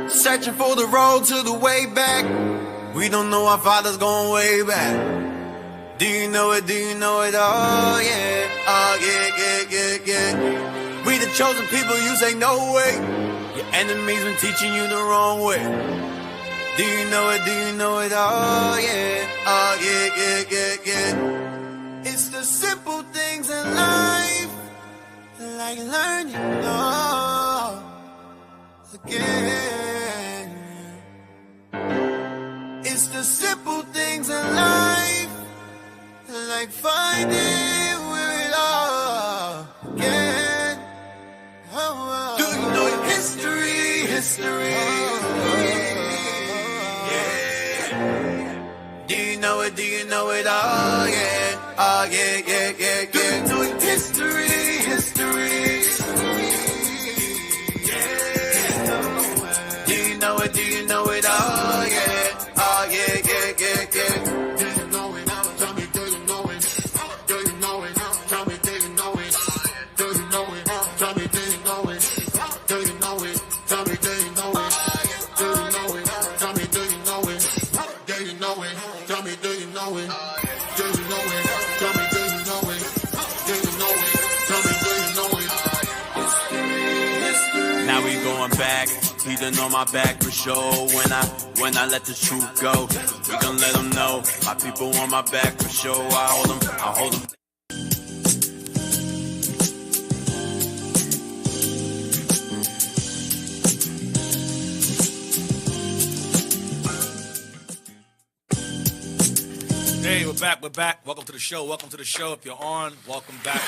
Searching for the road to the way back. We don't know our father's going way back. Do you know it? Do you know it? Oh yeah, oh yeah. We the chosen people, you say no way. Your enemies been teaching you the wrong way. Do you know it? Do you know it? Oh yeah, yeah. It's the simple things in life, like learning love again. It's the simple things in life, like finding where it all began. Oh. Do you know your history? Yeah. Do you know it? Do you know it? Oh yeah, yeah. Do you know your history? Yeah. Do you know it? Do you know it? Oh yeah. He done on my back for sure. When I let the truth go, we gon' let them know. My people on my back for sure. I hold them. Hey, we're back. Welcome to the show. If you're on, welcome back.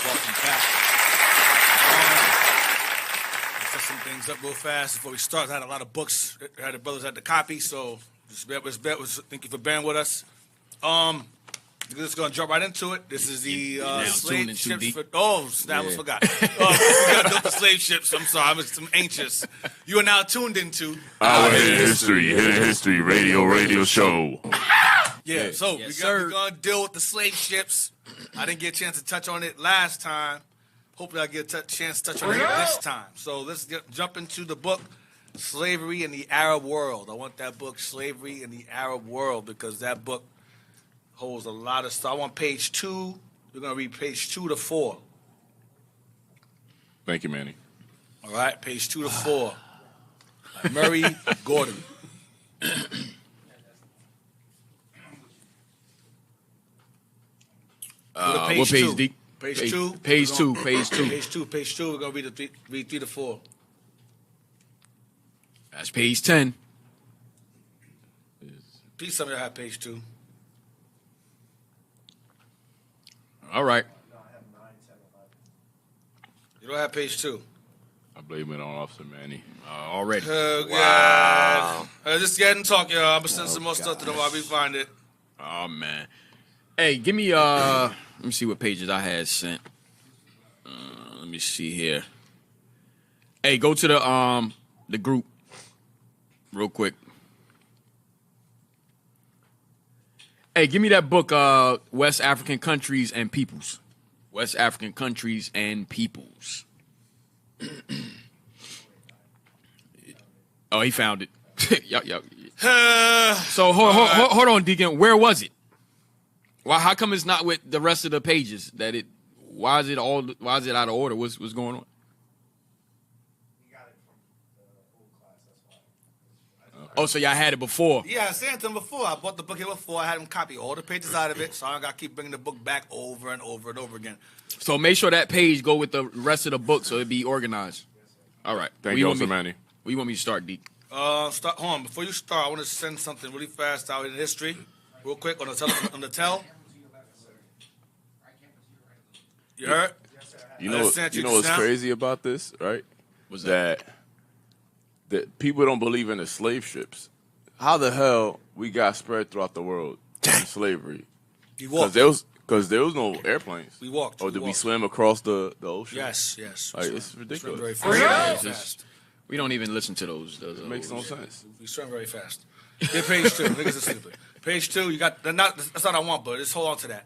Set some things up real fast before we start. I had a lot of books. The brothers had the copy, so thank you for bearing with us. We're just gonna jump right into it. This is the slave ships. I almost forgot. We gotta build the slave ships. I'm sorry, I'm anxious. You are now tuned into our Hidden History Radio Show. Yeah, so we're gonna deal with the slave ships. I didn't get a chance to touch on it last time. Hopefully I get a chance to touch on it this time. So let's jump into the book, Slavery in the Arab World. I want that book, Slavery in the Arab World, because that book holds a lot of stuff. I want page 2. We're going to read page 2 to 4. Thank you, Manny. All right, page 2 to 4. Murray Gordon. What page, D? Page 2. Page 2. Page 2. We're going to read 3 to 4. That's page 10. Please tell me I have page 2. All right. You don't have page 2. I blame it on Officer Manny. Already. Wow. Just get and talk, y'all. I'm going to send some more stuff to them while we find it. Oh, man. Hey, give me, let me see what pages I had sent. Let me see here. Hey, go to the group real quick. Hey, give me that book, West African Countries and Peoples. West African Countries and Peoples. Oh, he found it. Yup. So hold on, Deacon. Where was it? Why? How come it's not with the rest of the pages? Why is it out of order? What's going on? We got it from the old class. That's why. Oh, so y'all had it before? Yeah, I sent them before. I bought the book here before. I had them copy all the pages out of it, so I don't got to keep bringing the book back over and over and over again. So make sure that page go with the rest of the book so it be organized. All right. Thank you, Officer Manny. Where you want me to start, Deke? Hold on. Before you start, I want to send something really fast out in history, real quick on the tell. You heard? You know what's crazy about this, right? What's that people don't believe in the slave ships. How the hell we got spread throughout the world in slavery? Because Because there was no airplanes. We walked. Or did we walked. swim across the ocean? Yes. Like, it's ridiculous. We swam very fast. We don't even listen to those. It makes no sense. We swam very fast. Get page 2. Niggas are stupid. Page 2, you got that's not what I want, but just hold on to that.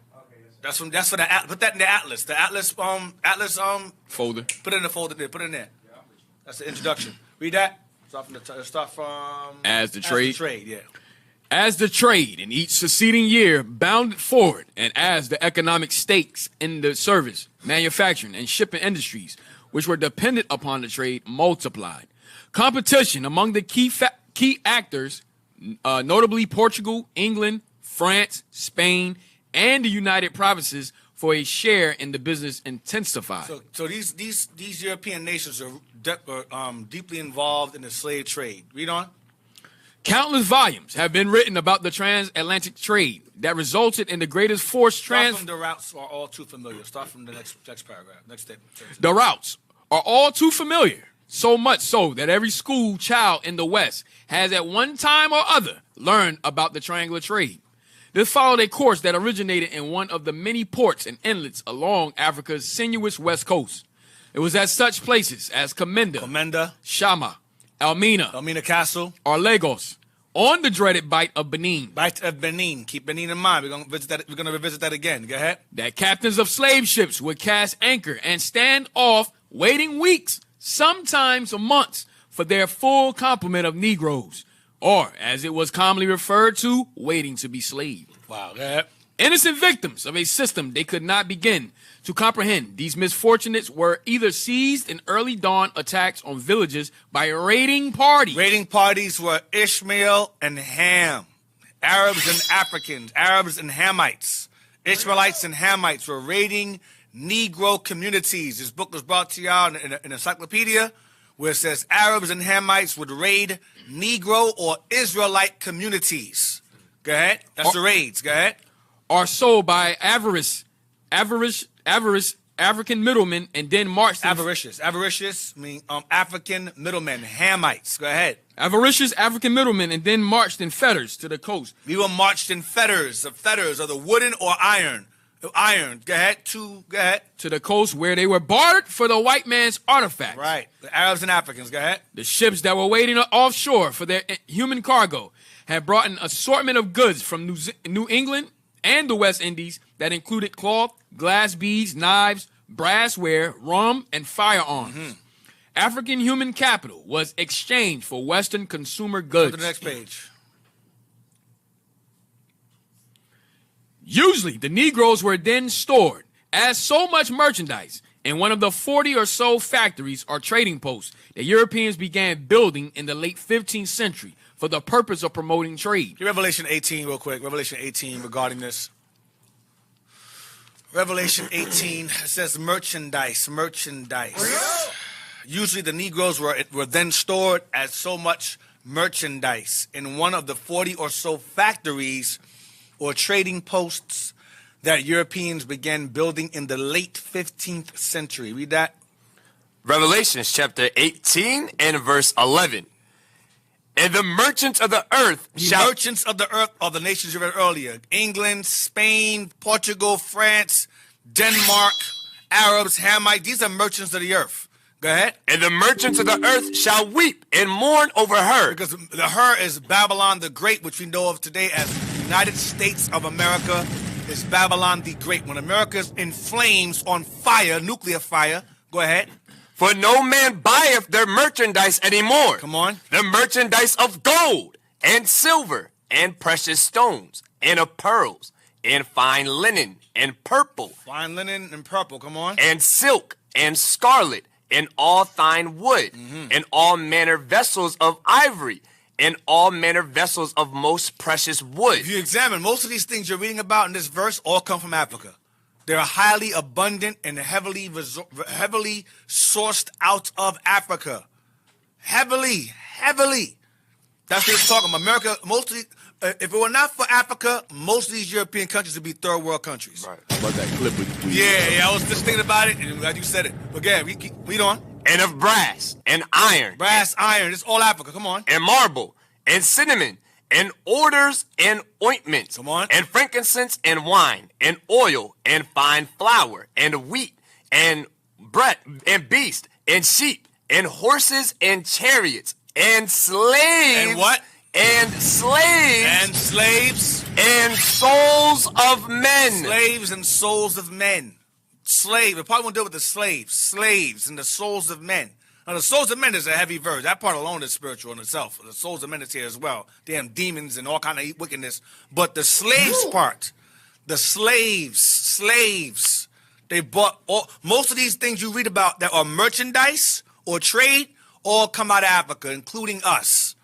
That's for the put that in the atlas. The atlas Folder. Put it in the folder there. Put it in there. That's the introduction. Read that. Start from As the trade. Yeah. As the trade in each succeeding year bounded forward, and as the economic stakes in the service, manufacturing, and shipping industries, which were dependent upon the trade, multiplied, competition among the key actors, notably Portugal, England, France, Spain, and the United Provinces, for a share in the business intensified. So these European nations are deeply involved in the slave trade. Read on. Countless volumes have been written about the transatlantic trade that resulted in the greatest forced Start from the routes are all too familiar. Start from the next paragraph. Next step. The routes are all too familiar, so much so that every school child in the West has at one time or other learned about the triangular trade. This followed a course that originated in one of the many ports and inlets along Africa's sinuous west coast. It was at such places as Comenda, Shama, Elmina Castle, or Lagos, on the dreaded Bight of Benin. Bight of Benin. Keep Benin in mind. We're gonna revisit that again. Go ahead. That captains of slave ships would cast anchor and stand off, waiting weeks, sometimes months, for their full complement of Negroes, or, as it was commonly referred to, waiting to be slaved. Wow. Go ahead. Innocent victims of a system they could not begin to comprehend, these misfortunates were either seized in early dawn attacks on villages by raiding parties. Raiding parties were Ishmael and Ham, Arabs and Africans, Arabs and Hamites. Ishmaelites and Hamites were raiding Negro communities. This book was brought to y'all in an encyclopedia where it says Arabs and Hamites would raid Negro or Israelite communities. Go ahead. That's the raids. Go ahead. Are sold by African middlemen and then marched. Avaricious mean African middlemen, Hamites. Go ahead. Avaricious African middlemen and then marched in fetters to the coast. We were marched in fetters. The fetters are the wooden or iron. Iron. Go ahead. Go ahead. To the coast where they were bartered for the white man's artifacts. Right. The Arabs and Africans. Go ahead. The ships that were waiting offshore for their human cargo had brought an assortment of goods from New England and the West Indies that included cloth, glass beads, knives, brassware, rum, and firearms. Mm-hmm. African human capital was exchanged for Western consumer goods. Go to the next page. Usually, the Negroes were then stored as so much merchandise in one of the 40 or so factories or trading posts that Europeans began building in the late 15th century for the purpose of promoting trade. Revelation 18 real quick. Revelation 18 regarding this. Revelation 18 says merchandise. Usually the Negroes were then stored as so much merchandise in one of the 40 or so factories or trading posts that Europeans began building in the late 15th century. Read that. Revelation chapter 18 and verse 11. And the merchants of the earth merchants of the earth are the nations you read earlier. England, Spain, Portugal, France, Denmark, Arabs, Hamites. These are merchants of the earth. Go ahead. And the merchants of the earth shall weep and mourn over her. Because the her is Babylon the Great, which we know of today as the United States of America, is Babylon the Great. When America is in flames, on fire, nuclear fire, go ahead. For no man buyeth their merchandise anymore. Come on. The merchandise of gold and silver and precious stones and of pearls and fine linen and purple. Fine linen and purple, come on. And silk and scarlet and all fine wood and all manner vessels of ivory and all manner vessels of most precious wood. If you examine, most of these things you're reading about in this verse all come from Africa. They're highly abundant and heavily sourced out of Africa. Heavily. That's what it's talking about. America, mostly, if it were not for Africa, most of these European countries would be third world countries. Right. How about that clip we Yeah, I was just thinking about it, and I'm glad you said it. But yeah, read on. And of brass and iron. Brass, iron, it's all Africa, come on. And marble and cinnamon and odors and ointments, Come on. and frankincense and wine and oil and fine flour and wheat and bread and beast and sheep and horses and chariots and slaves. And what? And slaves. And slaves. And souls of men. Slaves and souls of men. Slave. It probably won't deal with the slaves. Slaves and the souls of men. Now, the souls of men is a heavy verse. That part alone is spiritual in itself. The souls of men is here as well. Damn demons and all kind of wickedness. But the slaves part, the slaves, they bought most of these things you read about that are merchandise or trade all come out of Africa, including us.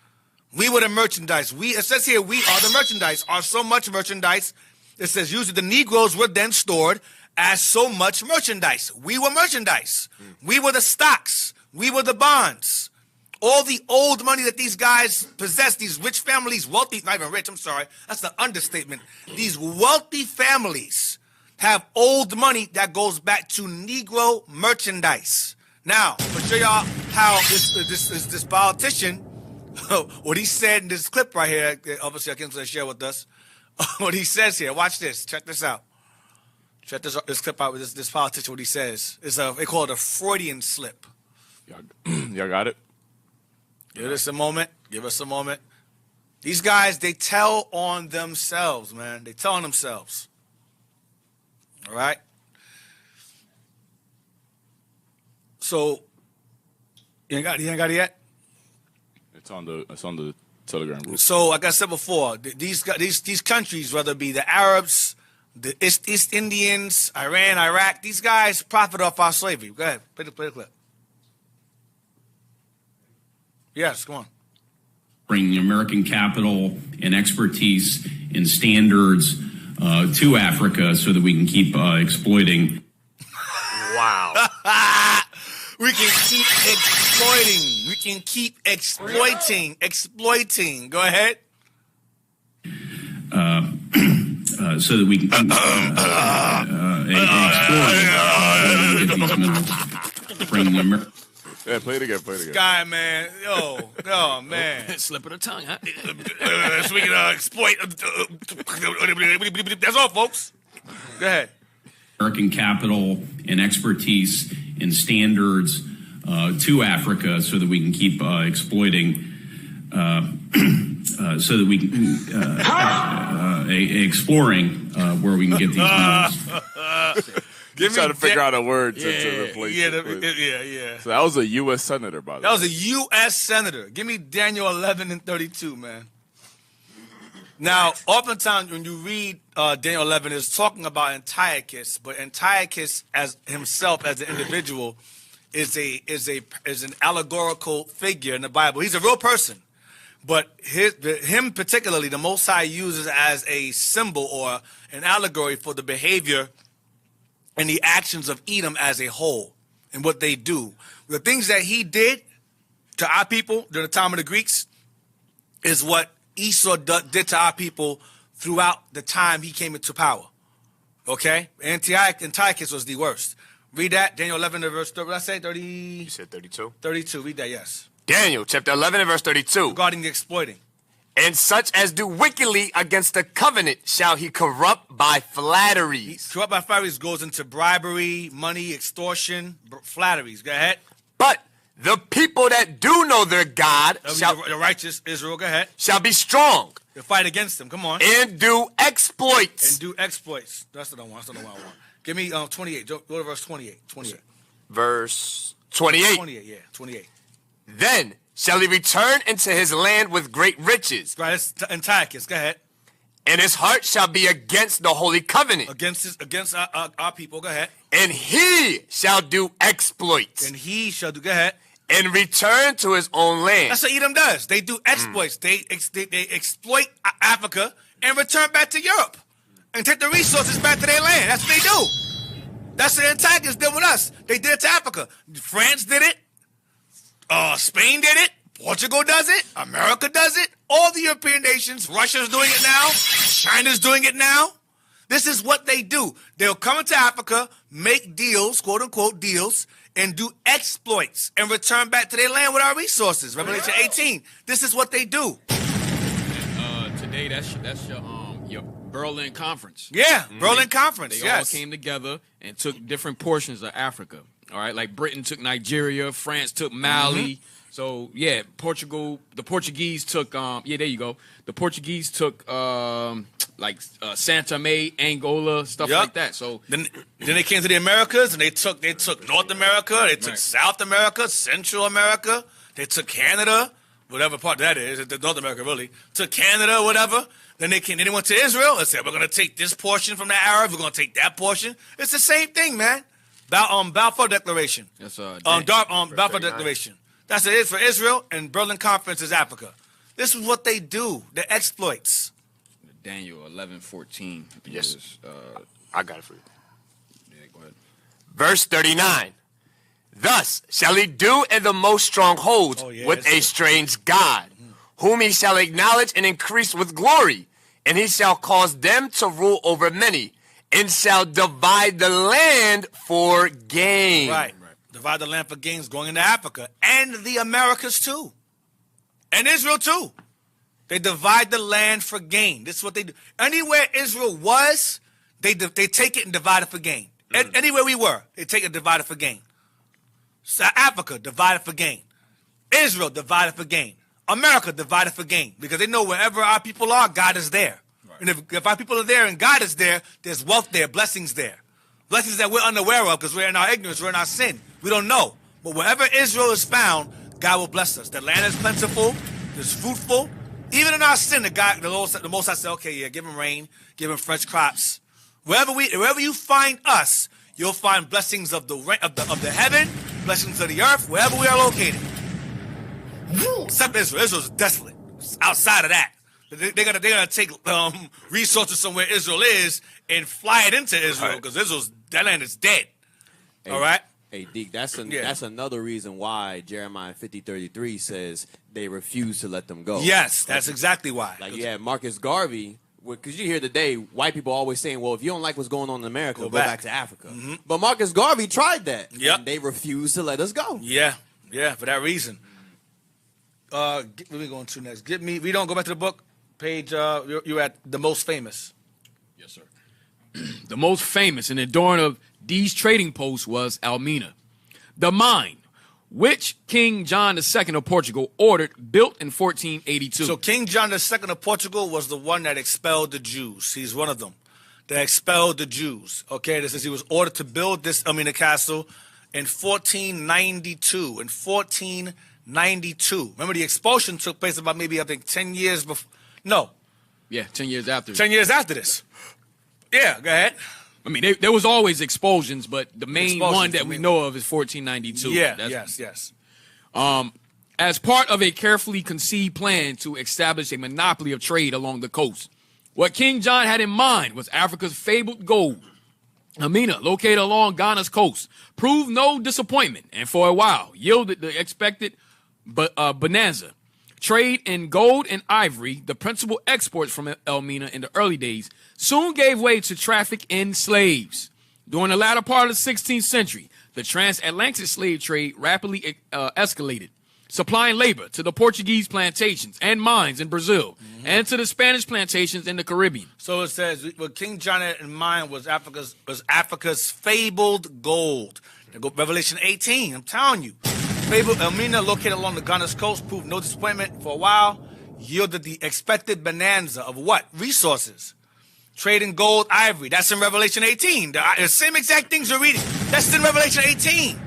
We were the merchandise. It says here, we are the merchandise, are so much merchandise. It says usually the Negroes were then stored as so much merchandise. We were merchandise. We were the stocks. We were the bonds. All the old money that these guys possess, these rich families, wealthy, not even rich, I'm sorry, that's the understatement. These wealthy families have old money that goes back to Negro merchandise. Now, I'll show y'all how this politician, what he said in this clip right here, obviously I can't share with us, what he says here. Watch this. Check this out. Check this clip out with this politician, what he says. They call it a Freudian slip. Y'all got it? Give us a moment. Give us a moment. These guys, they tell on themselves, man. They tell on themselves. All right? So, you ain't got it yet? It's on the Telegram group. So, like I said before, these countries, whether it be the Arabs, the East Indians, Iran, Iraq, these guys profit off our slavery. Go ahead. Play the clip. Yes, come on. Bring American capital and expertise and standards to Africa so that we can keep exploiting. Wow. We can keep exploiting. We can keep exploiting. Go ahead. So that we can exploit. Bring Yeah, play it again. Guy, man. Oh, man. Slip of the tongue, huh? So we can exploit. That's all, folks. Go ahead. American capital and expertise and standards to Africa so that we can keep exploiting. So that we can exploring where we can get these minerals. Trying to figure out a word to replace it. Yeah. So that was a U.S. senator, by the way. That was a U.S. senator. Give me Daniel 11:32, man. Now, oftentimes when you read Daniel 11, it's talking about Antiochus, but Antiochus as himself, as an individual, is an allegorical figure in the Bible. He's a real person. But him particularly, the Most High uses as a symbol or an allegory for the behavior and the actions of Edom as a whole and what they do. The things that he did to our people during the time of the Greeks is what Esau did to our people throughout the time he came into power. Okay? Antiochus was the worst. Read that, Daniel 11, verse 30. What did I say? 30? You said 32? 32. Read that, yes. Daniel, chapter 11 and verse 32. Regarding the exploiting. And such as do wickedly against the covenant shall he corrupt by flatteries. Corrupt by flatteries goes into bribery, money, extortion, flatteries. Go ahead. But the people that do know their God The righteous Israel, go ahead. shall be strong. To fight against them. Come on. And do exploits. And do exploits. That's the one. That's the one I want. Give me 28. Go to verse 28. 28. Verse 28. 28, yeah. 28. Then shall he return into his land with great riches. Right, that's Antiochus. Go ahead. And his heart shall be against the holy covenant. Against our people. Go ahead. And he shall do exploits. And he shall do. Go ahead. And return to his own land. That's what Edom does. They do exploits. They exploit Africa and return back to Europe and take the resources back to their land. That's what they do. That's what the Antiochus did with us. They did it to Africa. France did it. Spain did it. Portugal does it. America does it. All the European nations. Russia's doing it now. China's doing it now. This is what they do. They'll come into Africa, make deals, quote unquote deals, and do exploits and return back to their land with our resources. Revelation 18. This is what they do. Day, that's your Berlin Conference. Yeah, Berlin Conference. They all came together and took different portions of Africa. All right, like Britain took Nigeria, France took Mali. So yeah, the Portuguese took there you go. The Portuguese took Santa May, Angola, stuff like that. So then they came to the Americas and they took North America, they took South America, Central America, they took Canada, whatever part that is, North America really, took Canada, whatever. Then they went to Israel and said, we're gonna take this portion from the Arabs, we're gonna take that portion. It's the same thing, man. Balfour Declaration. That's Balfour Declaration. That's what it is for Israel, and Berlin Conference is Africa. This is what they do. The exploits. Daniel 11:14. Yes. I got it for you. Yeah, go ahead. Verse 39. Thus shall he do in the most strongholds with a strange God, whom he shall acknowledge and increase with glory, and he shall cause them to rule over many, and shall divide the land for gain. Right. Divide the land for gains going into Africa and the Americas too. And Israel too. They divide the land for gain. This is what they do. Anywhere Israel was, they take it and divide it for gain. Anywhere we were, they take it and divide it for gain. South Africa, divided for gain. Israel, divided for gain. America, divided for gain. Because they know wherever our people are, God is there. Right. And if our people are there and God is there, there's wealth there, blessings there. Blessings that we're unaware of because we're in our ignorance, we're in our sin. We don't know. But wherever Israel is found, God will bless us. The land is plentiful, it's fruitful. Even in our sin, the Most High said, okay, yeah, give him rain, give him fresh crops. Wherever you find us, you'll find blessings of the heaven, blessings of the earth, wherever we are located. Except Israel. Israel's desolate. It's outside of that. They're gonna take resources somewhere Israel is and fly it into Israel because that land is dead. Hey, all right. Hey, Deke, that's another reason why Jeremiah 50:33 says they refuse to let them go. Yes, that's exactly why. Like you had Marcus Garvey, because you hear today white people always saying, "Well, if you don't like what's going on in America, go back to Africa." Mm-hmm. But Marcus Garvey tried that. Yep. And they refused to let us go. Yeah, for that reason. Where we going to next? We don't go back to the book. Page, you're at the most famous. Yes, sir. The most famous and enduring of these trading posts was Elmina, the mine, which King John II of Portugal ordered, built in 1482. So King John II of Portugal was the one that expelled the Jews. He's one of them that expelled the Jews. Okay, this is he was ordered to build this Elmina castle in 1492. In 1492. Remember, the expulsion took place about maybe, I think, 10 years before. No. Yeah, 10 years after. 10 years after this. Yeah, go ahead. I mean, there was always expulsions, but the main one that we know of is 1492. Yeah, yes. As part of a carefully conceived plan to establish a monopoly of trade along the coast, what King John had in mind was Africa's fabled gold. Elmina, located along Ghana's coast, proved no disappointment and for a while yielded the expected bonanza. Trade in gold and ivory, the principal exports from Elmina in the early days, soon gave way to traffic in slaves. During the latter part of the 16th century, the transatlantic slave trade rapidly escalated, supplying labor to the Portuguese plantations and mines in Brazil and to the Spanish plantations in the Caribbean. So it says what King John had in mind was Africa's fabled gold. Revelation 18, I'm telling you. Fabled Elmina, located along the Ghana's coast, proved no disappointment for a while, yielded the expected bonanza of what? Resources. Trade in gold, ivory. That's in Revelation 18. The same exact things you're reading. That's in Revelation 18.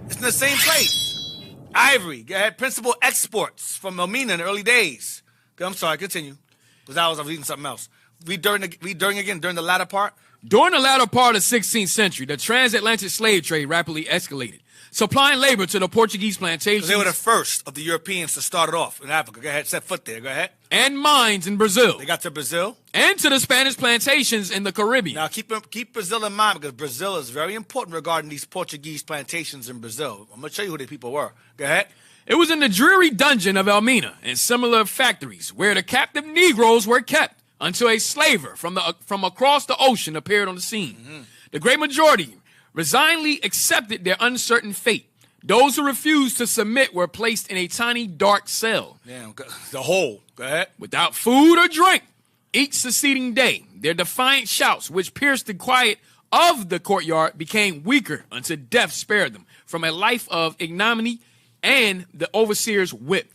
It's in the same place. Ivory. Go ahead. Principal exports from Elmina in the early days. I'm sorry, continue. Because I was reading something else. During the latter part. During the latter part of the 16th century, the transatlantic slave trade rapidly escalated, supplying labor to the Portuguese plantations. They were the first of the Europeans to start it off in Africa. Go ahead, set foot there. Go ahead. And mines in Brazil. They got to Brazil. And to the Spanish plantations in the Caribbean. Now, keep Brazil in mind because Brazil is very important regarding these Portuguese plantations in Brazil. I'm going to show you who the people were. Go ahead. It was in the dreary dungeon of Elmina and similar factories where the captive Negroes were kept until a slaver from across the ocean appeared on the scene. Mm-hmm. The great majority resignedly accepted their uncertain fate. Those who refused to submit were placed in a tiny, dark cell. Damn, the hole. Go ahead. Without food or drink. Each succeeding day, their defiant shouts, which pierced the quiet of the courtyard, became weaker until death spared them from a life of ignominy and the overseer's whip.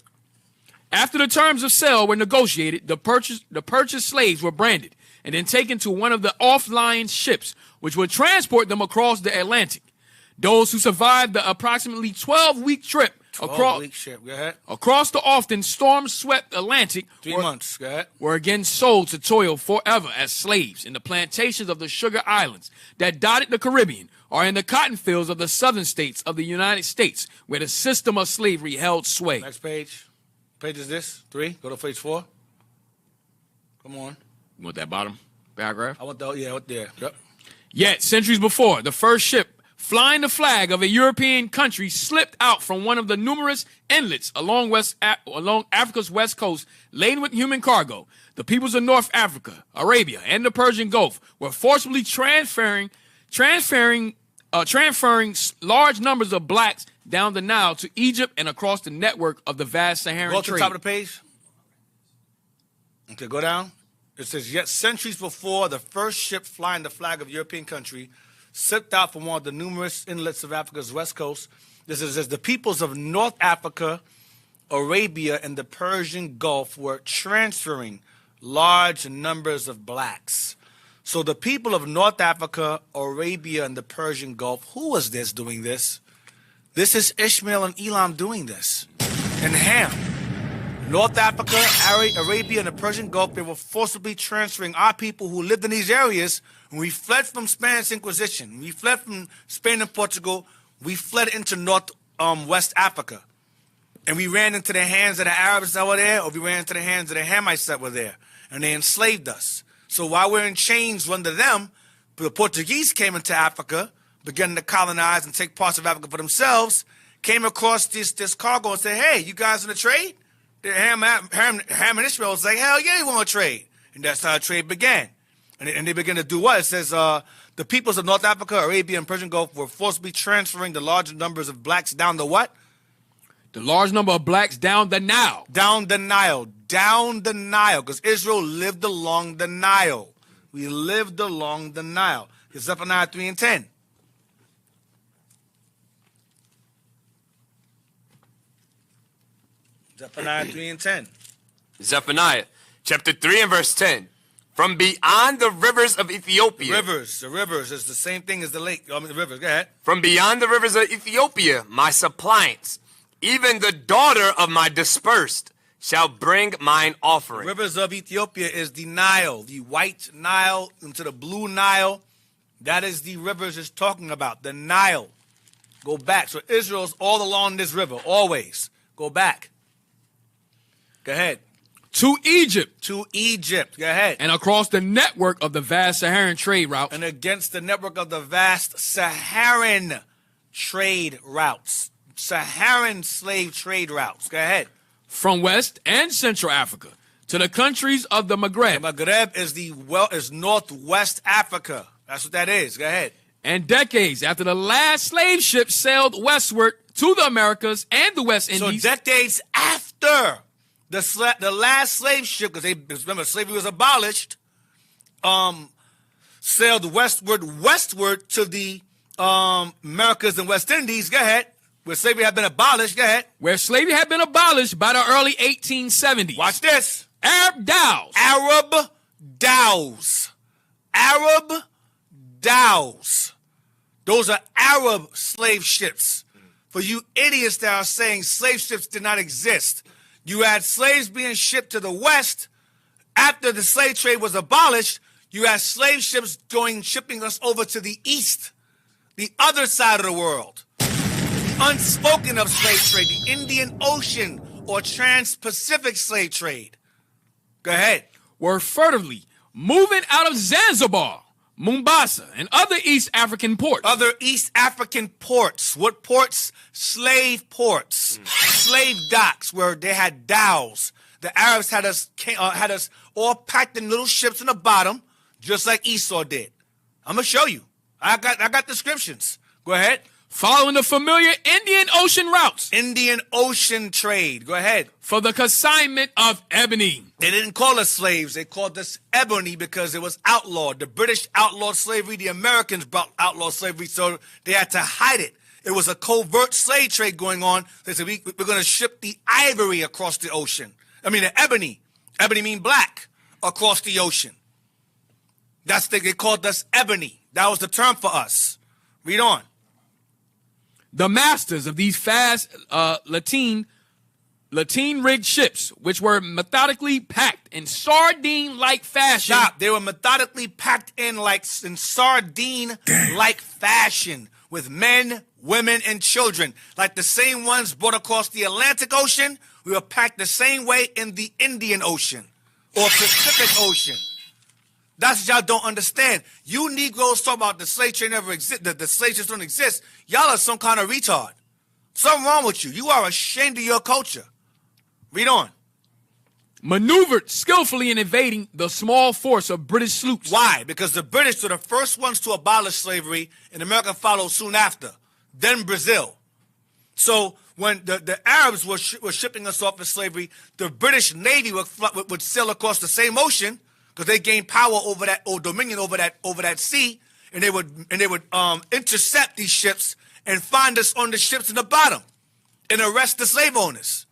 After the terms of sale were negotiated, the purchased slaves were branded and then taken to one of the off-line ships, which would transport them across the Atlantic. Those who survived the approximately 12-week trip across the often storm-swept Atlantic 3 months. Go ahead. Were again sold to toil forever as slaves in the plantations of the sugar islands that dotted the Caribbean or in the cotton fields of the southern states of the United States, where the system of slavery held sway. Next page. Page is this? 3. Go to page 4. Come on. You want that bottom paragraph? I want the, yeah, what there. Yep. Yet, centuries before, the first ship flying the flag of a European country slipped out from one of the numerous inlets along Africa's west coast, laden with human cargo. The peoples of North Africa, Arabia, and the Persian Gulf were forcibly transferring large numbers of blacks down the Nile to Egypt and across the network of the vast Saharan Go to trade. the top of the page. Okay, go down. It says, yet centuries before, the first ship flying the flag of European country slipped out from one of the numerous inlets of Africa's west coast. This is as the peoples of North Africa, Arabia, and the Persian Gulf were transferring large numbers of blacks. So the people of North Africa, Arabia, and the Persian Gulf, who was this doing this? This is Ishmael and Elam doing this. And Ham. North Africa, Arabia, and the Persian Gulf, they were forcibly transferring our people who lived in these areas. When we fled from Spanish Inquisition, we fled from Spain and Portugal, we fled into West Africa. And we ran into the hands of the Arabs that were there, or we ran into the hands of the Hamites that were there. And they enslaved us. So while we're in chains under them, the Portuguese came into Africa, began to colonize and take parts of Africa for themselves, came across this cargo and said, hey, you guys in the trade? Ham and Ishmael was like, hell yeah, you want to trade. And that's how trade began. And they began to do what? It says the peoples of North Africa, Arabia, and Persian Gulf were forcibly transferring the large numbers of blacks down the what? The large number of blacks down the Nile. Down the Nile. Down the Nile. Because Israel lived along the Nile. We lived along the Nile. It's Zephaniah 3 and 10. Zephaniah 3 and 10. Zephaniah chapter 3 and verse 10. From beyond the rivers of Ethiopia. The rivers is the same thing as the lake. The rivers, go ahead. From beyond the rivers of Ethiopia, my suppliants, even the daughter of my dispersed, shall bring mine offering. The rivers of Ethiopia is the Nile, the white Nile into the blue Nile. That is the rivers it's talking about, the Nile. Go back. So Israel's all along this river, always. Go back. Go ahead. To Egypt. To Egypt. Go ahead. And across the network of the vast Saharan trade routes. And against the network of the vast Saharan trade routes. Saharan slave trade routes. Go ahead. From West and Central Africa to the countries of the Maghreb. The Maghreb is Northwest Africa. That's what that is. Go ahead. And decades after the last slave ship sailed westward to the Americas and the West Indies. So decades after the last slave ship, because remember slavery was abolished, sailed westward to the Americas and West Indies. Go ahead. Where slavery had been abolished. Go ahead. Where slavery had been abolished by the early 1870s. Watch this. Arab dhows. Arab dhows. Arab dhows. Those are Arab slave ships. For you idiots that are saying slave ships did not exist. You had slaves being shipped to the West. After the slave trade was abolished, you had slave ships shipping us over to the East, the other side of the world. Unspoken of slave trade, the Indian Ocean or Trans-Pacific slave trade. Go ahead. Were furtively moving out of Zanzibar, Mombasa, and other East African ports. Other East African ports. What ports? Slave ports. Slave docks where they had dhows. The Arabs had us all packed in little ships in the bottom, just like Esau did. I'm going to show you. I got descriptions. Go ahead. following the familiar Indian Ocean routes. Indian Ocean trade. Go ahead. For the consignment of ebony. They didn't call us slaves. They called us ebony because it was outlawed. The British outlawed slavery. The Americans outlawed slavery, so they had to hide it. It was a covert slave trade going on. They said, we're going to ship the ivory across the ocean. I mean, the ebony. Ebony mean black. Across the ocean. They called us ebony. That was the term for us. Read on. The masters of these fast lateen-rigged ships, which were methodically packed in sardine-like fashion. Stop. They were methodically packed in sardine-like fashion with men, women, and children. Like the same ones brought across the Atlantic Ocean, we were packed the same way in the Indian Ocean or Pacific Ocean. That's what y'all don't understand. You Negroes talk about the slave trade never exist, the slave ships don't exist. Y'all are some kind of retard. Something wrong with you. You are ashamed of your culture. Read on. Maneuvered skillfully in evading the small force of British sloops. Why? Because the British were the first ones to abolish slavery, and America followed soon after. Then Brazil. So when the Arabs were shipping us off as slavery, the British Navy would sail across the same ocean, because they gained power over that, or dominion over that sea, and they would intercept these ships and find us on the ships in the bottom and arrest the slave owners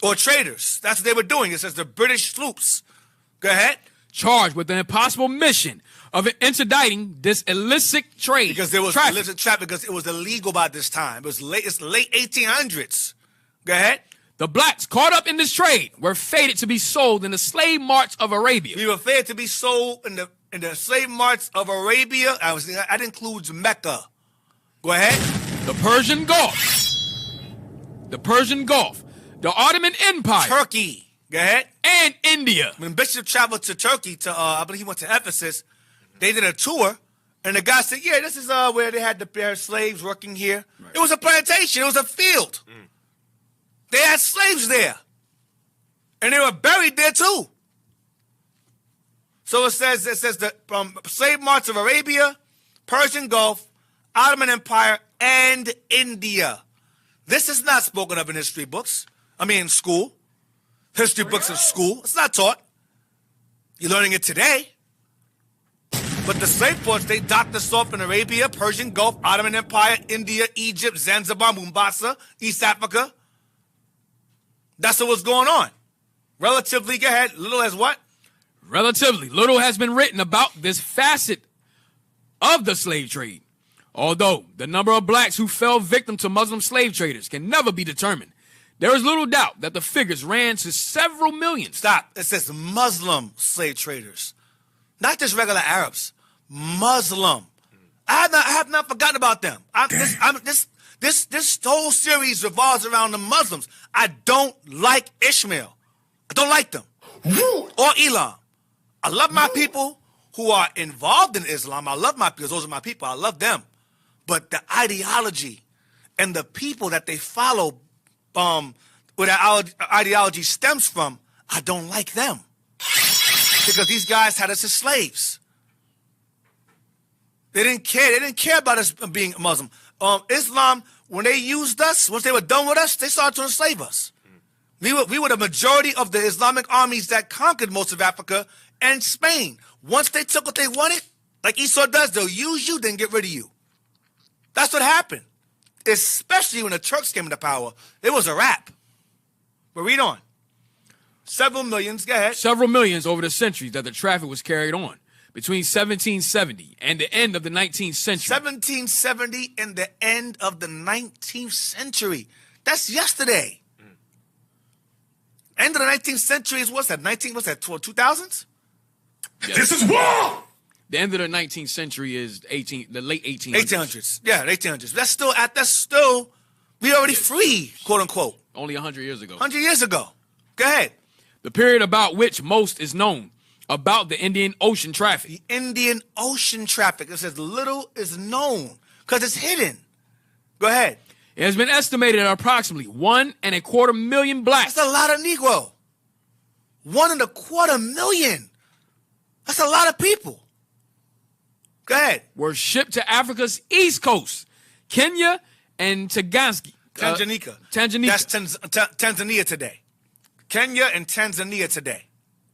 or traders. That's what they were doing. It says the British sloops. Go ahead. Charged with an impossible mission of interdicting this illicit trade. Because there was illicit traffic, because it was illegal by this time. It's the late 1800s. Go ahead. The blacks caught up in this trade were fated to be sold in the slave marts of Arabia. We were fated to be sold in the slave marts of Arabia. That includes Mecca. Go ahead. The Persian Gulf. The Ottoman Empire. Turkey. Go ahead. And India. When Bishop traveled to Turkey, I believe he went to Ephesus, they did a tour, and the guy said, yeah, this is where they had their slaves working here. Right. It was a plantation. It was a field. They had slaves there. And they were buried there too. So it says the slave marts of Arabia, Persian Gulf, Ottoman Empire, and India. This is not spoken of in history books. I mean, in school. History books in school. It's not taught. You're learning it today. But the slave ports, they docked us off in Arabia, Persian Gulf, Ottoman Empire, India, Egypt, Zanzibar, Mombasa, East Africa. That's what was going on. Relatively, go ahead, little as what? Relatively little has been written about this facet of the slave trade. Although the number of blacks who fell victim to Muslim slave traders can never be determined, there is little doubt that the figures ran to several million. Stop. It says Muslim slave traders. Not just regular Arabs. Muslim. I have not forgotten about them. This whole series revolves around the Muslims. I don't like Ishmael. I don't like them. Or Elam. I love my people who are involved in Islam. I love my people. Those are my people. I love them. But the ideology and the people that they follow, where that ideology stems from, I don't like them. Because these guys had us as slaves. They didn't care. They didn't care about us being Muslim. Islam, when they used us, once they were done with us, they started to enslave us. We were the majority of the Islamic armies that conquered most of Africa and Spain. Once they took what they wanted, like Esau does, they'll use you, then get rid of you. That's what happened. Especially when the Turks came into power. It was a wrap. But read on. Several millions, go ahead. Several millions over the centuries that the traffic was carried on. Between 1770 and the end of the 19th century. 1770 and the end of the 19th century. That's yesterday. End of the 19th century is what's that? 2000s? Yes. This is war! The end of the 19th century is the late 1800s. 1800s. Yeah, 1800s. That's still, we already free, quote unquote. Only 100 years ago. 100 years ago. Go ahead. The period about which most is known about the Indian Ocean traffic. The Indian Ocean traffic. It says little is known because it's hidden. Go ahead. It has been estimated at approximately 1.25 million blacks. That's a lot of Negro. 1.25 million. That's a lot of people. Go ahead. Were shipped to Africa's east coast, Kenya, and Tanganyika. Tanganyika. That's Tanzania today. Kenya and Tanzania today.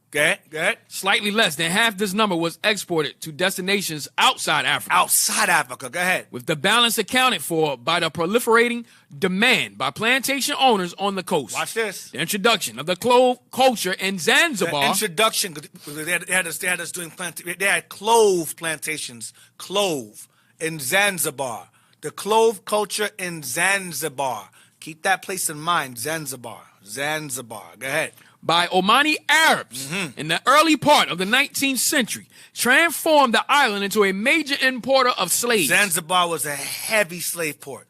Go ahead. Slightly less than half this number was exported to destinations outside Africa. Outside Africa, go ahead. With the balance accounted for by the proliferating demand by plantation owners on the coast. Watch this. The introduction of the clove culture in Zanzibar. The introduction, they had clove plantations, clove in Zanzibar. The clove culture in Zanzibar. Keep that place in mind, Zanzibar. Go ahead. By Omani Arabs in the early part of the 19th century, transformed the island into a major importer of slaves. Zanzibar was a heavy slave port.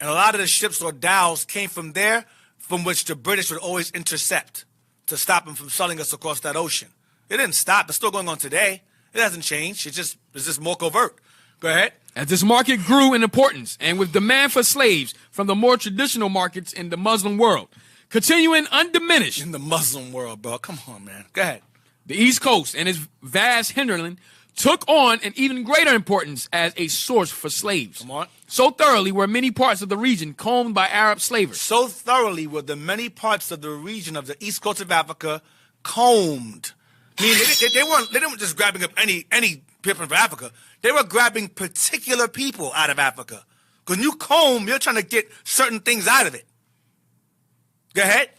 And a lot of the ships or dhows came from there, from which the British would always intercept to stop them from selling us across that ocean. It didn't stop. It's still going on today. It hasn't changed. It's just more covert. Go ahead. As this market grew in importance and with demand for slaves from the more traditional markets in the Muslim world, continuing undiminished. In the Muslim world, bro. Come on, man. Go ahead. The East Coast and its vast hinterland took on an even greater importance as a source for slaves. Come on. So thoroughly were many parts of the region combed by Arab slavers. So thoroughly were the many parts of the region of the East Coast of Africa combed. I mean, they weren't just grabbing up any people from Africa. They were grabbing particular people out of Africa. Because when you comb, you're trying to get certain things out of it. Go ahead.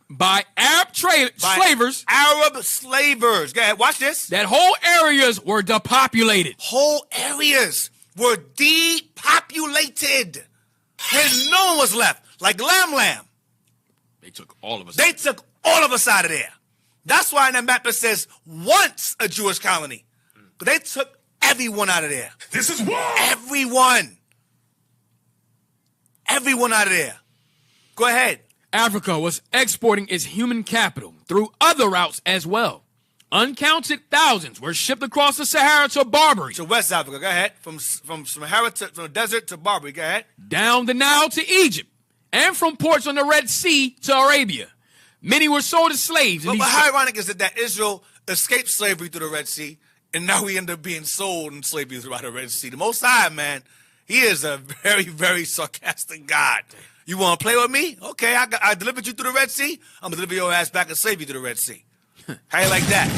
By Arab slavers. Arab slavers. Go ahead. Watch this. That whole areas were depopulated. Whole areas were depopulated. And no one was left. Like Lamb. They took all of us. They took all of us out of there. That's why in the map it says once a Jewish colony. But they took everyone out of there. This is war. Everyone out of there. Go ahead. Africa was exporting its human capital through other routes as well. Uncounted thousands were shipped across the Sahara to Barbary. To West Africa, go ahead. From Sahara from the desert to Barbary, go ahead. Down the Nile to Egypt. And from ports on the Red Sea to Arabia. Many were sold as slaves. But how ironic is it that Israel escaped slavery through the Red Sea, and now we end up being sold in slavery throughout the Red Sea? The Most High, man, he is a very, very sarcastic God. You want to play with me? Okay, I delivered you through the Red Sea. I'm going to deliver your ass back and save you through the Red Sea. How you like that?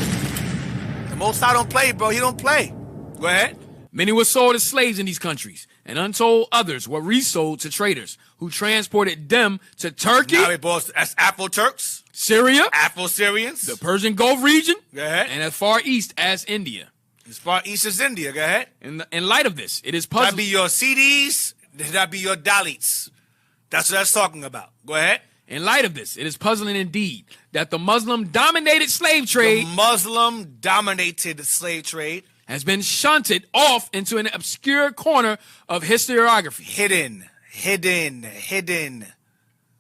The Most High don't play, bro. He don't play. Go ahead. Many were sold as slaves in these countries, and untold others were resold to traders who transported them to Turkey. Now we both as Afro-Turks. Syria. Afro-Syrians. The Persian Gulf region. Go ahead. And as far east as India. As far east as India. Go ahead. In light of this, it is puzzling. That be your CDs. That be your Dalits. That's what that's talking about. Go ahead. In light of this, it is puzzling indeed that the Muslim-dominated slave trade has been shunted off into an obscure corner of historiography. Hidden.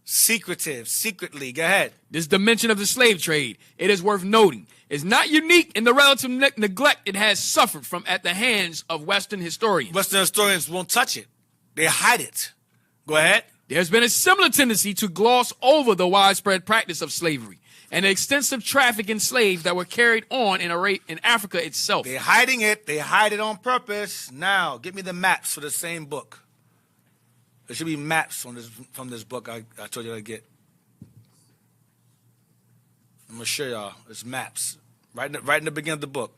Secretly. Go ahead. This dimension of the slave trade, it is worth noting, is not unique in the relative neglect it has suffered from at the hands of Western historians. Western historians won't touch it. They hide it. Go ahead. There's been a similar tendency to gloss over the widespread practice of slavery and the extensive traffic in slaves that were carried on in Africa itself. They're hiding it. They hide it on purpose. Now, give me the maps for the same book. There should be maps from this book I told you to get. I'm going to show y'all. It's maps. Right in the beginning of the book.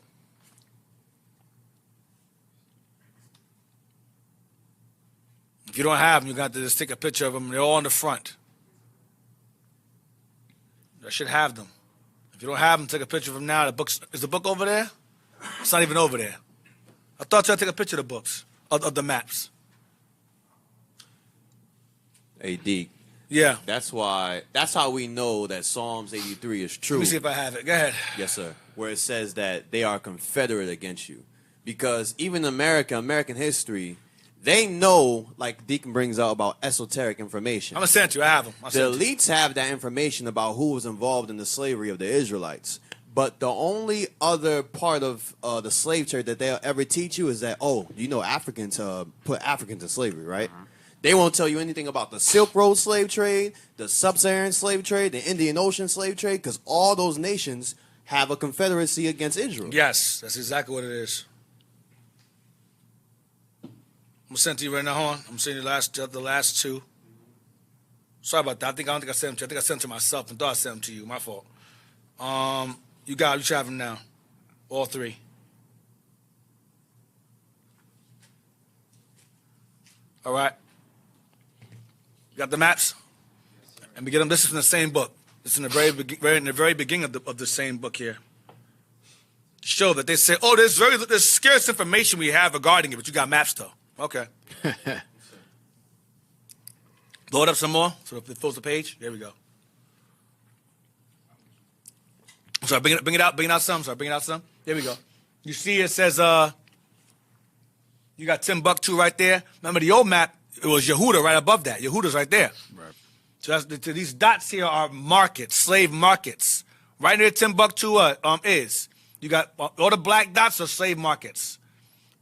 If you don't have them, you got to just take a picture of them. They're all on the front. I should have them. If you don't have them, take a picture of them now. Is the book over there? It's not even over there. I thought you had to take a picture of the books, of the maps. Hey, Deke. Yeah. That's how we know that Psalms 83 is true. Let me see if I have it. Go ahead. Yes, sir. Where it says that they are confederate against you. Because even American history, they know, like Deacon brings out, about esoteric information. I'm going to send you. I have them. The elites have that information about who was involved in the slavery of the Israelites. But the only other part of the slave trade that they'll ever teach you is that, Africans put Africans in slavery, right? Uh-huh. They won't tell you anything about the Silk Road slave trade, the Sub-Saharan slave trade, the Indian Ocean slave trade, because all those nations have a confederacy against Israel. Yes, that's exactly what it is. gonna send to you right now. Hold on. I'm sending you the last two. Sorry about that. I don't think I sent them to you. I think I sent them to myself and thought I sent them to you. My fault. You should have them now. All three. All right. You got the maps? And we get them. This is in the same book. This is in the very beginning of the same book here. Show that they say, oh, there's scarce information we have regarding it, but you got maps though. Okay. Blow it up some more so it fills the page. There we go. Sorry, bring it out some. There we go. You see it says you got Timbuktu right there. Remember the old map, it was Yehuda right above that. Yehuda's right there. Right. So these dots here are markets, slave markets. Right near Timbuktu is. You got all the black dots are slave markets.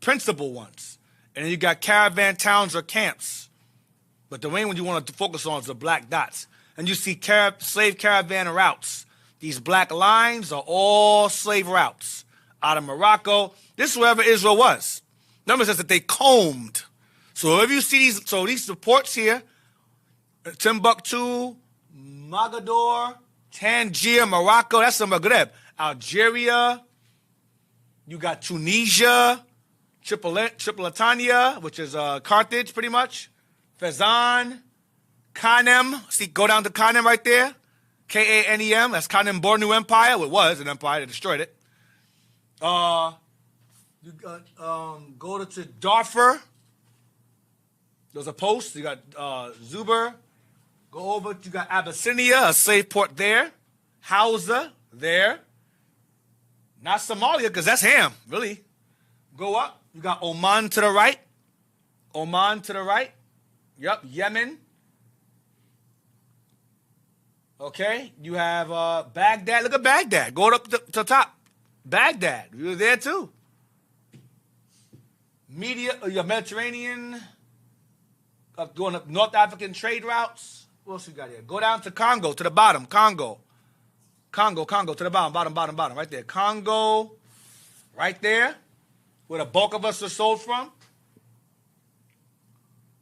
Principal ones. And then you got caravan towns or camps. But the main one you want to focus on is the black dots. And you see slave caravan routes. These black lines are all slave routes out of Morocco. This is wherever Israel was. Number says that they combed. So if you see these reports here, Timbuktu, Mogador, Tangier, Morocco, that's the Maghreb. Algeria, you got Tunisia, Tripolitania, which is Carthage pretty much, Fezzan, Kanem, see, go down to Kanem right there, Kanem, that's Kanem Bornu Empire, it was an empire, they destroyed it. You got, go to Darfur, there's a post, you got Zubar, go over, you got Abyssinia, a slave port there, Hausa, there. Not Somalia, because that's Ham, really. Go up, you got Oman to the right. Yep, Yemen. Okay, you have Baghdad. Look at Baghdad. Go up to the top. Baghdad, you're there too. Your Mediterranean. Going up North African trade routes. What else you got here? Go down to Congo, to the bottom. Congo, to the bottom, right there. Congo, right there, where the bulk of us are sold from.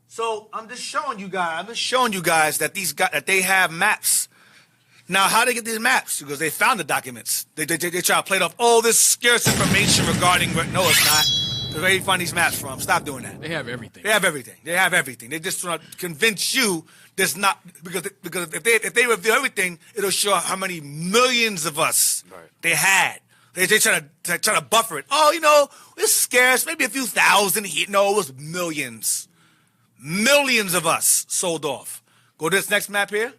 So I'm just showing you guys that they have maps. Now, how do they get these maps? Because they found the documents. They try to play it off. Oh, this scarce information regarding. No, it's not. Where do you find these maps from? Stop doing that. They have everything. They just want to convince you there's not, because if they reveal everything, it'll show how many millions of us they had. They try to buffer it. Oh, it's scarce. Maybe a few thousand here. No, it was millions. Millions of us sold off. Go to this next map here.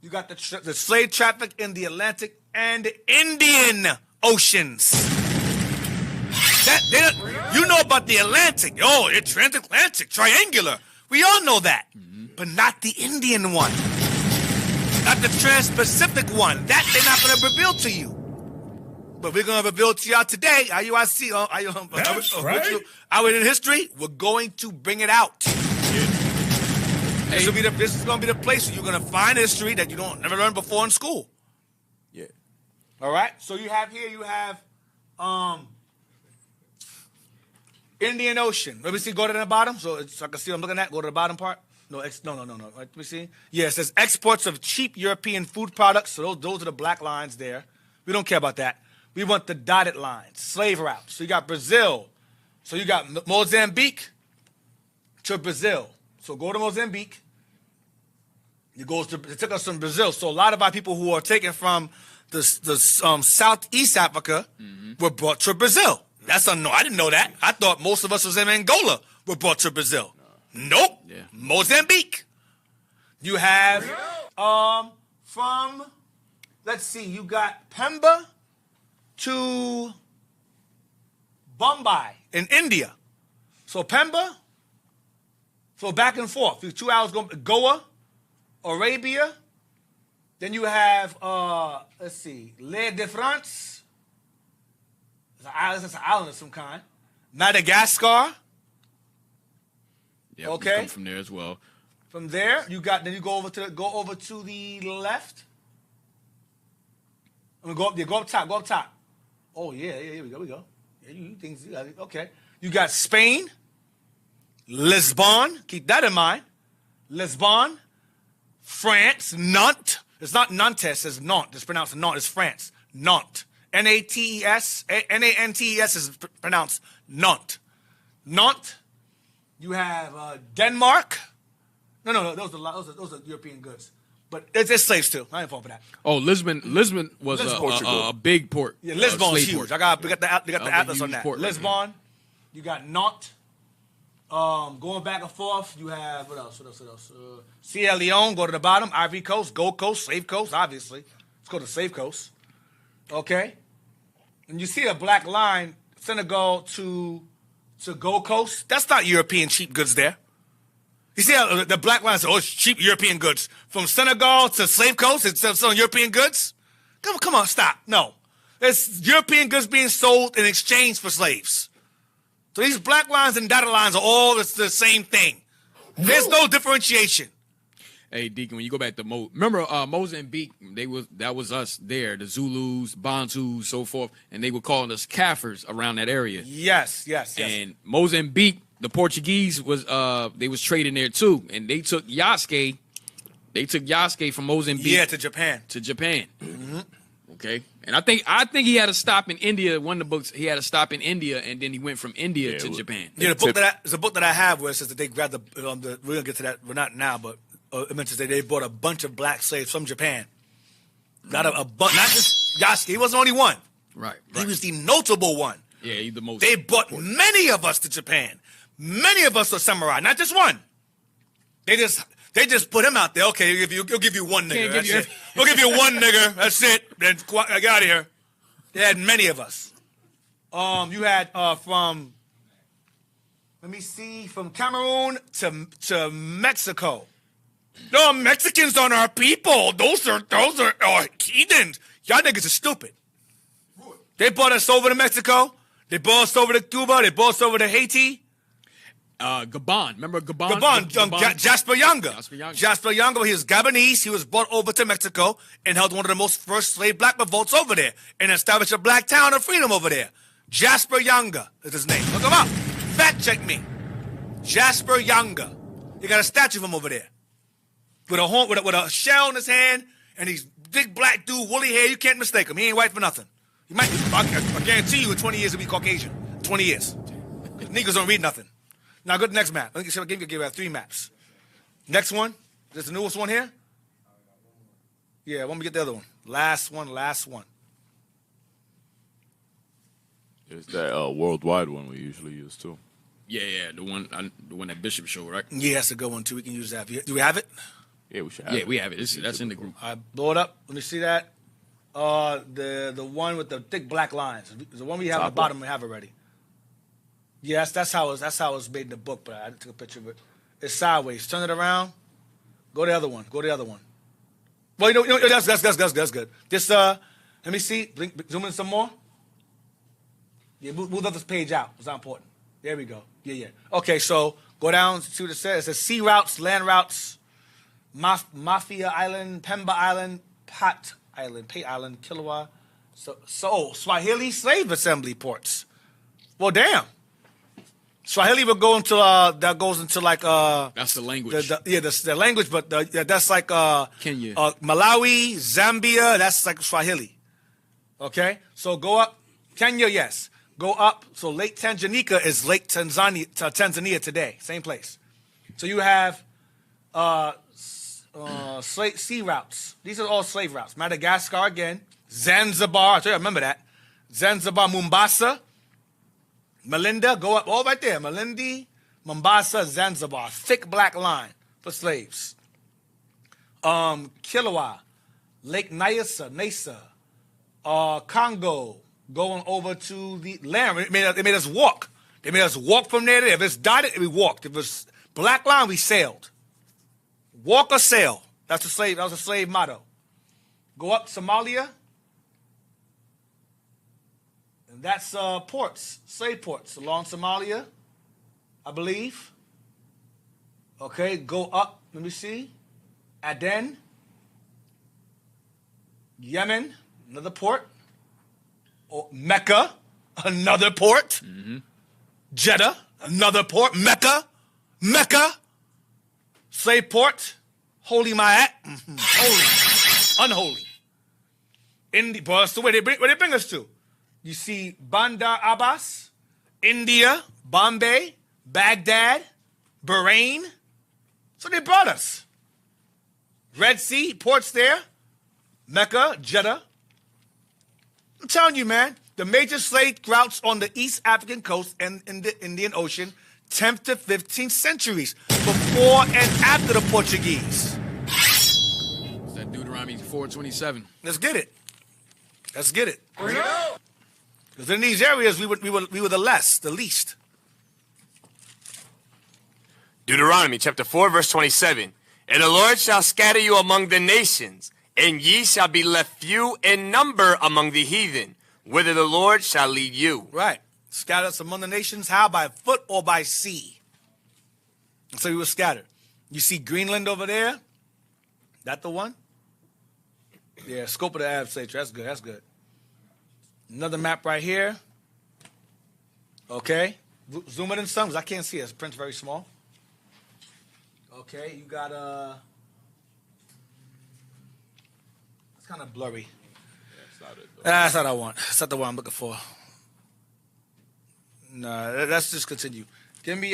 You got the slave traffic in the Atlantic and Indian Oceans. You know about the Atlantic. Oh, it's transatlantic, triangular. We all know that. Mm-hmm. But not the Indian one. Not the Trans-Pacific one. That they're not going to reveal to you. But we're going to reveal to y'all today. That's right. Out in history, we're going to bring it out. This is going to be the place where you're going to find history that you never learned before in school. Yeah. All right? So you have Indian Ocean. Let me see, go to the bottom so I can see what I'm looking at. Go to the bottom part. No. Right, let me see. Yeah, it says exports of cheap European food products. So those are the black lines there. We don't care about that. We want the dotted lines, slave routes. So you got Brazil. So you got Mozambique to Brazil. So go to Mozambique. It took us from Brazil. So a lot of our people who are taken from the Southeast Africa were brought to Brazil. I didn't know that. I thought most of us was in Angola were brought to Brazil. Nope. Yeah. Mozambique. You have you got Pemba to Bombay in India. So Pemba, so back and forth. 2 hours going Goa, Arabia. Then you have L'Île de France. It's an island of some kind. Madagascar. Yeah, okay. Come from there as well. From there, you go over to the left. Go up top. Oh yeah, here we go. Yeah, okay. You got Spain. Lisbon, keep that in mind. Lisbon, France, Nantes. It's not Nantes, it's Nantes. It's pronounced Nantes. It's France. Nantes. Nantes. Nantes is pronounced Nantes. Nantes. You have Denmark. No. Those are European goods. But it's slaves too. I ain't falling for that. Oh, Lisbon was a big port. Yeah, Lisbon's huge. Port. We got the atlas on that. Port, Lisbon. You got Nantes. Going back and forth, you have what else? Sierra Leone, go to the bottom. Ivory Coast, Gold Coast, Slave Coast, obviously. Let's go to Slave Coast. Okay? And you see a black line, Senegal to Gold Coast. That's not European cheap goods there. You see how the black line says, it's cheap European goods. From Senegal to Slave Coast, it's selling European goods? Come on, stop. No. It's European goods being sold in exchange for slaves. So these black lines and dotted lines are all the same thing. There's no differentiation. Hey, Deacon, when you go back to remember Mozambique, that was us there, the Zulus, Bantus, so forth, and they were calling us Kafirs around that area. Yes. And Mozambique, the Portuguese was trading there too, and they took Yasuke. They took Yasuke from Mozambique. Yeah, to Japan. Mm-hmm. Okay, and I think he had a stop in India. One of the books, he had a stop in India, and then he went from India to Japan. Yeah, there's a book that I have where it says that they grabbed we're gonna get to that. We're not now, but it mentions that they bought a bunch of black slaves from Japan. Not just Yasuke. He wasn't only one. Right. He was the notable one. Yeah, he's the most. They brought many of us to Japan. Many of us are samurai, not just one. They just put him out there. Okay, we'll give you one nigger. That's it. We'll give you one nigger. That's it. Then get out of here. They had many of us. You had from Cameroon to Mexico. No, Mexicans aren't our people. Those are heathens. Y'all niggas are stupid. They brought us over to Mexico. They brought us over to Cuba. They brought us over to Haiti. Gabon. Remember Gabon? Gabon. Jasper Younger. Jasper Younger, he was Gabonese. He was brought over to Mexico and held one of the first slave black revolts over there and established a black town of freedom over there. Jasper Younger is his name. Look him up. Fact check me. Jasper Younger. You got a statue of him over there. With a shell in his hand and he's big black dude, woolly hair. You can't mistake him. He ain't white for nothing. I guarantee you in 20 years he'll be Caucasian. 20 years. Niggas don't read nothing. Now go to the next map. I'll give you 3 maps. Next one. Is this the newest one here? Yeah, when we get the other one. Last one. It's that worldwide one we usually use too. Yeah, the one that Bishop showed, right? Yeah, that's a good one too. We can use that. Do we have it? Yeah, we should have it. Yeah, we have it. That's in the group. I blow it up. Let me see that. The one with the thick black lines. The one we have at the bottom we have already. Yes, that's how it's made in the book, but I took a picture of it. It's sideways. Turn it around. Go to the other one. Well, you know that's good. This let me see. Zoom in some more. Yeah, move this page out. It's not important. There we go. Yeah. Okay, so go down to what it says. It says sea routes, land routes, Mafia Island, Pemba Island, Pat Island, Kilauea. So Swahili slave assembly ports. Well, damn. Swahili will go into that goes into like that's the language. The language, but that's like Kenya, Malawi, Zambia. That's like Swahili. Okay, so go up. Kenya, yes. Go up. So Lake Tanganyika is Lake Tanzania today. Same place. So you have sea routes. These are all slave routes. Madagascar again. Zanzibar. I remember that. Zanzibar, Mombasa. Melinda, go up all right there. Malindi, Mombasa, Zanzibar. Thick black line for slaves. Kilauea, Lake Nyasa, Congo, going over to the land. They made us walk. They made us walk from there to there. If it's dotted, we walked. If it's black line, we sailed. Walk or sail. That was a slave motto. Go up Somalia. And that's ports, slave ports along Somalia, I believe. Okay, go up, let me see. Aden, Yemen, another port. Mecca, another port. Mm-hmm. Jeddah, another port. Mecca, Mecca, slave port, holy Ma'at, holy, unholy. Boy, that's the way where they bring us to. You see Bandar Abbas, India, Bombay, Baghdad, Bahrain. So they brought us. Red Sea, ports there, Mecca, Jeddah. I'm telling you, man, the major slave routes on the East African coast and in the Indian Ocean, 10th to 15th centuries, before and after the Portuguese. It's that Deuteronomy 4:27. Let's get it. Let's get it. Because in these areas, we were the least. Deuteronomy chapter 4, verse 27. And the Lord shall scatter you among the nations, and ye shall be left few in number among the heathen, whither the Lord shall lead you. Right. Scatter us among the nations, how? By foot or by sea? And so we were scattered. You see Greenland over there? That the one? Yeah, scope of the Arab slave trade. That's good, that's good. Another map right here. Okay. Zoom it in some, because I can't see it. It's print's very small. Okay, you got it's kind of blurry. That's not what I want. That's not the one I'm looking for. No, let's just continue. Give me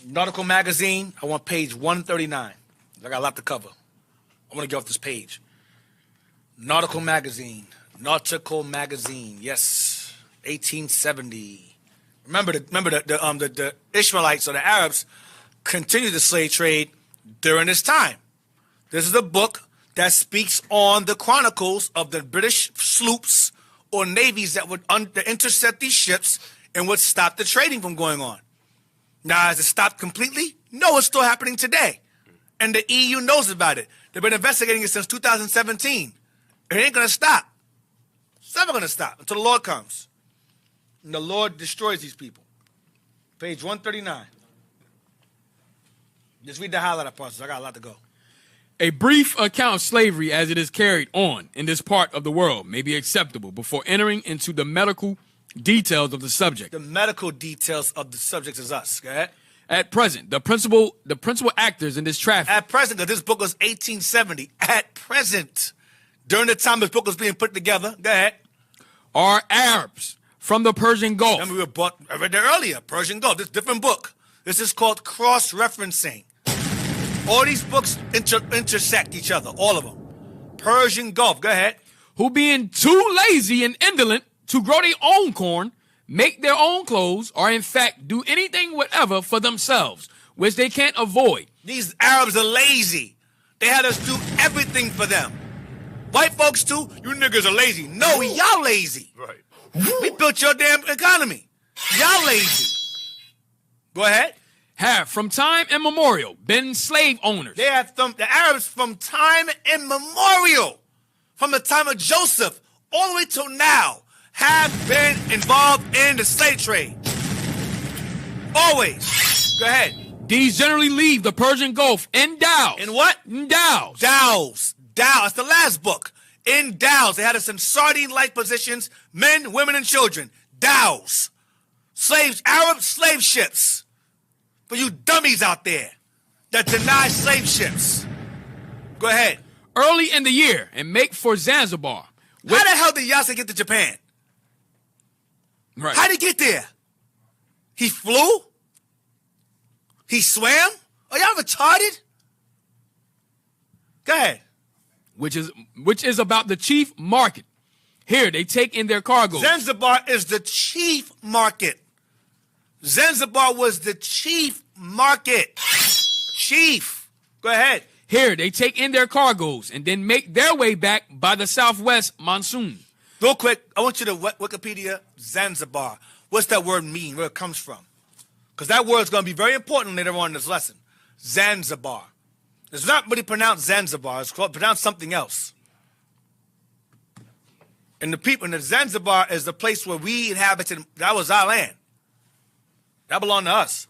Nautical Magazine. I want page 139. I got a lot to cover. I want to get off this page. Nautical Magazine. Nautical Magazine. Yes, 1870. Remember the Ishmaelites or the Arabs continued the slave trade during this time. This is a book that speaks on the chronicles of the British sloops or navies that would intercept these ships and would stop the trading from going on. Now, has it stopped completely? No, it's still happening today. And the EU knows about it. They've been investigating it since 2017. It ain't going to stop. It's never going to stop until the Lord comes. And the Lord destroys these people. Page 139. Just read the highlighter parts. I got a lot to go. A brief account of slavery as it is carried on in this part of the world may be acceptable before entering into the medical details of the subject. The medical details of the subject is us. Go ahead. At present, the principal actors in this traffic. At present, because this book was 1870. At present, during the time this book was being put together, go ahead. Are Arabs from the Persian Gulf. Remember I read that earlier, Persian Gulf. This is a different book. This is called cross-referencing. All these books intersect each other, all of them. Persian Gulf, go ahead. Who being too lazy and indolent to grow their own corn, make their own clothes, or in fact do anything whatever for themselves, which they can't avoid. These Arabs are lazy. They had us do everything for them. White folks too, you niggas are lazy. No, y'all lazy. Right. We built your damn economy. Y'all lazy. Go ahead. Have from time immemorial been slave owners. They have the Arabs from time immemorial, from the time of Joseph all the way till now, have been involved in the slave trade. Always. Go ahead. These generally leave the Persian Gulf in dhows. In what? In dhows. Dhows. That's the last book. In dhows. They had us in sardine-like positions, men, women, and children. Dhows. Slaves, Arab slave ships. For you dummies out there that deny slave ships. Go ahead. Early in the year and make for Zanzibar. How the hell did Yasser get to Japan? Right. How'd he get there? He flew? He swam? Are y'all retarded? Go ahead. Which is about the chief market. Here they take in their cargo. Zanzibar is the chief market. Zanzibar was the chief market. Chief. Go ahead. Here they take in their cargoes and then make their way back by the southwest monsoon. Real quick, I want you to Wikipedia Zanzibar. What's that word mean? Where it comes from? Because that word is going to be very important later on in this lesson. Zanzibar. It's not really pronounced Zanzibar. It's pronounced something else. And the people in the Zanzibar is the place where we inhabited. That was our land. That belonged to us.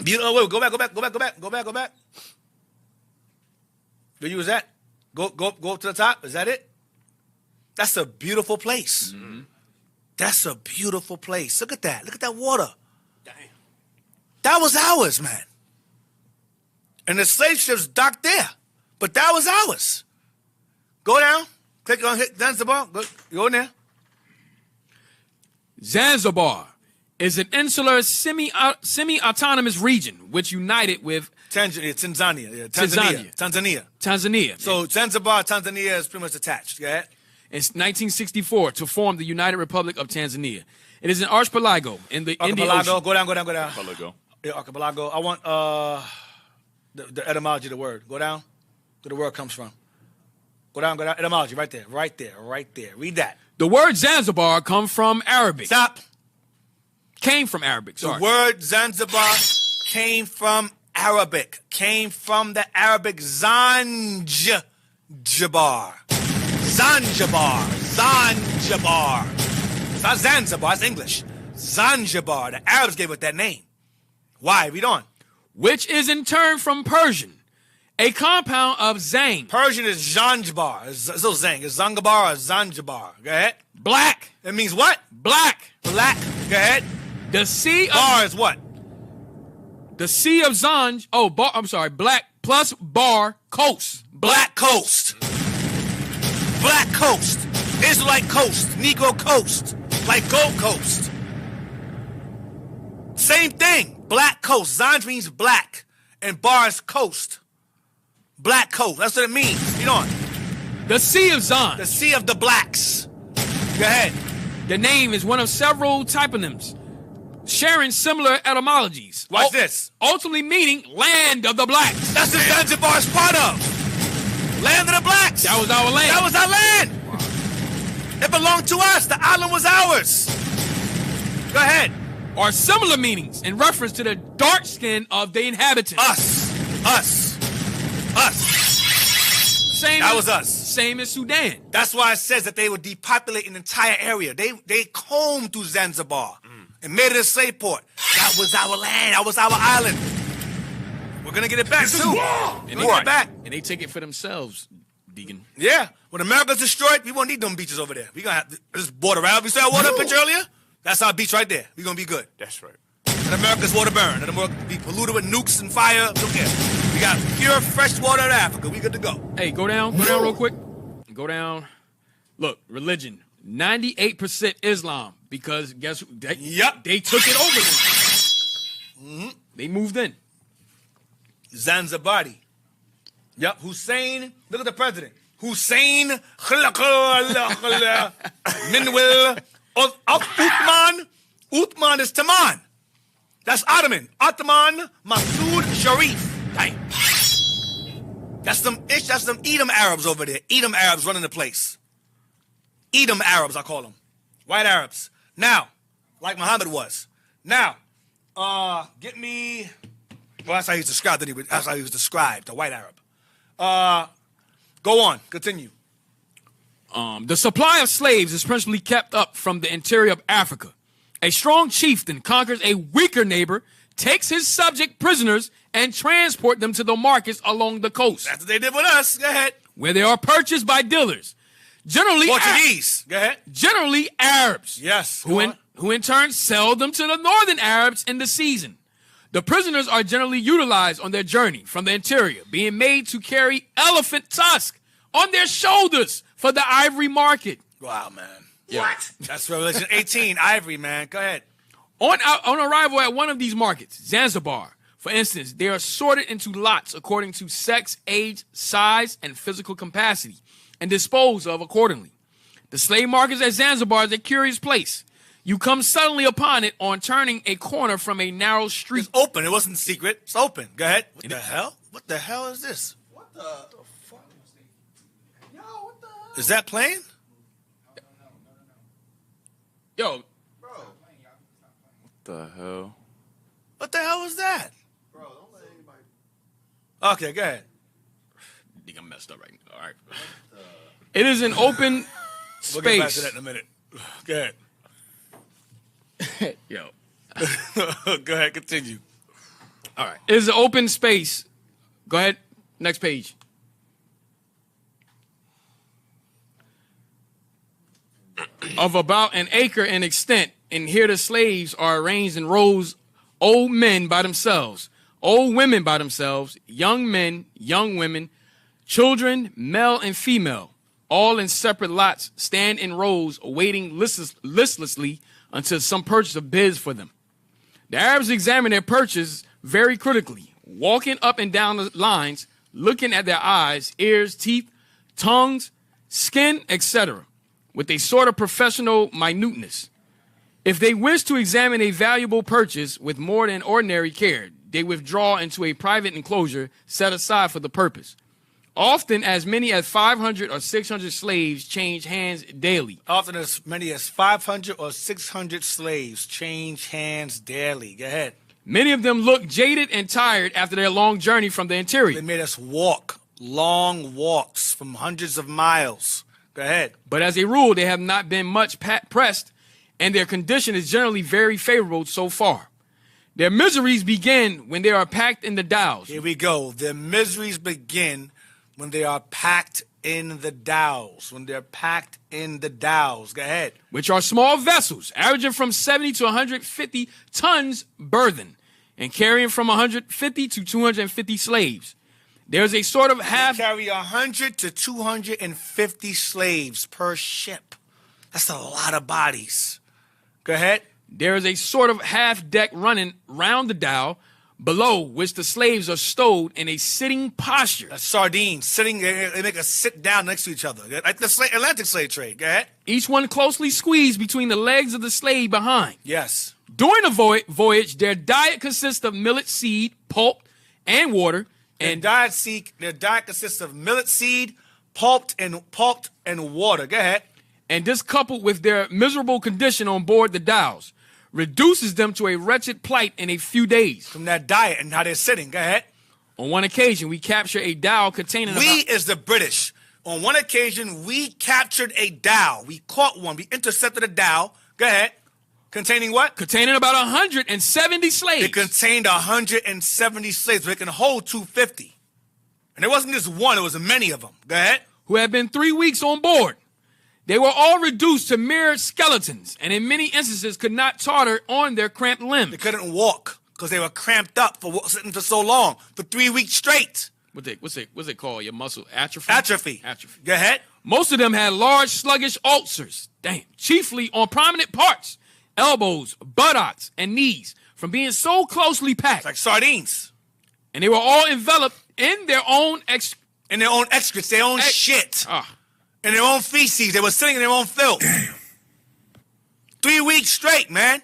Wait, go back. Where you was at? Go up to the top. Is that it? That's a beautiful place. Mm-hmm. That's a beautiful place. Look at that. Look at that water. Damn. That was ours, man. And the slave ships docked there. But that was ours. Go down. Click on hit Zanzibar. Go in there. Zanzibar is an insular semi-autonomous region which united with Tanzania. Yeah, Tanzania. So Zanzibar, Tanzania is pretty much attached. Yeah. In 1964 to form the United Republic of Tanzania. It is an archipelago in the Indian Ocean. Go down. Archipelago. Yeah, archipelago. I want the etymology of the word. Go down. Where the word comes from. Go down. Etymology, right there. Read that. The word Zanzibar comes from Arabic. Stop. Came from Arabic, sorry. The word Zanzibar came from Arabic. Came from the Arabic Zanzibar. Zanzibar. It's not Zanzibar, it's English. Zanzibar. The Arabs gave it that name. Why? Read on. Which is in turn from Persian, a compound of Zang. Persian is Zanzibar. It's Zang. It's Zanzibar or Zanzibar. Go ahead. Black. It means what? Black. Go ahead. The sea of... Bar is what? The Sea of Zanj... Oh, black plus bar, coast. Black coast. Black coast. Israelite coast. Negro coast. Like Gold Coast. Same thing. Black coast. Zanj means black. And bar is coast. Black coast. That's what it means. Read on. The Sea of Zanj. The Sea of the Blacks. Go ahead. The name is one of several toponyms sharing similar etymologies. Watch this. Ultimately meaning land of the blacks. That's what Zanzibar is part of. Land of the blacks. That was our land. That was our land. It belonged to us. The island was ours. Go ahead. Or similar meanings in reference to the dark skin of the inhabitants. Us. That was us. Same as Sudan. That's why it says that they would depopulate an entire area. They combed through Zanzibar and made it a slave port. That was our land. That was our island. We're gonna get it back too. And they get it back. And they take it for themselves, Deacon. Yeah. When America's destroyed, we won't need them beaches over there. We gonna have this water out. We saw our water picture earlier. That's our beach right there. We gonna be good. That's right. Let America's water burn. Let America be polluted with nukes and fire. Look here. We got pure fresh water in Africa. We good to go. Hey, go down real quick. Go down. Look, religion. 98% Islam because guess who? They took it over them. They moved in. Zanzibari. Yep. Hussein. Look at the president. Hussein. Minwil. Uthman. Uthman is Taman. That's Ottoman. Ottoman Masood Sharif. Dang. That's them Edom Arabs over there. Edom Arabs running the place. Edom Arabs, I call them. White Arabs. Now, like Muhammad was. Now, get me. Well, that's how he's described. That's how he was described, the white Arab. Go on. Continue. The supply of slaves is principally kept up from the interior of Africa. A strong chieftain conquers a weaker neighbor, takes his subject prisoners, and transport them to the markets along the coast. That's what they did with us. Go ahead. Where they are purchased by dealers. Generally Portuguese. Go ahead. Generally Arabs. Yes. Who in turn sell them to the northern Arabs in the season. The prisoners are generally utilized on their journey from the interior, being made to carry elephant tusk on their shoulders for the ivory market. Wow, man. What? That's Revelation 18, ivory, man. Go ahead. On arrival at one of these markets, Zanzibar, for instance, they are sorted into lots according to sex, age, size, and physical capacity, and disposed of accordingly. The slave markets at Zanzibar is a curious place. You come suddenly upon it on turning a corner from a narrow street. It's open. It wasn't secret. It's open. Go ahead. What the hell? What the hell is this? What the fuck? Yo, what the hell? Is that playing? Yo. Bro. What the hell? What the hell was that? Bro, don't let anybody. Okay, go ahead. I think I'm messed up right now. All right. It is an open space. We'll get back to that in a minute. Go ahead. Yo. Go ahead, continue. All right. It is an open space. Go ahead. Next page. of about an acre in extent, and here the slaves are arranged in rows, old men by themselves, old women by themselves, young men, young women, children, male and female, all in separate lots, stand in rows, awaiting listlessly until some purchaser bids for them. The Arabs examine their purchase very critically, walking up and down the lines, looking at their eyes, ears, teeth, tongues, skin, etc., with a sort of professional minuteness. If they wish to examine a valuable purchase with more than ordinary care, they withdraw into a private enclosure set aside for the purpose. Often as many as 500 or 600 slaves change hands daily. Often as many as 500 or 600 slaves change hands daily. Go ahead. Many of them look jaded and tired after their long journey from the interior. They made us walk long walks from hundreds of miles. Go ahead. But as a rule, they have not been much pressed, and their condition is generally very favorable so far. Their miseries begin when they are packed in the dhows. Here we go. Their miseries begin when they are packed in the dhows. When they're packed in the dhows. Go ahead. Which are small vessels, averaging from 70 to 150 tons burthen, and carrying from 150 to 250 slaves. There's a sort of half... They carry 100 to 250 slaves per ship. That's a lot of bodies. Go ahead. There is a sort of half deck running round the dhow, below which the slaves are stowed in a sitting posture. A sardine, sitting, they make us sit down next to each other. Like the Atlantic slave trade. Go ahead. Each one closely squeezed between the legs of the slave behind. Yes. During the voyage, their diet consists of millet seed, pulp, and water. Their diet consists of millet seed, pulped and water. Go ahead. And this, coupled with their miserable condition on board the dhows, reduces them to a wretched plight in a few days. From that diet and how they're sitting. Go ahead. On one occasion, we capture a dhow containing is the British. On one occasion, we captured a dhow. We caught one. We intercepted a dhow. Go ahead. Containing what? Containing about 170 slaves. It contained 170 slaves, but it can hold 250. And it wasn't just one, it was many of them. Go ahead. Who had been 3 weeks on board. They were all reduced to mere skeletons, and in many instances could not totter on their cramped limbs. They couldn't walk because they were cramped up for sitting for so long, for 3 weeks straight. What's it called? Your muscle atrophy? Atrophy. Go ahead. Most of them had large, sluggish ulcers, chiefly on prominent parts, elbows, buttocks, and knees, from being so closely packed. It's like sardines. And they were all enveloped in their own excrets, their own shit. In their own feces. They were sitting in their own filth. Damn. 3 weeks straight, man.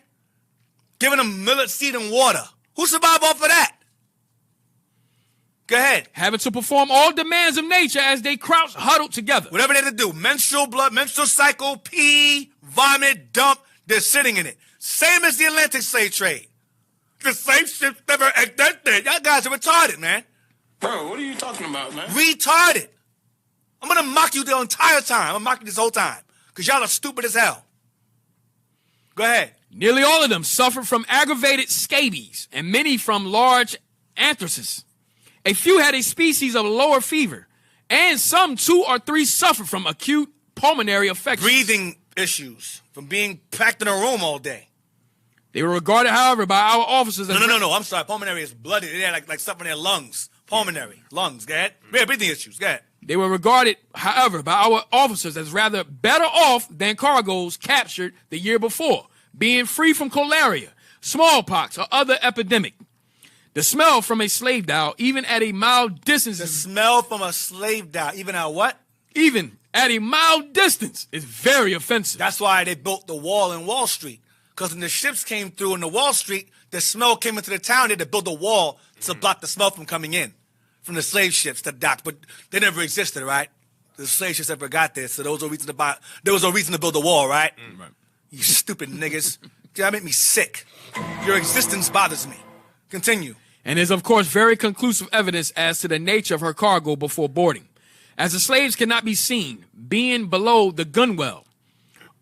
Giving them millet seed and water. Who survived off of that? Go ahead. Having to perform all demands of nature as they crouched, huddled together. Whatever they had to do. Menstrual blood, menstrual cycle, pee, vomit, dump. They're sitting in it. Same as the Atlantic slave trade. The slave ships never existed. Y'all guys are retarded, man. Bro, what are you talking about, man? Retarded. I'm going to mock you the entire time. I'm going to mock you this whole time. Because y'all are stupid as hell. Go ahead. Nearly all of them suffered from aggravated scabies, and many from large anthracis. A few had a species of lower fever, and some 2 or 3 suffered from acute pulmonary affections. Breathing issues from being packed in a room all day. They were regarded, however, by our officers as... No. I'm sorry. Pulmonary is bloody. They had like stuff in their lungs. Pulmonary. Lungs. Go ahead. Yeah, breathing issues. Go ahead. They were regarded, however, by our officers as rather better off than cargoes captured the year before, being free from cholera, smallpox, or other epidemic. The smell from a slave dhow, even at a mild distance... The smell from a slave dhow, even at what? Even at a mild distance, is very offensive. That's why they built the wall in Wall Street. Because when the ships came through in the Wall Street, the smell came into the town. They had to build a wall to block the smell from coming in. From the slave ships to docks, but they never existed, right? The slave ships never got there, so there was no reason to build a wall, right? Right. You stupid niggas. That make me sick. Your existence bothers me. Continue. And is, of course, very conclusive evidence as to the nature of her cargo before boarding, as the slaves cannot be seen, being below the gunwale.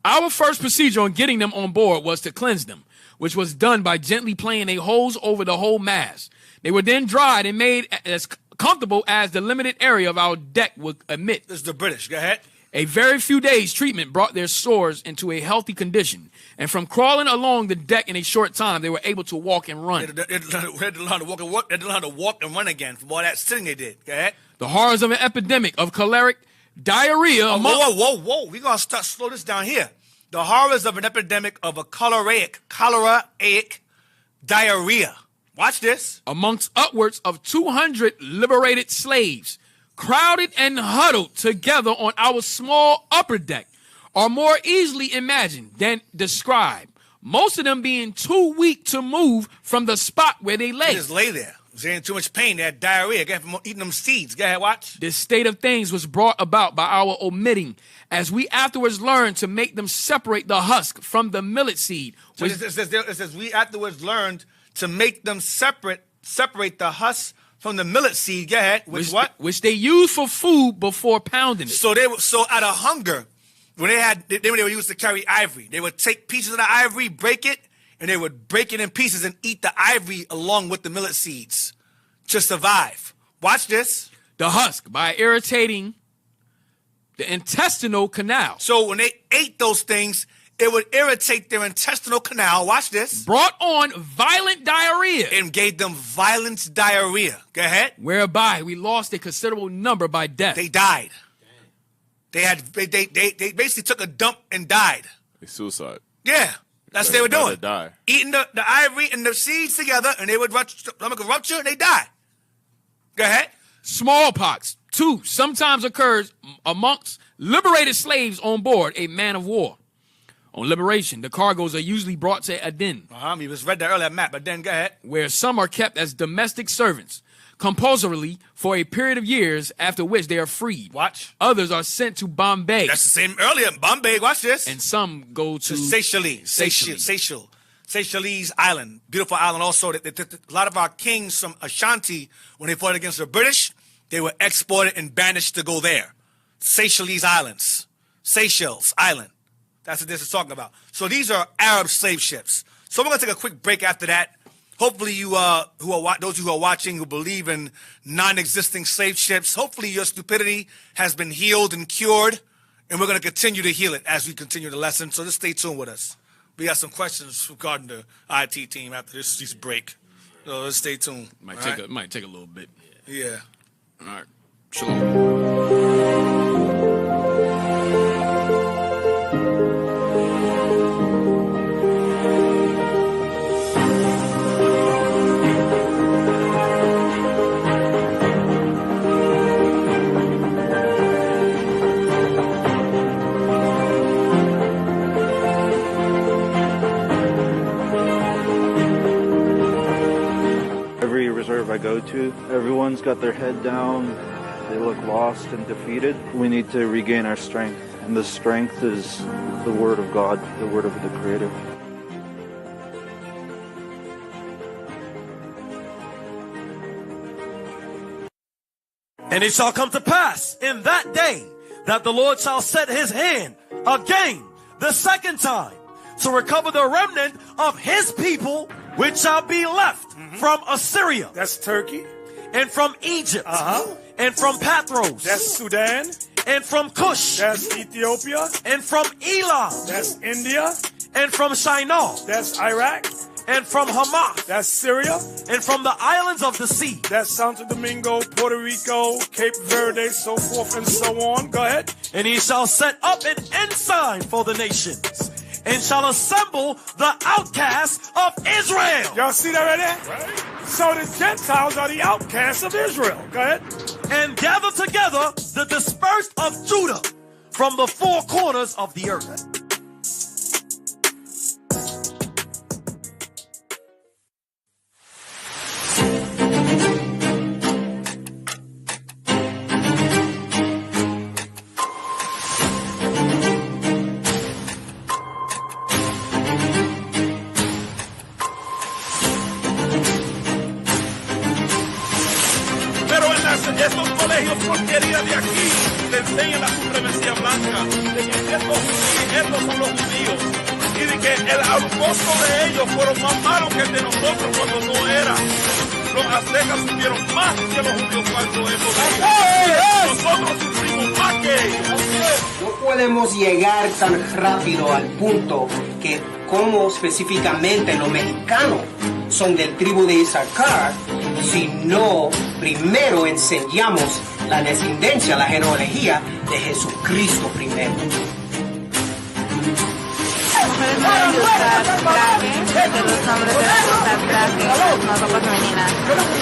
Our first procedure on getting them on board was to cleanse them, which was done by gently playing a hose over the whole mast. They were then dried and made as comfortable as the limited area of our deck would admit. This is the British. Go ahead. A very few days' treatment brought their sores into a healthy condition, and from crawling along the deck in a short time, they were able to walk and run. They had to learn to walk and run again from all that sitting they did. Go ahead. The horrors of an epidemic of choleric diarrhea. Whoa. We're going to slow this down here. The horrors of an epidemic of a choleric diarrhea. Watch this. Amongst upwards of 200 liberated slaves, crowded and huddled together on our small upper deck, are more easily imagined than described. Most of them being too weak to move from the spot where they lay. They just lay there. They're in too much pain. They had diarrhea. Get from eating them seeds. Go ahead, watch. This state of things was brought about by our omitting, as we afterwards learned to make them separate the husk from the millet seed. So it says we afterwards learned to make them separate the husk from the millet seed. Go ahead. Which they used for food before pounding it. So out of hunger, when they were used to carry ivory, they would take pieces of the ivory, break it, and they would break it in pieces and eat the ivory along with the millet seeds to survive. Watch this. The husk, by irritating the intestinal canal. So when they ate those things, it would irritate their intestinal canal. Watch this. Brought on violent diarrhea. And gave them violent diarrhea. Go ahead. Whereby we lost a considerable number by death. They died. They basically took a dump and died. It's suicide. Yeah. That's what they were doing. Die. Eating the ivory and the seeds together, and they would rupture and they die. Go ahead. Smallpox, too, sometimes occurs amongst liberated slaves on board a man of war. On liberation, the cargoes are usually brought to Aden. You just read that earlier map, but then go ahead. Where some are kept as domestic servants, compulsorily for a period of years, after which they are freed. Watch. Others are sent to Bombay. That's the same earlier. Bombay, watch this. And some go to Seychelles Island. Beautiful island also. A lot of our kings from Ashanti, when they fought against the British, they were exported and banished to go there. Seychelles Islands. Seychelles Island. That's what this is talking about. So these are Arab slave ships. So we're going to take a quick break after that. Hopefully you, those of you who are watching who believe in non-existing slave ships, hopefully your stupidity has been healed and cured, and we're going to continue to heal it as we continue the lesson. So just stay tuned with us. We got some questions regarding the IT team after this break. So let's stay tuned. Might take a little bit. Yeah. All right. Shalom. I go to, everyone's got their head down, they look lost and defeated. We need to regain our strength, and the strength is the Word of God, the Word of the Creator. And it shall come to pass in that day that the Lord shall set his hand again the second time to recover the remnant of his people which shall be left from Assyria. That's Turkey. And from Egypt. And from Pathros. That's Sudan. And from Cush. That's Ethiopia. And from Elam. That's India. And from Shinar. That's Iraq. And from Hamath. That's Syria. And from the islands of the sea. That's Santo Domingo, Puerto Rico, Cape Verde, so forth and so on. Go ahead. And he shall set up an ensign for the nations, and shall assemble the outcasts of Israel. Y'all see that right there? Right. So the Gentiles are the outcasts of Israel. Go ahead. And gather together the dispersed of Judah from the four corners of the earth. Estos colegios porquería de aquí le enseñan la supremacía blanca, de que estos son los judíos, y de que el apóstol de ellos fueron más malos que el de nosotros cuando no era. Los aztecas sufrieron más que los judíos cuando hemos nosotros sufrimos más que ellos. No podemos llegar tan rápido al punto que como específicamente los mexicanos son del tribu de Isaacar, si no primero enseñamos la descendencia, la genealogía de Jesucristo primero. Mujeres pueden usar trajes, que los hombres deben usar trajes, no ropa femenina.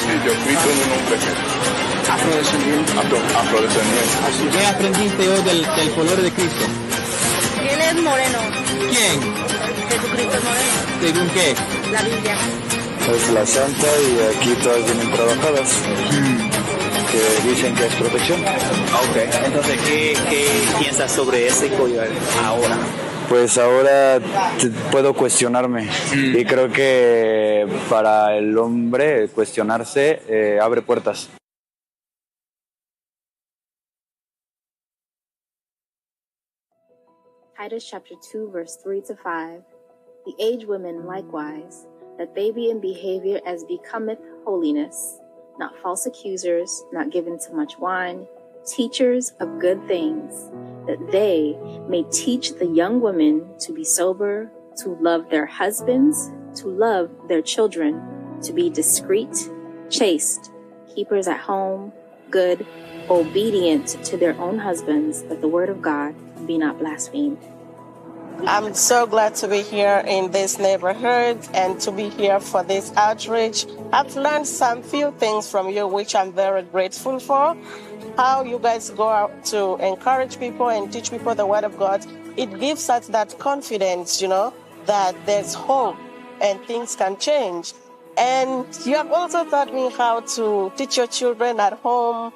Sí, yo fui con un hombre afrodescendiente. ¿Qué aprendiste hoy del color de Cristo? ¿Quién es moreno? ¿Quién? Jesucristo es moreno. ¿Según qué? La Biblia. Es la santa y aquí todas vienen trabajadas. Que dicen que es protección. Ok. Entonces, ¿qué piensas sobre ese collar ahora? Pues ahora puedo cuestionarme y creo que para el hombre cuestionarse abre puertas. Titus chapter 2, verse 3 to 5. The aged women likewise, that they be in behavior as becometh holiness, not false accusers, not given to much wine, teachers of good things, that they may teach the young women to be sober, to love their husbands, to love their children, to be discreet, chaste, keepers at home, good, obedient to their own husbands, that the word of God be not blasphemed. I'm so glad to be here in this neighborhood and to be here for this outreach. I've learned some few things from you, which I'm very grateful for. How you guys go out to encourage people and teach people the word of God. It gives us that confidence, that there's hope and things can change. And you have also taught me how to teach your children at home,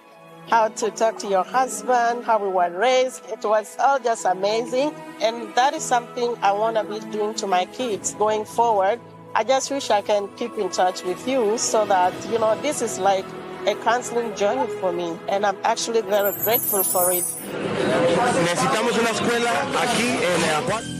how to talk to your husband, how we were raised. It was all just amazing. And that is something I want to be doing to my kids going forward. I just wish I can keep in touch with you so that, this is like a counseling journey for me. And I'm actually very grateful for it. Necesitamos una escuela aquí en Aguas.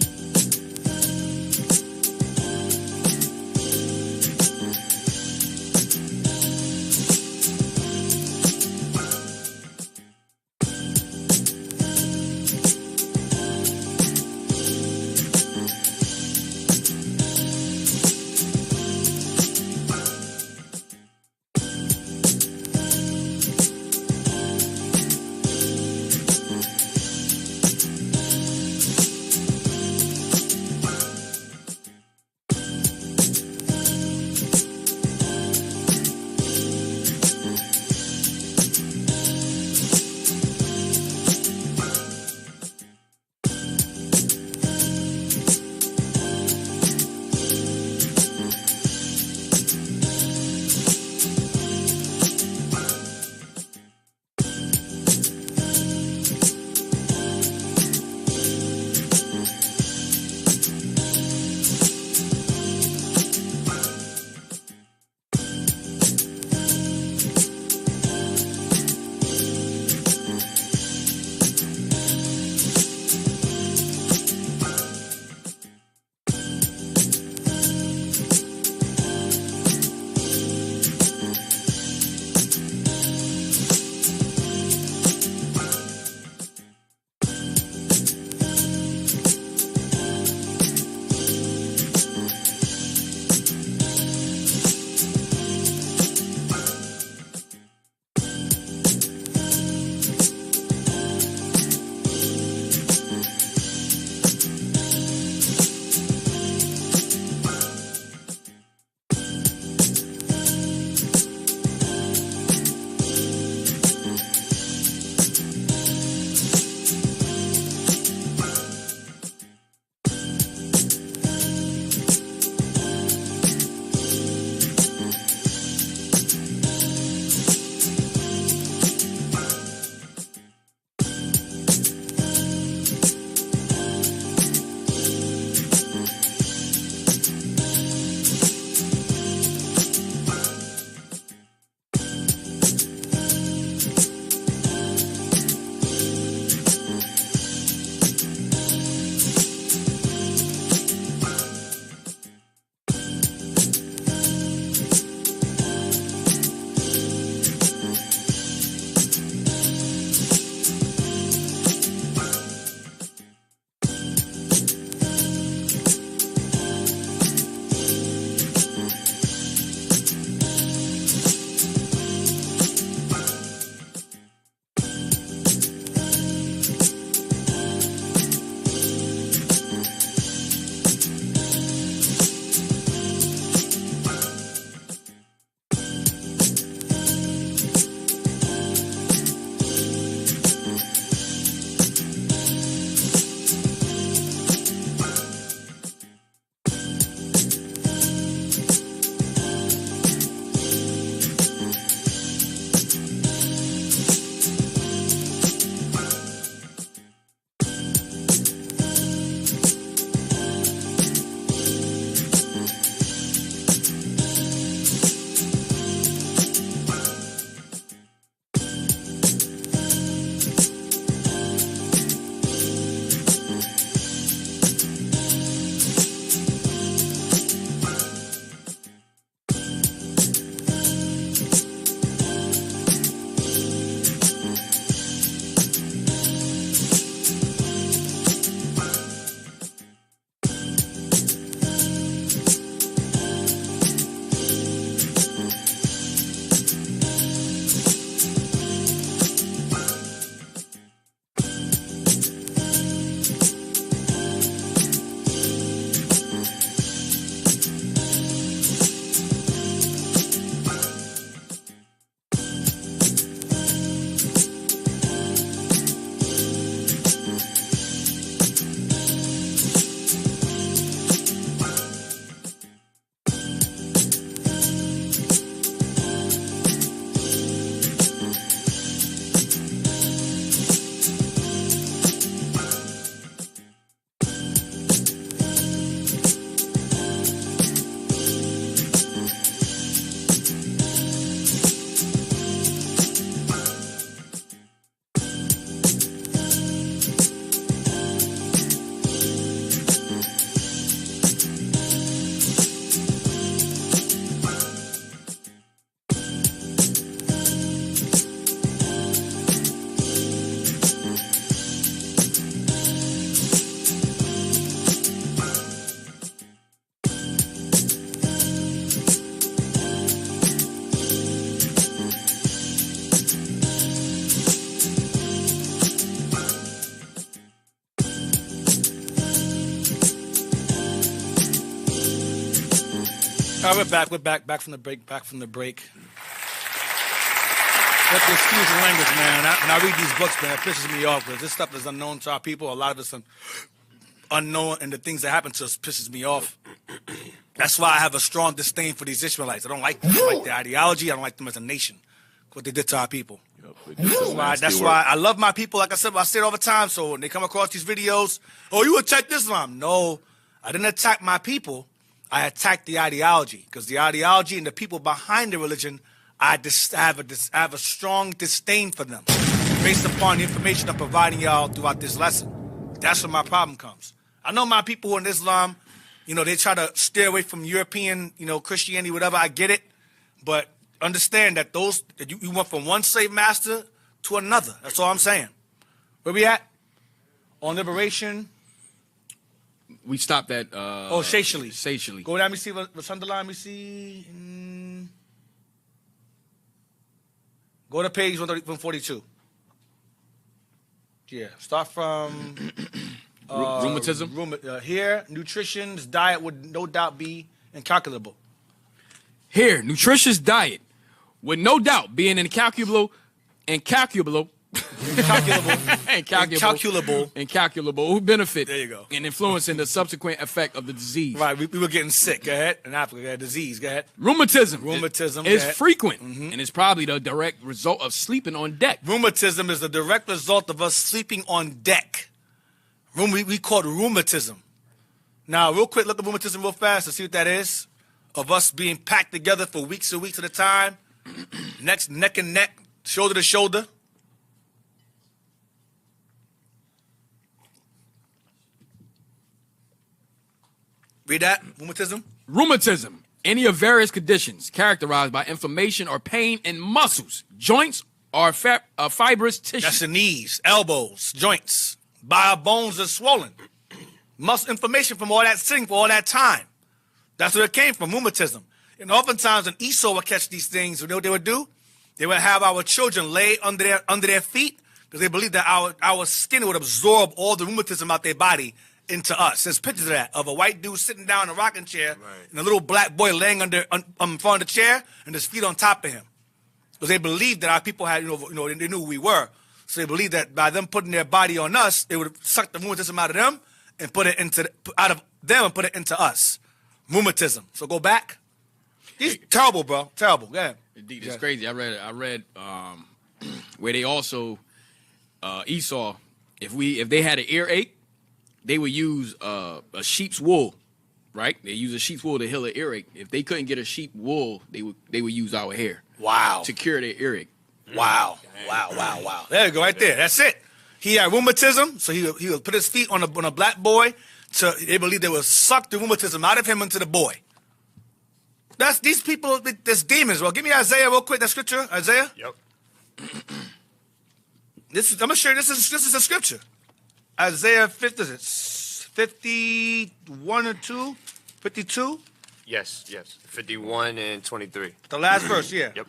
All right, we're back from the break. But excuse the language, man. When I read these books, man, it pisses me off because this stuff is unknown to our people. A lot of it's unknown, and the things that happen to us pisses me off. That's why I have a strong disdain for these Israelites. I don't like them. I don't like their ideology. I don't like them as a nation. What they did to our people. That's why I love my people. Like I said it all the time. So when they come across these videos, oh, you attacked Islam. No, I didn't attack my people. I attacked the ideology because the ideology and the people behind the religion, I have a strong disdain for them based upon the information I'm providing y'all throughout this lesson. That's where my problem comes. I know my people in Islam, they try to steer away from European, Christianity, whatever. I get it. But understand that you went from one slave master to another. That's all I'm saying. Where we at? On liberation. We stopped at Seychelles. Go down, let me see what's underlined. Let me see. Go to page 142. Yeah, start from rheumatism. Here, nutrition's diet would no doubt be incalculable. Here, nutritious diet would no doubt be an incalculable benefit. There you go. In influencing the subsequent effect of the disease. Right, we were getting sick. Go ahead. In Africa, disease. Go ahead. Rheumatism is frequent and it's probably the direct result of sleeping on deck. Rheumatism is the direct result of us sleeping on deck. We call it rheumatism. Now, real quick, look at rheumatism real fast and see what that is. Of us being packed together for weeks and weeks at a time, neck and neck, shoulder to shoulder. Read that, rheumatism. Rheumatism, any of various conditions characterized by inflammation or pain in muscles, joints, or fibrous tissue. That's the knees, elbows, joints. By our bones are swollen. Muscle inflammation from all that sitting for all that time. That's where it came from, rheumatism. And oftentimes when Esau would catch these things, you know what they would do? They would have our children lay under their feet because they believed that our skin would absorb all the rheumatism out their body into us. There's pictures of that, of a white dude sitting down in a rocking chair and a little black boy laying in front of the chair and his feet on top of him. Because they believed that our people had, they knew who we were. So they believed that by them putting their body on us, they would suck the rheumatism out of them and put it into us. Rheumatism. So go back. He's terrible, bro. Terrible. Go ahead. Indeed, it's crazy. I read where they also Esau, if they had an earache, they would use a sheep's wool, right? They use a sheep's wool to heal an earache. If they couldn't get a sheep wool, they would use our hair. Wow. To cure their earache. Wow. There you go, right there. That's it. He had rheumatism, so he would put his feet on a black boy. They believe they would suck the rheumatism out of him into the boy. That's these people. There's demons. Well, give me Isaiah real quick. That scripture, Isaiah. Yep. I'm gonna share. This is a scripture. Isaiah 51 and 2, 52. Yes. 51 and 23. The last verse. Yeah. Yep.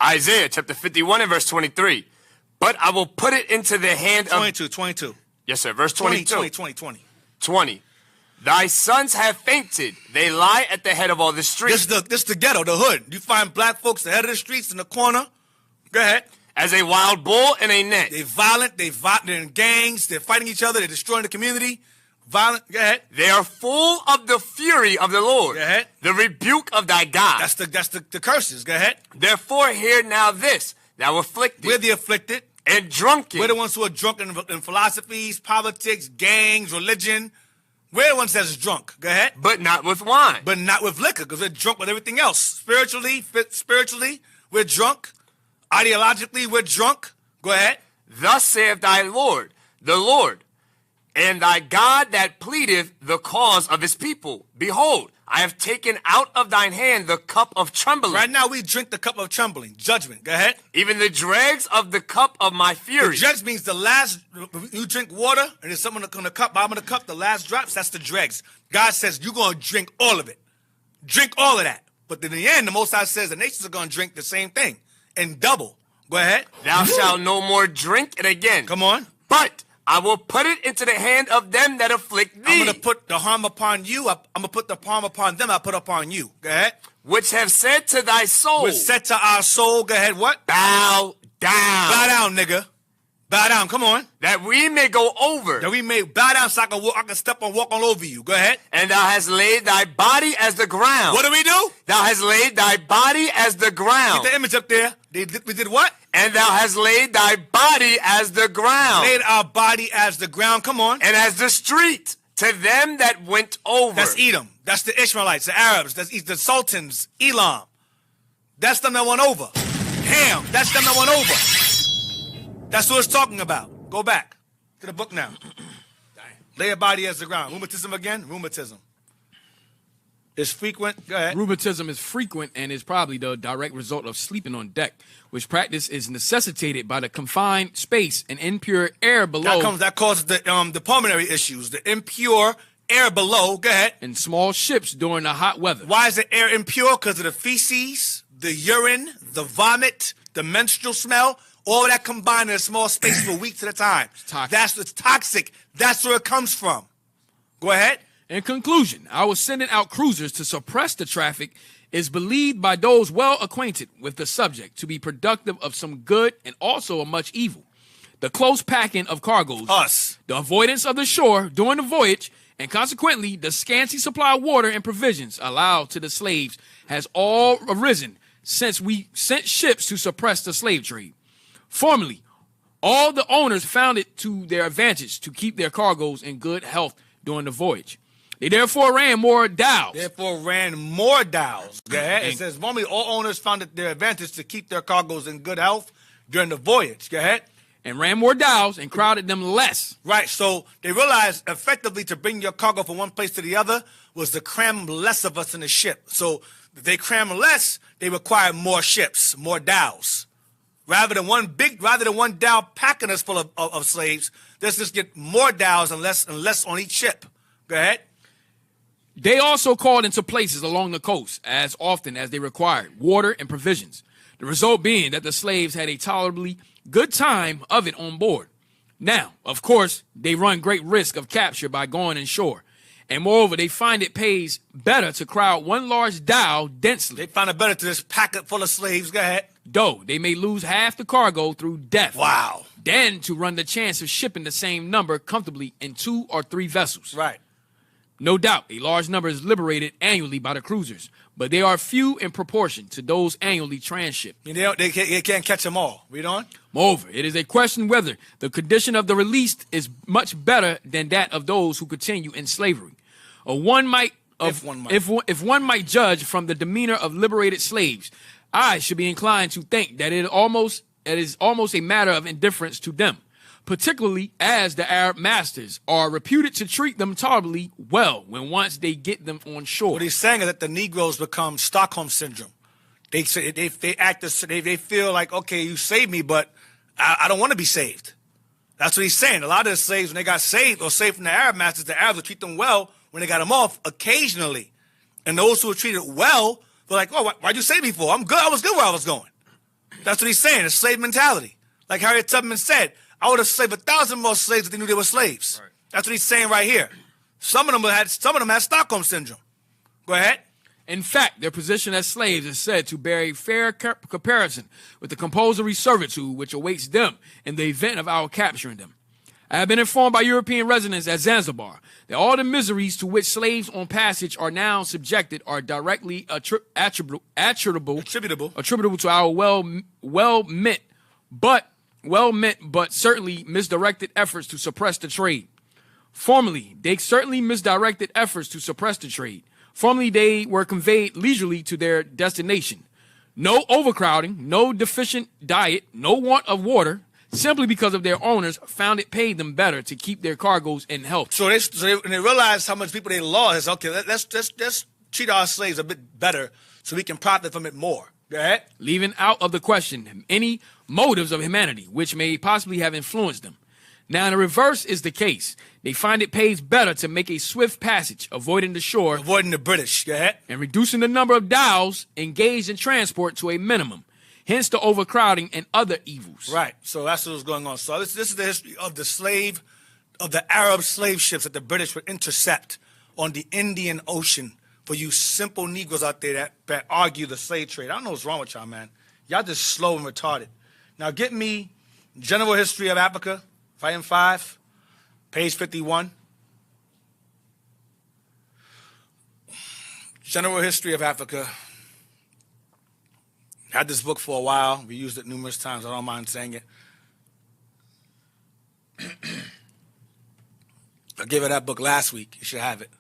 Isaiah chapter 51 and verse 23. But I will put it into the hand of 22. Yes, sir. Verse 22. 20. Thy sons have fainted. They lie at the head of all the streets. This the ghetto, the hood. You find black folks at the head of the streets in the corner. Go ahead. As a wild bull in a net. They're violent. They're in gangs. They're fighting each other. They're destroying the community. Violent. Go ahead. They are full of the fury of the Lord. Go ahead. The rebuke of thy God. That's the curses. Go ahead. Therefore hear now this. Thou afflicted. We're the afflicted. And drunken. We're the ones who are drunk in philosophies, politics, gangs, religion. We're the ones that's drunk. Go ahead. But not with wine. But not with liquor, because we're drunk with everything else. Spiritually, we're drunk. Ideologically, we're drunk. Go ahead. Thus saith thy Lord, the Lord, and thy God that pleadeth the cause of his people. Behold, I have taken out of thine hand the cup of trembling. Right now we drink the cup of trembling. Judgment. Go ahead. Even the dregs of the cup of my fury. The dregs means the last, you drink water and there's something on the cup, bottom of the cup, the last drops, that's the dregs. God says you're going to drink all of it. Drink all of that. But in the end, the Most High says the nations are going to drink the same thing and double. Go ahead. Thou shalt no more drink it again. Come on. But I will put it into the hand of them that afflict thee. I'm going to put the harm upon you. I'm going to put the harm upon them I put upon you. Go ahead. Which have said to thy soul. Which said to our soul. Go ahead. What? Bow down. Bow down, nigga. Bow down. Come on. That we may go over. That we may bow down so I can step and walk all over you. Go ahead. And thou hast laid thy body as the ground. What do we do? Thou hast laid thy body as the ground. Get the image up there. We did what? And thou hast laid thy body as the ground. Laid our body as the ground. Come on. And as the street to them that went over. That's Edom. That's the Ishmaelites, the Arabs. That's the Sultans, Elam. That's them that went over. Ham. That's them that went over. That's what it's talking about. Go back to the book now. Lay your body as the ground. Rheumatism again? Rheumatism. It's frequent. Go ahead. Rheumatism is frequent and is probably the direct result of sleeping on deck, which practice is necessitated by the confined space and impure air below. That causes the pulmonary issues, the impure air below. Go ahead. In small ships during the hot weather. Why is the air impure? Because of the feces, the urine, the vomit, the menstrual smell. All that combined in a small space for weeks at a time. It's toxic. That's where it comes from. Go ahead. In conclusion, our sending out cruisers to suppress the traffic is believed by those well acquainted with the subject to be productive of some good and also of much evil. The close packing of cargoes, the avoidance of the shore during the voyage, and consequently the scanty supply of water and provisions allowed to the slaves has all arisen since we sent ships to suppress the slave trade. Formerly, all the owners found it to their advantage to keep their cargoes in good health during the voyage. They therefore ran more dhows. Okay? It says, normally all owners found it their advantage to keep their cargoes in good health during the voyage. Go ahead. And ran more dhows and crowded them less. Right, so they realized effectively to bring your cargo from one place to the other was to cram less of us in the ship. So if they cram less, they require more ships, more dhows. Rather than one dhow packing us full of slaves, let's just get more dhows and less on each ship. Go ahead. They also called into places along the coast as often as they required water and provisions. The result being that the slaves had a tolerably good time of it on board. Now, of course, they run great risk of capture by going inshore. And moreover, they find it pays better to crowd one large dhow densely. They find it better to just pack it full of slaves. Go ahead. Though they may lose half the cargo through death. Wow. Then to run the chance of shipping the same number comfortably in 2 or 3 vessels. Right. No doubt, a large number is liberated annually by the cruisers, but they are few in proportion to those annually transshipped. They can't catch them all. Read on. Moreover, it is a question whether the condition of the released is much better than that of those who continue in slavery. If one might judge from the demeanor of liberated slaves, I should be inclined to think that it is almost a matter of indifference to them, particularly as the Arab masters are reputed to treat them tolerably well when once they get them on shore. What he's saying is that the Negroes become Stockholm syndrome. They feel like, okay, you saved me, but I don't want to be saved. That's what he's saying. A lot of the slaves, when they got saved or saved from the Arab masters, the Arabs would treat them well when they got them off occasionally. And those who were treated well were like, oh, why'd you save me for? I'm good. I was good where I was going. That's what he's saying. It's slave mentality. Like Harriet Tubman said, I would have saved 1,000 more slaves if they knew they were slaves. Right. That's what he's saying right here. Some of them had Stockholm syndrome. Go ahead. In fact, their position as slaves is said to bear a fair comparison with the compulsory servitude which awaits them in the event of our capturing them. I have been informed by European residents at Zanzibar that all the miseries to which slaves on passage are now subjected are directly attributable to our well-meant but certainly misdirected efforts to suppress the trade. Formerly, they certainly misdirected efforts to suppress the trade. Formerly, they were conveyed leisurely to their destination. No overcrowding, no deficient diet, no want of water, simply because of their owners found it paid them better to keep their cargoes in health. So they realized how much people they lost. Okay, let's treat our slaves a bit better so we can profit from it more. Go ahead. Leaving out of the question any motives of humanity which may possibly have influenced them. Now, the reverse is the case. They find it pays better to make a swift passage, avoiding the shore. Avoiding the British. Go ahead. And reducing the number of dhows engaged in transport to a minimum. Hence the overcrowding and other evils. Right. So that's what's going on. So this is the history of the slave of the Arab slave ships that the British would intercept on the Indian Ocean for you simple Negroes out there that argue the slave trade. I don't know what's wrong with y'all, man. Y'all just slow and retarded. Now get me General History of Africa, Volume 5, page 51. General History of Africa. Had this book for a while. We used it numerous times. I don't mind saying it. I gave her that book last week. You should have it.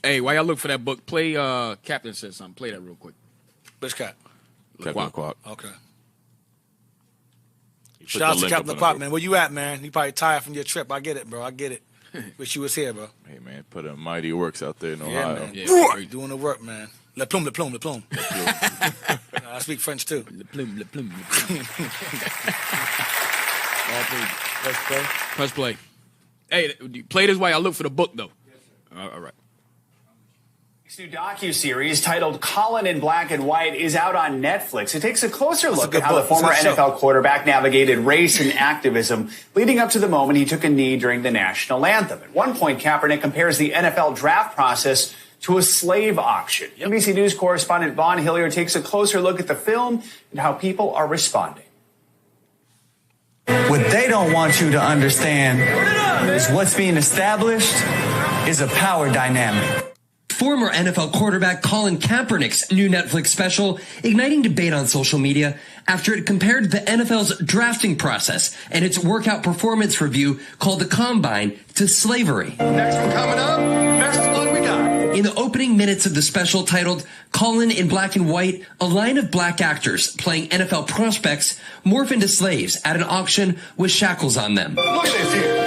Hey, while y'all look for that book, play Captain said something. Play that real quick. Which cat? Captain LeQuark. Okay. Shout out to Captain LeQuark, man. Where you at, man? You probably tired from your trip. I get it, bro. I get it. Wish you was here, bro. Hey, man, put in mighty works out there in Ohio. Man. Yeah, doing the work, man. Le plume, le plume, le plume. I speak French, too. Le plume, le plume, le plume. Press play. Press play. Hey, play this while I look for the book, though. Yes, all right. This new docuseries titled Colin in Black and White is out on Netflix. It takes a closer look at how the former NFL quarterback navigated race and activism leading up to the moment he took a knee during the national anthem. At one point, Kaepernick compares the NFL draft process to a slave auction. NBC News correspondent Vaughn Hilliard takes a closer look at the film and how people are responding. What they don't want you to understand is what's being established is a power dynamic. Former NFL quarterback Colin Kaepernick's new Netflix special igniting debate on social media after it compared the NFL's drafting process and its workout performance review called the Combine to slavery. Next one coming up. Next one we got. In the opening minutes of the special titled Colin in Black and White, a line of black actors playing NFL prospects morph into slaves at an auction with shackles on them. Look at this here.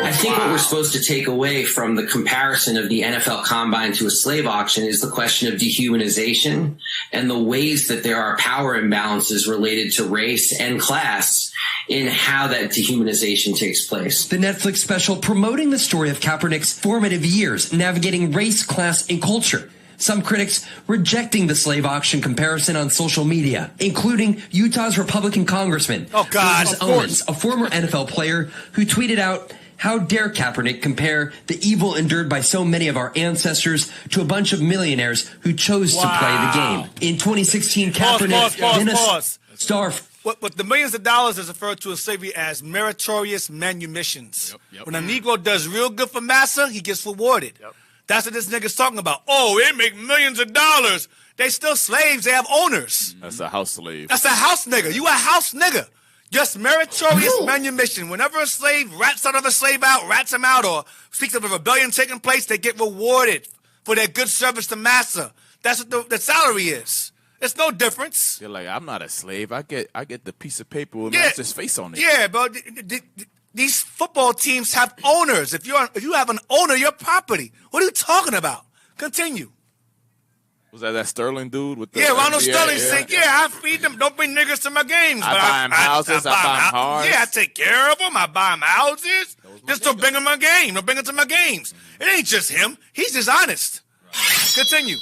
I think what we're supposed to take away from the comparison of the NFL Combine to a slave auction is the question of dehumanization and the ways that there are power imbalances related to race and class in how that dehumanization takes place. The Netflix special promoting the story of Kaepernick's formative years navigating race, class, and culture. Some critics rejecting the slave auction comparison on social media, including Utah's Republican Congressman Owens, a former NFL player who tweeted out, "How dare Kaepernick compare the evil endured by so many of our ancestors to a bunch of millionaires who chose to play the game." In 2016, Kaepernick then a star. What the millions of dollars is referred to in slavery as meritorious manumissions. When a Negro does real good for massa, he gets rewarded. That's what this nigga's talking about. Oh, they make millions of dollars. They still slaves. They have owners. That's a house slave. That's a house nigga. You a house nigga. Just meritorious manumission. Whenever a slave rats another slave out, rats him out, or speaks of a rebellion taking place, they get rewarded for their good service to massa. That's what the salary is. It's no difference. You're like, I'm not a slave. I get the piece of paper with master's face on it. Yeah, but these football teams have owners. If you have an owner, you're property. What are you talking about? Continue. Was that Sterling dude with the Ronald Sterling said, I feed them. Don't bring niggas to my games. I buy them houses, I buy them cars. Yeah, I take care of them. I buy them houses. Just don't bring them my game. Don't bring them to my games. It ain't just him. He's just honest. Continue.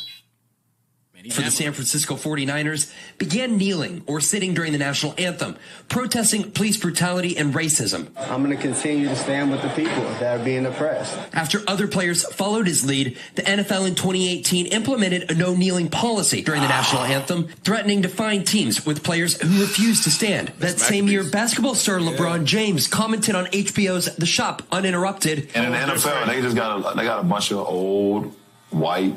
For the San Francisco 49ers began kneeling or sitting during the national anthem, protesting police brutality and racism. I'm going to continue to stand with the people that are being oppressed. After other players followed his lead, the NFL in 2018 implemented a no-kneeling policy during the national anthem, threatening to fine teams with players who refused to stand. That same year, basketball star LeBron James commented on HBO's The Shop uninterrupted. And in the NFL, they got a bunch of old, white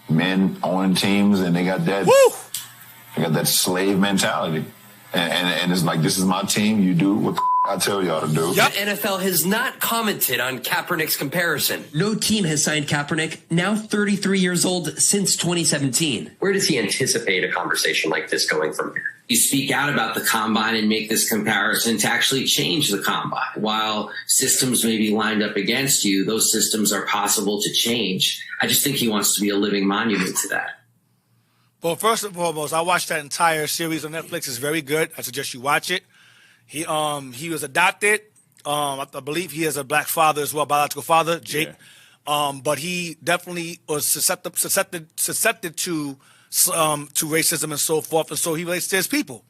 men owning teams, and they got that slave mentality, and it's like, this is my team. You do what I tell y'all to do. The NFL has not commented on Kaepernick's comparison. No team has signed Kaepernick, now 33 years old, since 2017. Where does he anticipate a conversation like this going from here? You speak out about the Combine and make this comparison to actually change the Combine. While systems may be lined up against you, those systems are possible to change. I just think he wants to be a living monument to that. Well, first and foremost, I watched that entire series on Netflix. It's very good. I suggest you watch it. He was adopted. I believe he has a black father as well, biological father, Jake. Yeah. But he definitely was susceptible to racism and so forth, and so he relates to his people.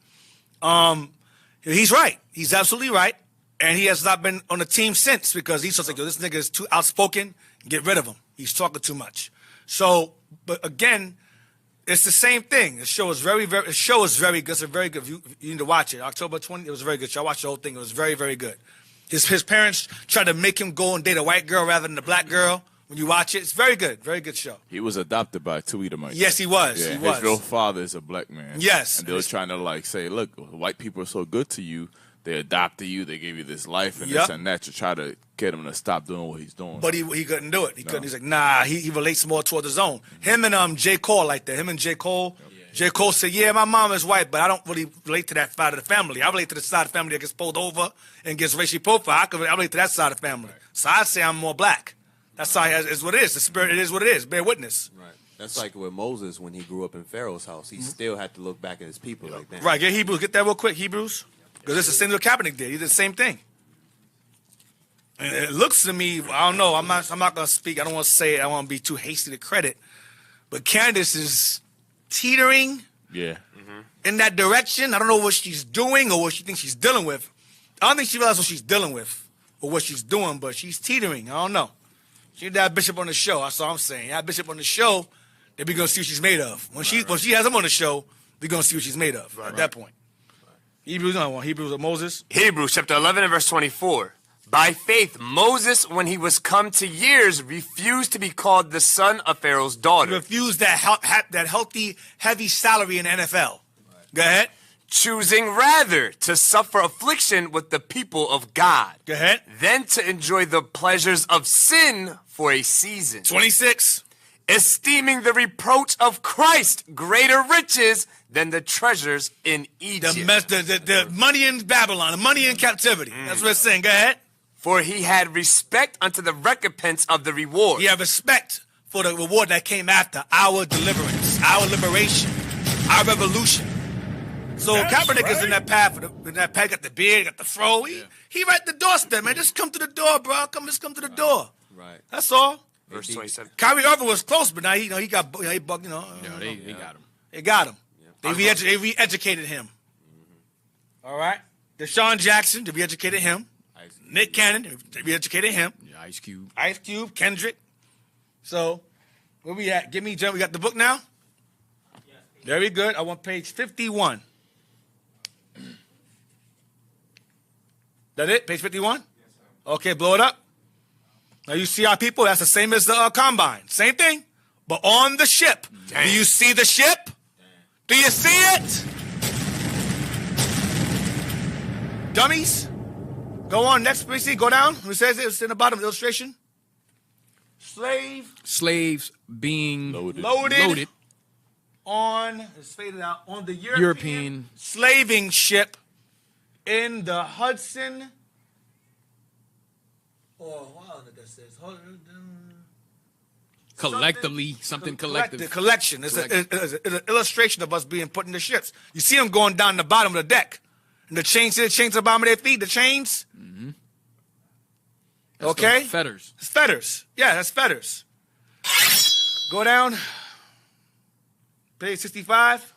He's right. He's absolutely right. And he has not been on the team since because he's just like, yo, this nigga is too outspoken. Get rid of him. He's talking too much. So, but again, it's the same thing. The show is very good. It's a very good. You need to watch it. October 20th, it was a very good show. I watched the whole thing. It was very, very good. His parents tried to make him go and date a white girl rather than a black girl. When you watch it, it's very good. Very good show. He was adopted by two Edomites. Yes, he was. Yeah, he was. His real father is a black man. Yes. And they were trying to like say, look, white people are so good to you. They adopted you. They gave you this life and this and that to try to get him to stop doing what he's doing. But he couldn't do it. He couldn't. He's like, nah. He relates more toward his own. Him and J. Cole like that. Him and J. Cole. J. Cole said, yeah, my mom is white, but I don't really relate to that side of the family. I relate to the side of the family that gets pulled over and gets racially profiled. I relate to that side of the family. So I say I'm more black. That's how it's what it is. The spirit, it is what it is. Bear witness. Right. That's like with Moses when he grew up in Pharaoh's house. He still had to look back at his people like that. Right. Get Hebrews. Get that real quick, Hebrews. Because it's the same what Kaepernick did. He did the same thing. And it looks to me, I don't know. I'm not going to speak. I don't want to say it. I don't want to be too hasty to credit. But Candace is teetering in that direction. I don't know what she's doing or what she thinks she's dealing with. I don't think she realizes what she's dealing with or what she's doing, but she's teetering. I don't know. She had that Bishop on the show. That's all I'm saying. That Bishop on the show, then we're going to see what she's made of. When she has him on the show, we're going to see what she's made of at that point. Hebrews of Moses. Hebrews chapter 11 and verse 24. By faith, Moses, when he was come to years, refused to be called the son of Pharaoh's daughter. He refused that healthy, heavy salary in the NFL. Right. Go ahead. Choosing rather to suffer affliction with the people of God. Go ahead. Than to enjoy the pleasures of sin for a season. 26. Esteeming the reproach of Christ greater riches than the treasures in Egypt. The money in Babylon, the money in captivity. That's what it's saying. Go ahead. For he had respect unto the recompense of the reward. He had respect for the reward that came after our deliverance, our liberation, our revolution. So Kaepernick is in that path. Got the beard, got the fro. He right at the doorstep, man. Just come to the door, bro. Just come to the door. Right. That's all. Verse 27. Kyrie Irving was close, but now he got bugged. They got him. They got him. Yeah. They re-educated him. All right. Deshaun Jackson, they re-educated him. Nick Cannon, they re-educated him. Yeah, Ice Cube. Ice Cube, Kendrick. So, where we at? Give me, John. We got the book now? Very good. I want page 51. That it? Page 51? Okay, blow it up. Now you see our people? That's the same as the combine. Same thing, but on the ship. Dang. Do you see the ship? Do you see it? Dummies? Go on, next, let me see, go down. It says it's in the bottom of the illustration. Slaves being loaded on, it's faded out, on the European slaving ship in the Hudson. Oh, wow, that says collectively, something collective. The collection. It's an illustration of us being put in the ships. You see them going down the bottom of the deck. And the chains at the bottom of their feet, the chains. Mm-hmm. Okay? Fetters. It's fetters. Yeah, that's fetters. Go down. Page 65.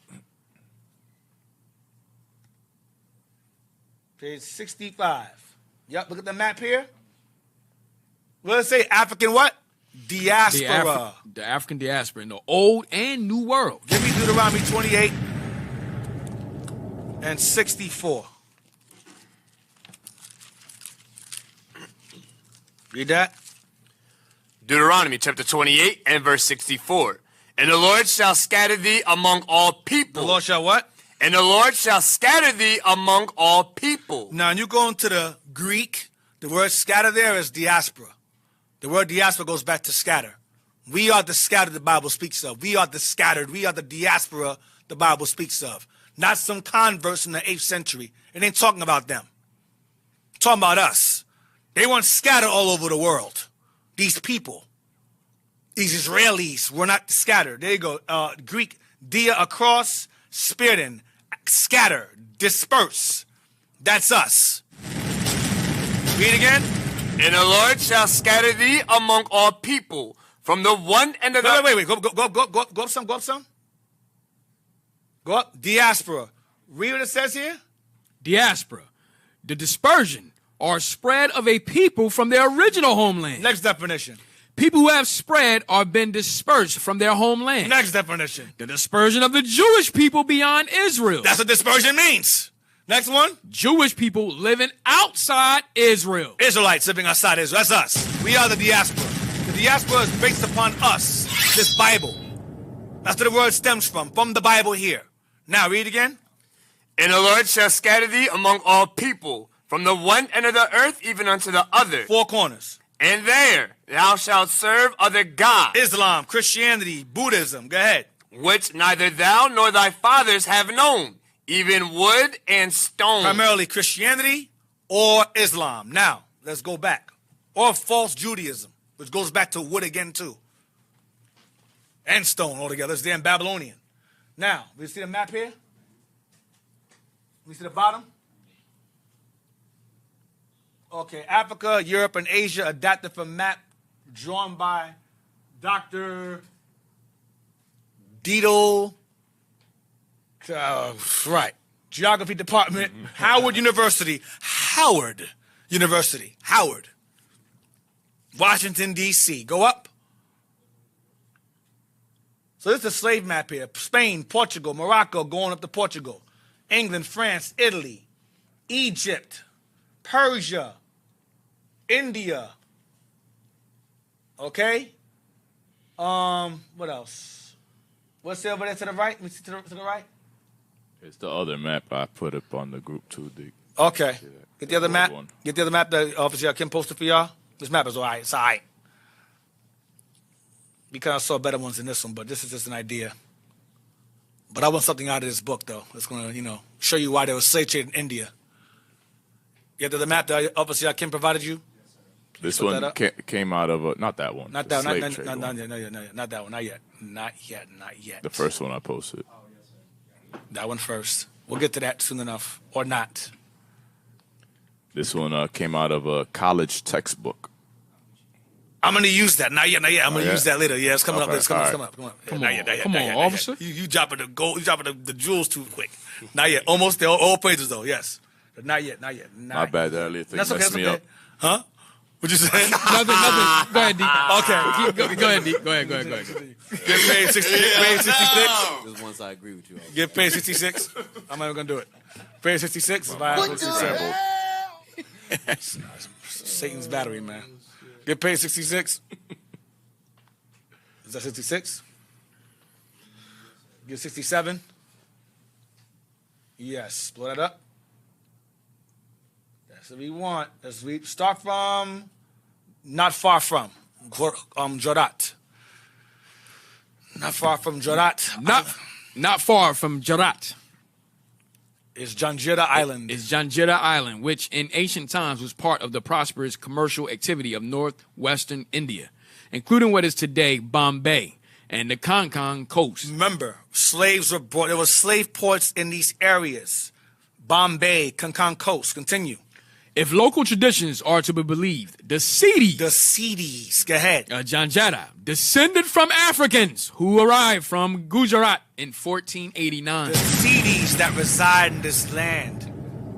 Page 65. Yep, look at the map here. What does it say? African what? Diaspora. The African diaspora in the old and new world. Give me Deuteronomy 28 and 64. Read that. Deuteronomy chapter 28 and verse 64. And the Lord shall scatter thee among all people. The Lord shall what? And the Lord shall scatter thee among all people. Now, you go into the Greek, the word scatter there is diaspora. The word diaspora goes back to scatter. We are the scattered the Bible speaks of. We are the scattered. We are the diaspora the Bible speaks of. Not some converts in the 8th century. It ain't talking about them. It's talking about us. They weren't scattered all over the world. These people, these Israelis, were not scattered. There you go. Greek, dia, across, spiritin, scatter, disperse. That's us. Read again. And the Lord shall scatter thee among all people, from the one end of the... Wait. Go up some. Go up. Diaspora. Read what it says here. diaspora, the dispersion or spread of a people from their original homeland. Next definition. People who have spread or been dispersed from their homeland. Next definition. The dispersion of the Jewish people beyond Israel. That's what dispersion means. Next one. Jewish people living outside Israel. Israelites living outside Israel. That's us. We are the diaspora. The diaspora is based upon us, this Bible. That's where the word stems from the Bible here. Now read again. And the Lord shall scatter thee among all people, from the one end of the earth even unto the other. Four corners. And there thou shalt serve other gods. Islam, Christianity, Buddhism. Go ahead. Which neither thou nor thy fathers have known, even wood and stone. Primarily Christianity or Islam. Now, let's go back. Or false Judaism, which goes back to wood again too. And stone altogether. It's damn Babylonian. Now, we see the map here? We see the bottom? Okay, Africa, Europe, and Asia adapted from map drawn by Dr. Dito, right, Geography Department, Howard University, Washington, D.C. Go up. So this is a slave map here. Spain, Portugal, Morocco, going up to Portugal. England, France, Italy, Egypt, Persia, India. Okay? What else? What's over there to the right? Let me see to the right. It's the other map I put up on the group too, Dick. Okay. Get the other map. Get the other map that Officer Kim posted for y'all. This map is all right. It's all right. Because I saw better ones than this one, but this is just an idea. But I want something out of this book, though. It's going to, show you why there was slave trade in India. You have the map that Officer Kim provided you? This one came out of not that one. Not that one. Not that one. Not yet. The first one I posted. That one first. We'll get to that soon enough. Or not. This one came out of a college textbook. I'm going to use that. Not yet. I'm going to use that later. Yeah, it's coming up. It's coming up. Come on, officer. You dropping the gold. You dropping the jewels too quick. Not yet. Almost there. All praises, though. Yes. But not yet. My bad. The earlier thing messed me up. Huh? What'd you say? Nothing. Go ahead, D. Okay. Go ahead, D. Go ahead. Get paid 66. Just once I agree with you. Get paid 66. I'm not even going to do it. Paid 66. Satan's battery, man. Get paid 66. Is that 66? Get 67. Yes. Blow that up. That's what we want. We start from not far from Jorat. Not far from Jorat. Not far from Jorat. Is Zanzibar Island. Is Zanzibar Island, which in ancient times was part of the prosperous commercial activity of northwestern India, including what is today Bombay and the Konkan coast. Remember, slaves were brought. There were slave ports in these areas. Bombay, Konkan coast. Continue. If local traditions are to be believed, the Seedis, go ahead. Janjata, descended from Africans who arrived from Gujarat in 1489. The Seedis that reside in this land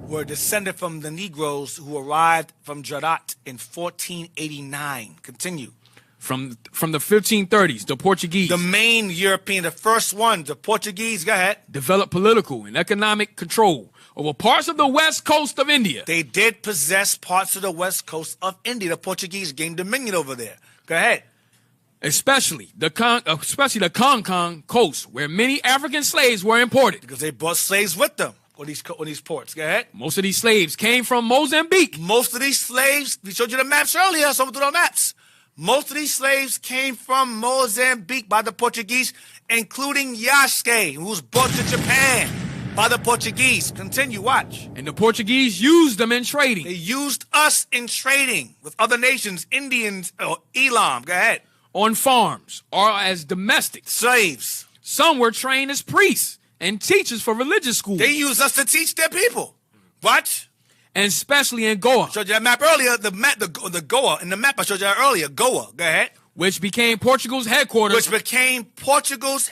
were descended from the Negroes who arrived from Gujarat in 1489. Continue. From the 1530s, the Portuguese. The main European, the first one, the Portuguese, go ahead. Developed political and economic control over parts of the west coast of India. They did possess parts of the west coast of India. The Portuguese gained dominion over there. Go ahead. Especially the Konkan coast, where many African slaves were imported. Because they brought slaves with them on these ports. Go ahead. Most of these slaves came from Mozambique. Most of these slaves, we showed you the maps earlier, so we'll do the maps. Most of these slaves came from Mozambique by the Portuguese, including Yasuke, who was brought to Japan by the Portuguese. Continue, watch. And the Portuguese used them in trading. They used us in trading with other nations, Indians, or Elam. Go ahead. On farms or as domestic slaves. Some were trained as priests and teachers for religious schools. They used us to teach their people. Watch. And especially in Goa. I showed you that map earlier. The Goa, in the map I showed you that earlier. Goa. Go ahead. Which became Portugal's headquarters. If it became Portugal's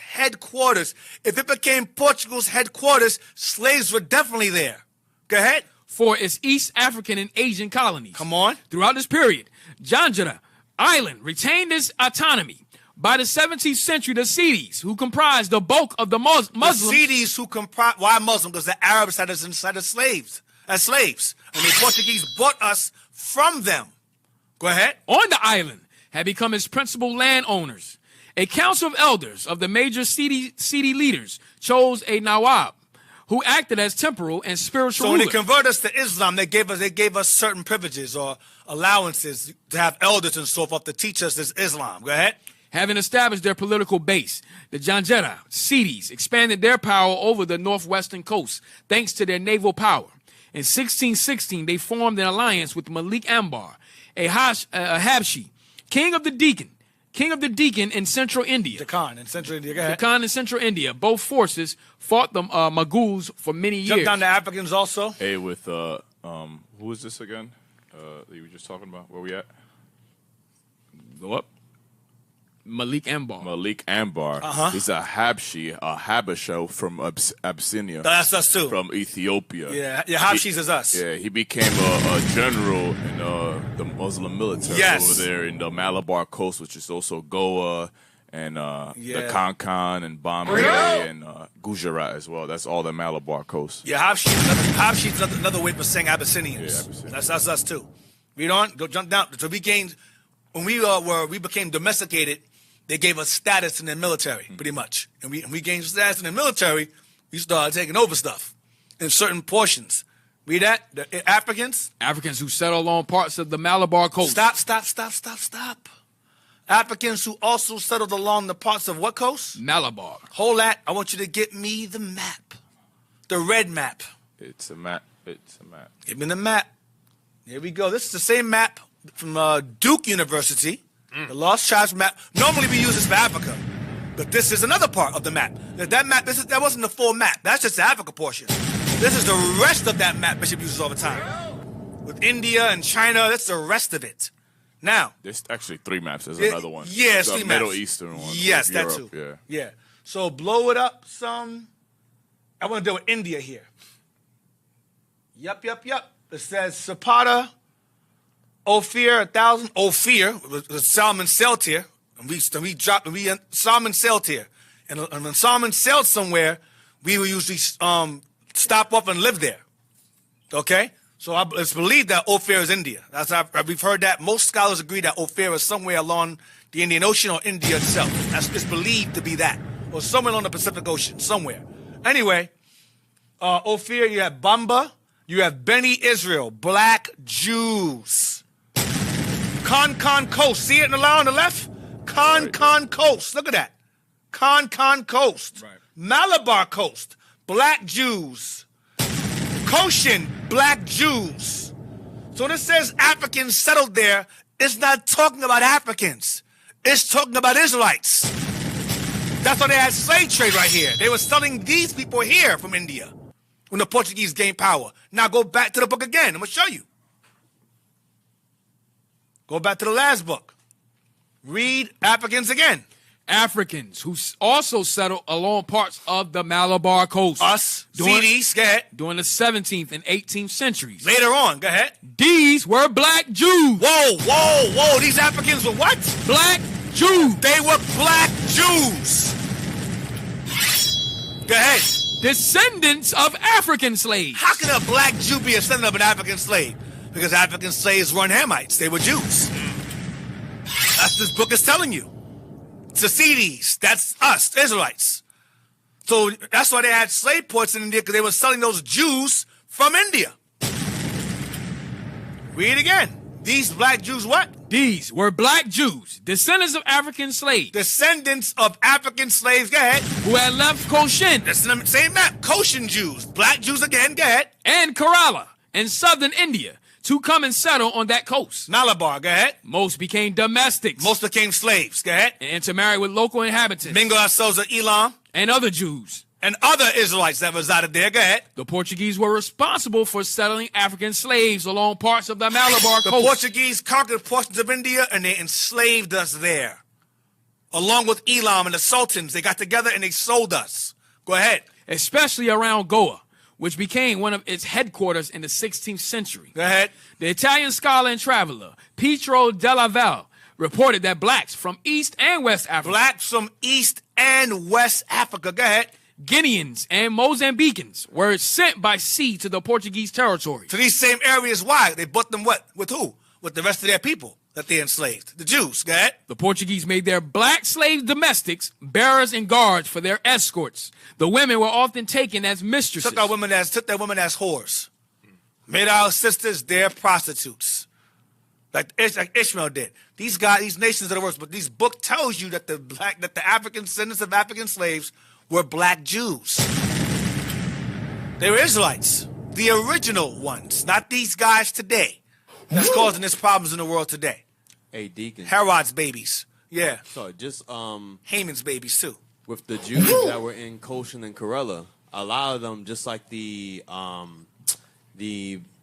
headquarters, slaves were definitely there. Go ahead. For its East African and Asian colonies. Come on. Throughout this period, Zanzibar Island retained its autonomy. By the 17th century, the Sidis, who comprised the bulk of the Muslims. The Sidis who comprise, why Muslim? Because the Arabs had us inside as slaves. And the Portuguese bought us from them. Go ahead. On the island had become its principal landowners. A council of elders of the major Sidi leaders chose a Nawab, who acted as temporal and spiritual ruler. So when ruler. they converted us to Islam, they gave us certain privileges or allowances to have elders and so forth to teach us this Islam. Go ahead. Having established their political base, the Zanzibar Sidis expanded their power over the northwestern coast thanks to their naval power. In 1616, they formed an alliance with Malik Ambar, a Habshi, king of the Deccan in central India. Deccan in central India. Go ahead. Deccan in central India. Both forces fought the Mughals for many years. Jump down to Africans also. Hey, with who is this again? That you were just talking about. Where we at? Go up. Malik Ambar. Malik Ambar. He's a Habshi, a Habasha from Abyssinia. That's us too. From Ethiopia. Yeah, Habshis is us. Yeah, he became a general in the Muslim military over there in the Malabar coast, which is also Goa and the Konkan and Bombay and Gujarat as well. That's all the Malabar coast. Yeah, Habshis another way for saying Abyssinians. Yeah, Abyssinians. That's us too. Read on. Go jump down. So we gained when we became domesticated. They gave us status in the military, pretty much. And we gained status in the military, we started taking over stuff in certain portions. Read that? The Africans? Africans who settled on parts of the Malabar coast. Stop. Africans who also settled along the parts of what coast? Malabar. Hold that. I want you to get me the map. The red map. It's a map. Give me the map. Here we go. This is the same map from Duke University. The Lost Tribes map. Normally we use this for Africa, but this is another part of the map. That map, that wasn't the full map. That's just the Africa portion. This is the rest of that map Bishop uses all the time. With India and China, that's the rest of it. Now. There's actually 3 maps. There's another one. Yes, the 3 maps. Middle Eastern one. Yes, that Europe, too. Yeah. So blow it up some. I want to deal with India here. Yup. It says Zapata. Ophir, 1,000. Ophir was Solomon sailed here, and Solomon sailed here, and when Solomon sailed somewhere, we would usually stop off and live there. Okay, so it's believed that Ophir is India. We've heard that. Most scholars agree that Ophir is somewhere along the Indian Ocean or India itself. It's believed to be that, or somewhere along the Pacific Ocean, somewhere. Anyway, Ophir, you have Bamba, you have Beni Israel, black Jews. Konkan Coast. See it in the line on the left? Konkan Coast. Look at that. Konkan Coast. Right. Malabar Coast. Black Jews. Goshen. Black Jews. So when it says Africans settled there, it's not talking about Africans. It's talking about Israelites. That's why they had slave trade right here. They were selling these people here from India when the Portuguese gained power. Now go back to the book again. I'm going to show you. Go back to the last book. Read Africans again. Africans who also settled along parts of the Malabar coast. Us, Sidis, go ahead. During the 17th and 18th centuries. Later on, go ahead. These were black Jews. Whoa. These Africans were what? Black Jews. They were black Jews. Go ahead. Descendants of African slaves. How can a black Jew be a descendant of an African slave? Because African slaves weren't Hamites. They were Jews. That's what this book is telling you. It's the Sidis. That's us, Israelites. So that's why they had slave ports in India, because they were selling those Jews from India. Read again. These black Jews what? These were black Jews, descendants of African slaves. Descendants of African slaves, go ahead. Who had left Goshen. That's the same map. Goshen Jews. Black Jews again, go ahead. And Kerala in southern India to come and settle on that coast. Malabar, go ahead. Most became domestics. Most became slaves, go ahead. And intermarried with local inhabitants. Mingle ourselves with Elam. And other Jews. And other Israelites that resided there, go ahead. The Portuguese were responsible for settling African slaves along parts of the Malabar coast. The Portuguese conquered portions of India and they enslaved us there. Along with Elam and the Sultans, they got together and they sold us. Go ahead. Especially around Goa, which became one of its headquarters in the 16th century. Go ahead. The Italian scholar and traveler Pietro della Valle reported that blacks from East and West Africa. Blacks from East and West Africa. Go ahead. Guineans and Mozambicans were sent by sea to the Portuguese territory. To these same areas. Why? They brought them what? With who? With the rest of their people that they enslaved. The Jews. Go ahead. The Portuguese made their black slave domestics bearers and guards for their escorts. The women were often taken as mistresses. Took their women as whores. Made our sisters their prostitutes. Like Ishmael did. These guys, these nations are the worst. But this book tells you that the African descendants of African slaves were black Jews. They were Israelites. The original ones. Not these guys today. That's causing these problems in the world today. Hey, Deacon. Herod's babies. Yeah. So just Haman's babies too. With the Jews that were in Goshen and Karela, a lot of them, just like the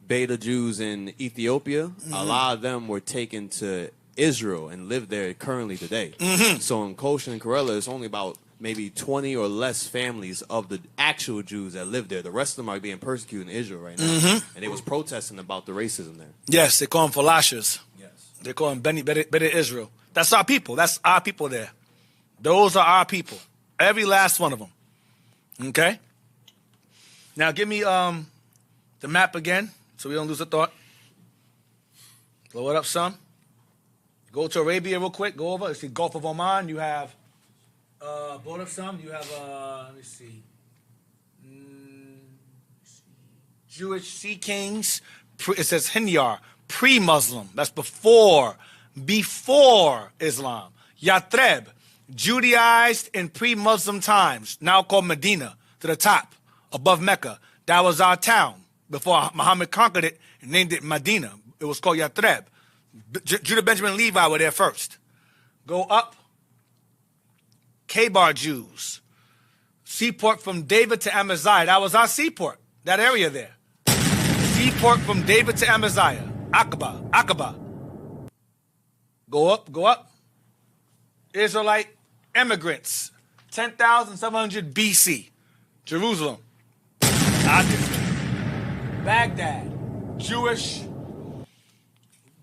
Beta Jews in Ethiopia, a lot of them were taken to Israel and live there currently today. So in Goshen and Karela, it's only about maybe 20 or less families of the actual Jews that live there. The rest of them are being persecuted in Israel right now. And they was protesting about the racism there. Yes, they call them falashers. Yes. They call them Beta Israel. That's our people. That's our people there. Those are our people. Every last one of them. Okay? Now give me the map again so we don't lose a thought. Blow it up some. Go to Arabia real quick. Go over. You see Gulf of Oman. You have blow it up some. You have let me see. Jewish sea kings. It says Hinyar, pre-Muslim. That's before Islam. Yathreb, Judaized in pre-Muslim times, now called Medina, to the top, above Mecca. That was our town before Muhammad conquered it and named it Medina. It was called Yathreb. Judah, Benjamin, and Levi were there first. Go up. Kabar Jews. Seaport from David to Amaziah. That was our seaport, that area there. Seaport from David to Amaziah. Aqaba. Go up. Israelite immigrants. 10,700 BC. Jerusalem. Baghdad. Jewish.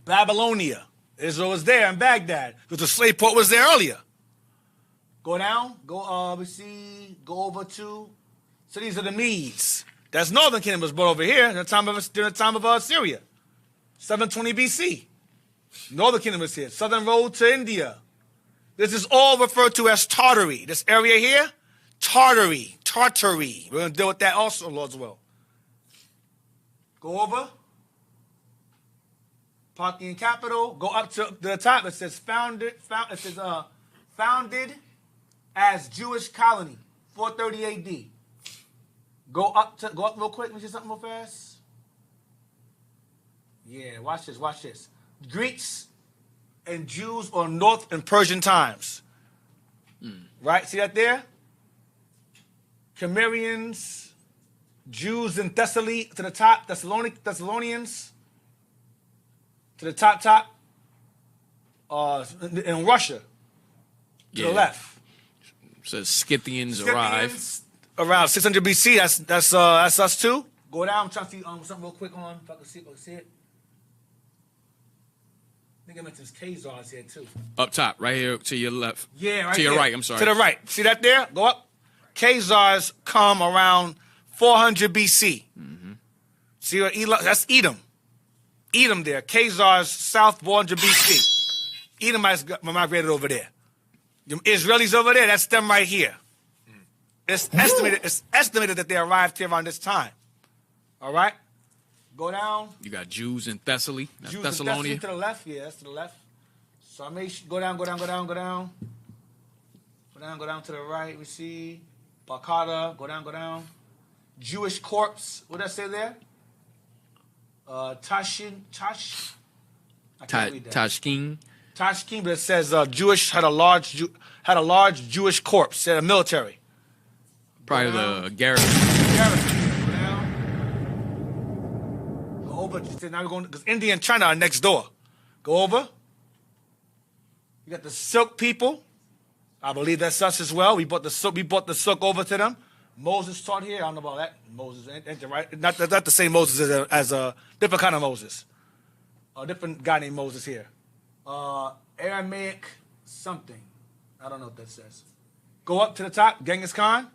Babylonia. Israel was there in Baghdad because the slave port was there earlier. Go down. Go over to. So these are the Medes. That's Northern Kingdom was brought over here during the time of Syria. 720 BC. Northern Kingdom is here. Southern road to India. This is all referred to as Tartary. This area here, Tartary. We're going to deal with that also, Lord's will. Go over. Parthian capital. Go up to the top. It says founded as Jewish colony, 430 AD. Go up real quick. Let me see something real fast. Yeah, watch this. Greeks and Jews on North and Persian times. Right? See that there? Cimmerians, Jews in Thessaly to the top, Thessalonians to the top, in Russia to the left. So Scythians arrive around 600 BC. That's us too. Go down. I'm trying to see something real quick on if I can see it. I think I mentioned Khazars here too. Up top, right here to your left. Yeah, right to your right. I'm sorry. To the right. See that there? Go up. Khazars come around 400 BC. See what that's Edom. Edom there. Khazars south 400 BC. Edomites migrated over there. The Israelis over there, that's them right here. It's estimated that they arrived here around this time. All right? Go down. You got Jews in Thessaly. That's Jews Thessalonia. In to the left. Yeah, that's to the left. So I may go down. Go down to the right. We see Bakata. Go down. Jewish corpse. What did I say there? Tashkent. Tashkent, but it says Jewish had a large Jewish corpse. Had a military. Probably the garrison. Go down. Go over. Now we're going because India and China are next door. Go over. You got the Silk people. I believe that's us as well. We brought the Silk over to them. Moses taught here. I don't know about that. Moses, ain't right? Not the same Moses as a different kind of Moses. A different guy named Moses here. Aramaic something. I don't know what that says. Go up to the top. Genghis Khan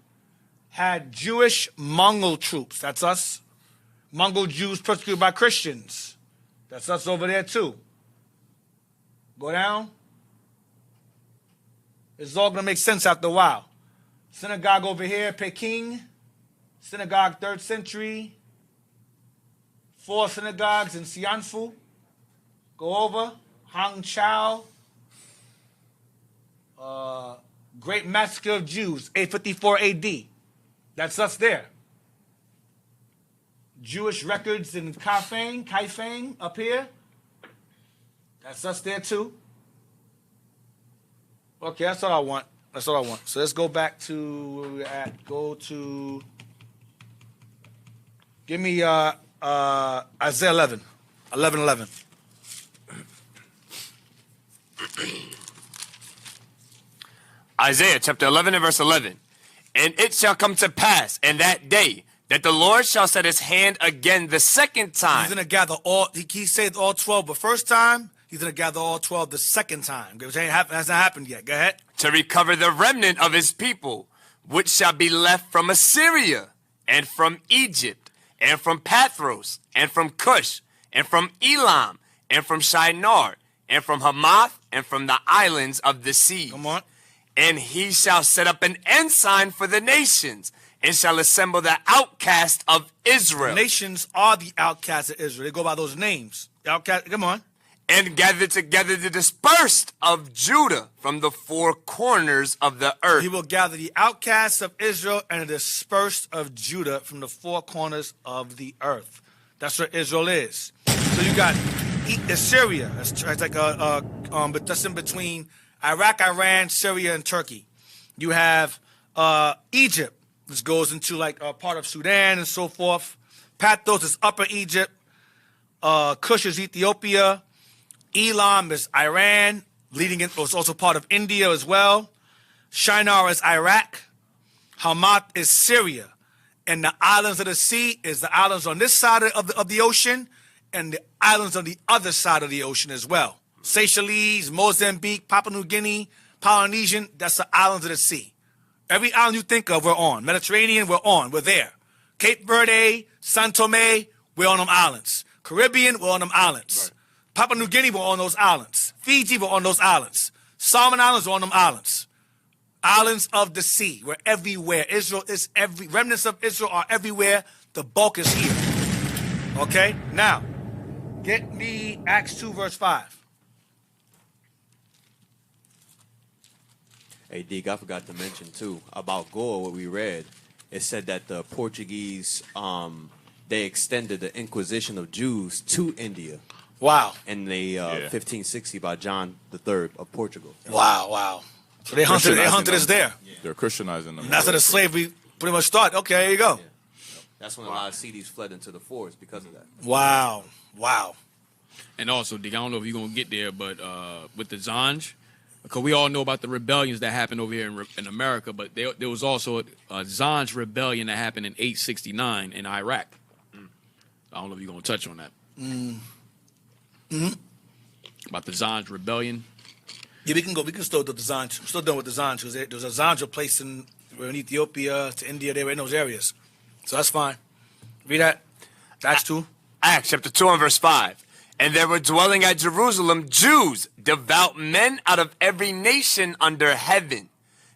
had Jewish Mongol troops. That's us. Mongol Jews persecuted by Christians. That's us over there too. Go down. It's all going to make sense after a while. Synagogue over here, Peking. Synagogue 3rd century. 4 synagogues in Xianfu. Go over. Hang Chao. Great Massacre of Jews, 854 AD. That's us there. Jewish records in Kaifeng up here. That's us there too. Okay, that's all I want. That's all I want. So let's go back to where we're at. Go to, give me Isaiah 11. 11:11. Isaiah chapter 11 and verse 11. And it shall come to pass in that day that the Lord shall set his hand again the second time. He's going to gather all, he said all 12, but first time, he's going to gather all 12 the second time. It hasn't happened yet. Go ahead. To recover the remnant of his people, which shall be left from Assyria, and from Egypt, and from Pathros, and from Cush, and from Elam, and from Shinar, and from Hamath, and from the islands of the sea. Come on. And he shall set up an ensign for the nations, and shall assemble the outcast of Israel. The nations are the outcasts of Israel. They go by those names. The outcast, come on. And gather together the dispersed of Judah from the 4 corners of the earth. He will gather the outcasts of Israel and the dispersed of Judah from the 4 corners of the earth. That's where Israel is. So you got Assyria. That's like but that's in between Iraq, Iran, Syria, and Turkey. You have Egypt, which goes into like part of Sudan and so forth. Pathros is Upper Egypt. Cush is Ethiopia. Elam is Iran, leading it was also part of India as well. Shinar is Iraq. Hamath is Syria. And the islands of the sea is the islands on this side of the ocean and the islands on the other side of the ocean as well. Seychelles, Mozambique, Papua New Guinea, Polynesian, that's the islands of the sea. Every island you think of, we're on. Mediterranean, we're on. We're there. Cape Verde, San Tome, we're on them islands. Caribbean, we're on them islands. Right. Papua New Guinea, we're on those islands. Fiji, we're on those islands. Solomon Islands, we're on them islands. Islands of the sea, we're everywhere. Israel is remnants of Israel are everywhere. The bulk is here. Okay? Now, get me Acts 2, verse 5. Hey, Deke, I forgot to mention, too, about Goa, what we read. It said that the Portuguese, they extended the Inquisition of Jews to India. Wow. In the 1560 by John III of Portugal. Wow. So they hunted us there. Yeah. They're Christianizing them. And that's how the slavery pretty much started. Okay, there you go. Yeah. That's when a lot of CDs fled into the forest because of that. Wow. And also, Dick, I don't know if you're going to get there, but with the Zanj, because we all know about the rebellions that happened over here in America, but there was also a Zanj rebellion that happened in 869 in Iraq. I don't know if you're going to touch on that. About the Zanj rebellion. Yeah, we can still do the Zanj. I'm still done with the Zanj because there was a Zanj place in Ethiopia to India. They were in those areas. So that's fine. Read that. Acts 2. Acts chapter 2 and verse 5. And there were dwelling at Jerusalem Jews, devout men out of every nation under heaven.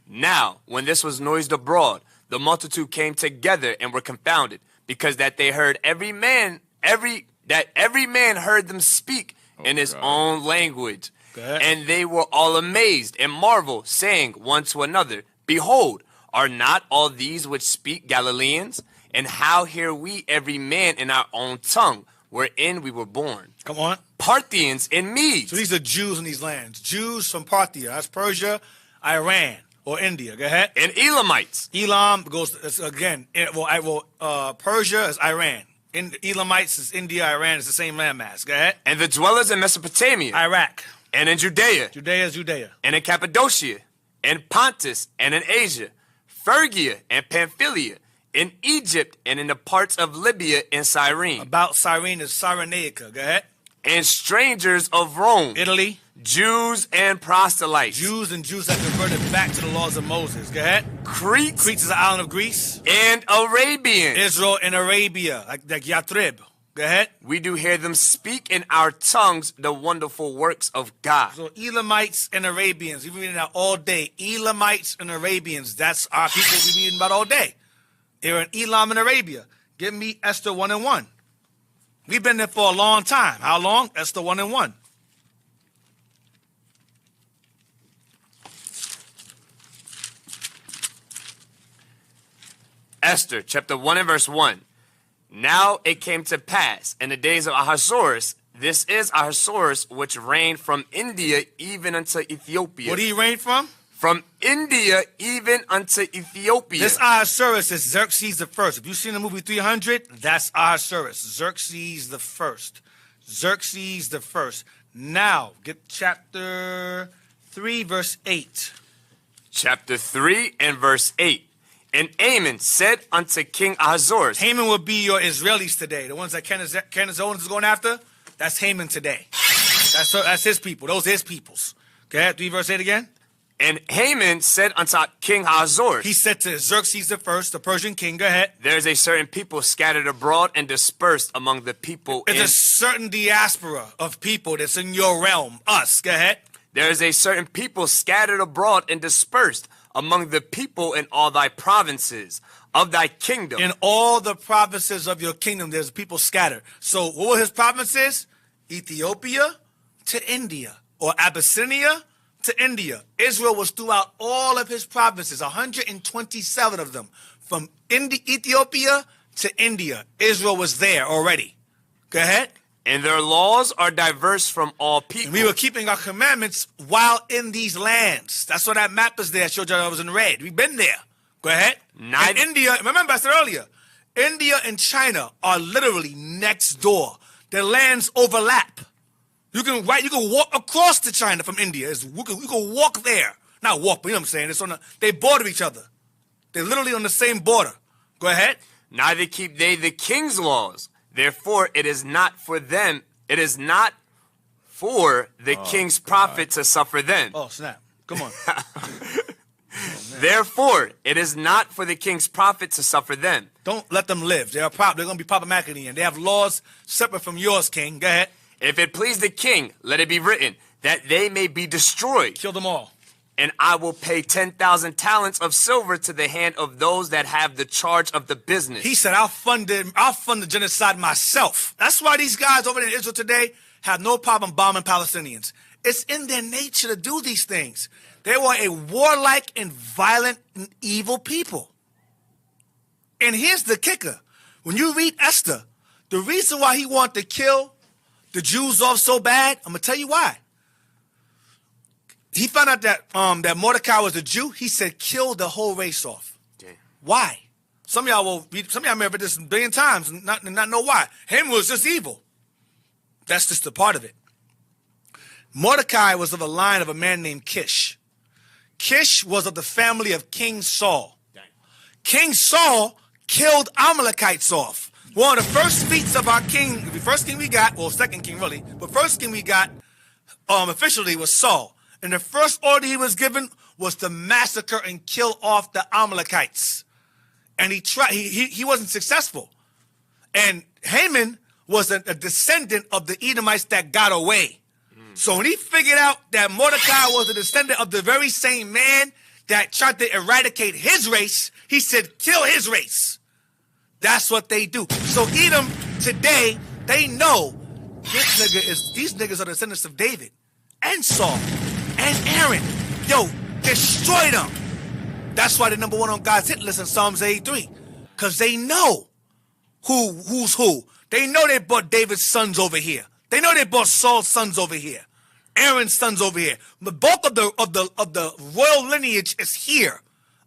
Now, when this was noised abroad, the multitude came together and were confounded, because that they heard every man heard them speak in his own language. And they were all amazed and marveled, saying one to another, Behold, are not all these which speak Galileans? And how hear we every man in our own tongue, wherein we were born? Come on. Parthians and Medes. So these are Jews in these lands. Jews from Parthia. That's Persia, Iran, or India. Go ahead. And Elamites. Elam goes, again, Persia is Iran. Elamites is India, Iran is the same landmass. Go ahead. And the dwellers in Mesopotamia. Iraq. And in Judea. Judea is Judea. And in Cappadocia. And Pontus. And in Asia. Phrygia and Pamphylia, in Egypt, and in the parts of Libya and Cyrene. About Cyrene is Cyrenaica. Go ahead. And strangers of Rome. Italy. Jews and proselytes. Jews that converted back to the laws of Moses. Go ahead. Crete. Crete is the island of Greece. And Arabians. Israel and Arabia, like Yathrib. Go ahead. We do hear them speak in our tongues the wonderful works of God. So Elamites and Arabians, we've been reading that all day. Elamites and Arabians, that's our people we've been reading about all day. They're in Elam and Arabia. Give me Esther 1:1. We've been there for a long time. How long? Esther 1:1. Esther, chapter 1 and verse 1. Now it came to pass in the days of Ahasuerus, this is Ahasuerus, which reigned from India even unto Ethiopia. Where did he reign from? From India even unto Ethiopia. This Ahasuerus is Xerxes the First. If you've seen the movie 300, that's Ahasuerus. Xerxes the First. Xerxes the First. Now, get chapter 3, verse 8. Chapter 3 and verse 8. And Haman said unto King Ahasuerus. Haman would be your Israelis today. The ones that Candace Owens is going after, that's Haman today. That's his people. Those are his peoples. Okay, 3 verse 8 again. And Haman said unto King Ahasuerus. He said to Xerxes the First, the Persian king, go ahead. There is a certain people scattered abroad and dispersed among the people. There's a certain diaspora of people that's in your realm. Us, go ahead. There is a certain people scattered abroad and dispersed among the people in all thy provinces of thy kingdom. In all the provinces of your kingdom, there's people scattered. So what were his provinces? Ethiopia to India, or Abyssinia to India. Israel was throughout all of his provinces, 127 of them. From Ethiopia to India, Israel was there already. Go ahead. And their laws are diverse from all people. And we were keeping our commandments while in these lands. That's why that map is there. I showed you I was in red. We've been there. Go ahead. And India, remember I said earlier, India and China are literally next door. Their lands overlap. You can walk across to China from India. You can walk there. Not walk, but you know what I'm saying. It's they border each other. They're literally on the same border. Go ahead. Neither keep they the king's laws. Therefore, it is not for them. It is not for the king's profit to suffer them. Oh, snap. Come on. Therefore, it is not for the king's profit to suffer them. Don't let them live. They're going to be problematic in the end. They have laws separate from yours, king. Go ahead. If it please the king, let it be written, that they may be destroyed. Kill them all. And I will pay 10,000 talents of silver to the hand of those that have the charge of the business. He said, I'll fund the genocide myself. That's why these guys over there in Israel today have no problem bombing Palestinians. It's in their nature to do these things. They were a warlike and violent and evil people. And here's the kicker. When you read Esther, the reason why he wanted to kill the Jews off so bad, I'm going to tell you why. He found out that Mordecai was a Jew. He said, kill the whole race off. Damn. Why? Some of y'all may have read this a billion times and not know why. Haman was just evil. That's just a part of it. Mordecai was of the line of a man named Kish. Kish was of the family of King Saul. Dang. King Saul killed Amalekites off. One of the first feats of our king, the first king we got, well, second king really, but first king we got officially was Saul. And the first order he was given was to massacre and kill off the Amalekites. And he tried. He wasn't successful. And Haman was a descendant of the Edomites that got away. So when he figured out that Mordecai was a descendant of the very same man that tried to eradicate his race, he said, kill his race. That's what they do. So Edom today, they know these niggas are the descendants of David and Saul and Aaron. Yo, destroy them. That's why they're number one on God's hit list in Psalms 83. Because they know who's who. They know they brought David's sons over here. They know they brought Saul's sons over here. Aaron's sons over here. The bulk of the royal lineage is here.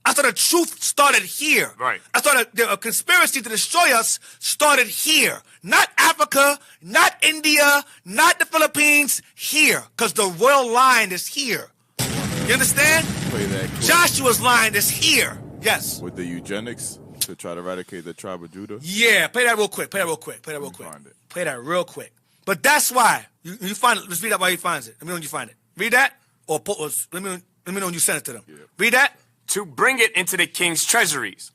I thought the truth started here. Right. I thought the conspiracy to destroy us started here. Not Africa, not India, not the Philippines, here. Because the royal line is here. You understand? Joshua's line is here. Yes. With the eugenics to try to eradicate the tribe of Judah? Yeah, play that real quick. Play that real quick. Play that real quick. But that's why. You find it. Let's read that while he finds it. Let me know when you find it. Read that. Or let me know when you send it to them. Yeah. Read that. To bring it into the king's treasuries.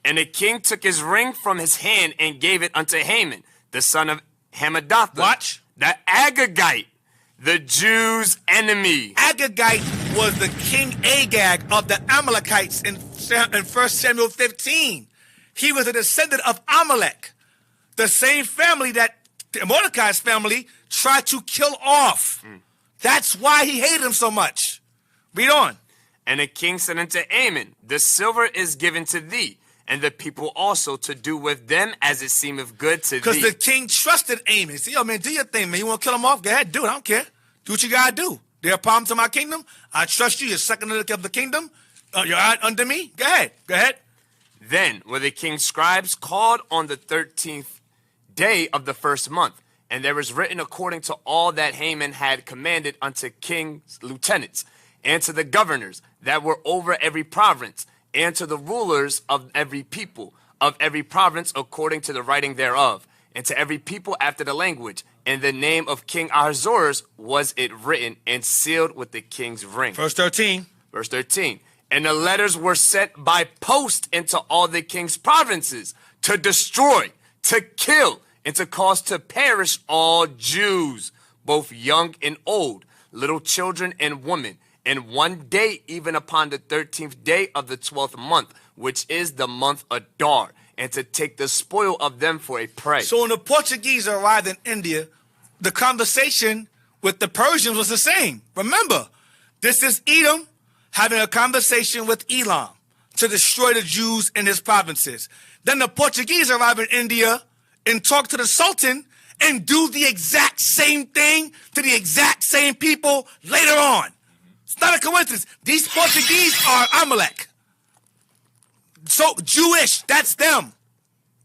And the king took his ring from his hand and gave it unto Haman, the son of Hammedatha. Watch. The Agagite, the Jews' enemy. Agagite was the king Agag of the Amalekites in 1 Samuel 15. He was a descendant of Amalek, the same family that Mordecai's family tried to kill off. That's why he hated him so much. Read on. And the king said unto Haman, the silver is given to thee, and the people also to do with them as it seemeth good to thee. Because the king trusted Haman. He said, yo, man, do your thing, man. You want to kill him off? Go ahead, do it. I don't care. Do what you got to do. There are problems in my kingdom. I trust you. You're second of the kingdom. You're under me. Go ahead. Go ahead. Then were the king's scribes called on the 13th day of the first month, and there was written according to all that Haman had commanded unto king's lieutenants, and to the governors that were over every province, and to the rulers of every people, of every province according to the writing thereof, and to every people after the language. In the name of King Ahasuerus was it written and sealed with the king's ring. Verse 13. Verse 13. And the letters were sent by post into all the king's provinces to destroy, to kill, and to cause to perish all Jews, both young and old, little children and women, and one day, even upon the 13th day of the 12th month, which is the month Adar, and to take the spoil of them for a prey. So when the Portuguese arrived in India, the conversation with the Persians was the same. Remember, this is Edom having a conversation with Elam to destroy the Jews in his provinces. Then the Portuguese arrive in India and talk to the Sultan and do the exact same thing to the exact same people later on. It's not a coincidence. These Portuguese are Amalek. So Jewish, that's them.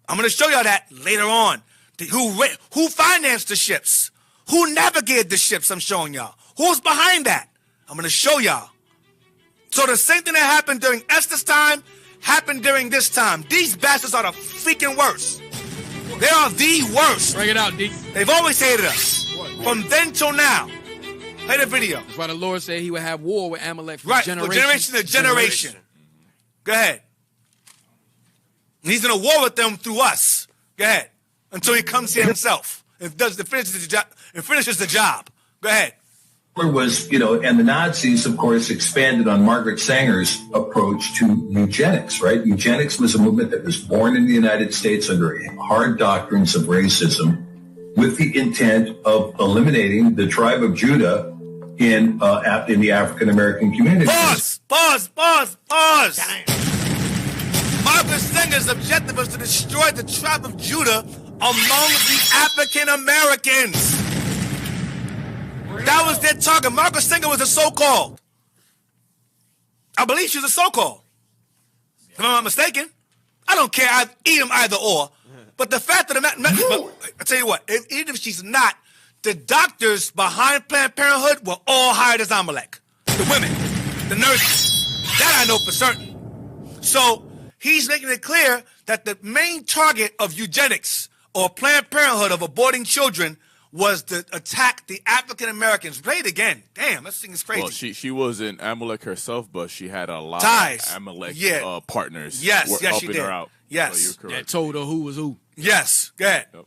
I'm going to show y'all that later on. Who financed the ships? Who navigated the ships? I'm showing y'all. Who's behind that? I'm going to show y'all. So the same thing that happened during Esther's time happened during this time. These bastards are the freaking worst. They are the worst. Bring it out, D. They've always hated us. From then till now. Play the video. That's why the Lord said he would have war with Amalek from right, generation, from generation to generation. Go ahead. And he's in a war with them through us. Go ahead. Until he comes here himself and finishes the job. Go ahead. Was, and the Nazis, of course, expanded on Margaret Sanger's approach to eugenics, right? Eugenics was a movement that was born in the United States under hard doctrines of racism with the intent of eliminating the tribe of Judah in the African-American community. Pause. Margaret Sanger's objective was to destroy the tribe of Judah among the African Americans. That was their target. Margaret Sanger was a so-called. I believe she was a so-called. If I'm not mistaken. I don't care. I eat them either or. But the fact of the matter, I tell you what, even if she's not, the doctors behind Planned Parenthood were all hired as Amalek. The women, the nurses. That I know for certain. So he's making it clear that the main target of eugenics or Planned Parenthood of aborting children was to attack the African Americans. Play it again. Damn, this thing is crazy. Well, she wasn't Amalek herself, but she had a lot ties. Of Amalek partners. Yes, helping she did. Her out. Yes, so that told her who was who. Yes, go ahead. Yep.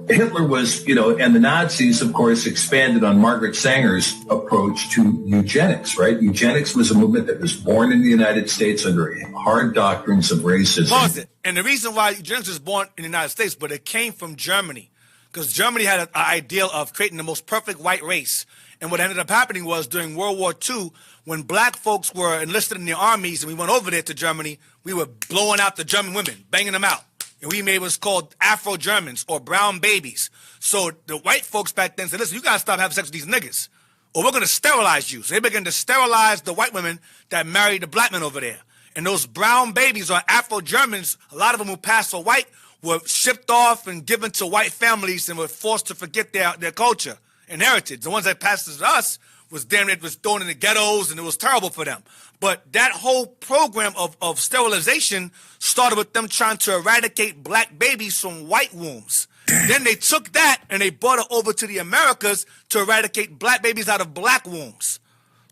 Hitler was, and the Nazis, of course, expanded on Margaret Sanger's approach to eugenics, right? Eugenics was a movement that was born in the United States under hard doctrines of racism. Pause it. And the reason why eugenics was born in the United States, but it came from Germany, because Germany had an ideal of creating the most perfect white race. And what ended up happening was during World War II, when black folks were enlisted in the armies and we went over there to Germany, we were blowing out the German women, banging them out. And we made what's called Afro-Germans or brown babies. So the white folks back then said, listen, you got to stop having sex with these niggas or we're going to sterilize you. So they began to sterilize the white women that married the black men over there. And those brown babies or Afro-Germans, a lot of them who passed for white, were shipped off and given to white families and were forced to forget their culture and heritage. The ones that passed to us was damn it was thrown in the ghettos and it was terrible for them. But that whole program of sterilization started with them trying to eradicate black babies from white wombs. Then they took that and they brought it over to the Americas to eradicate black babies out of black wombs.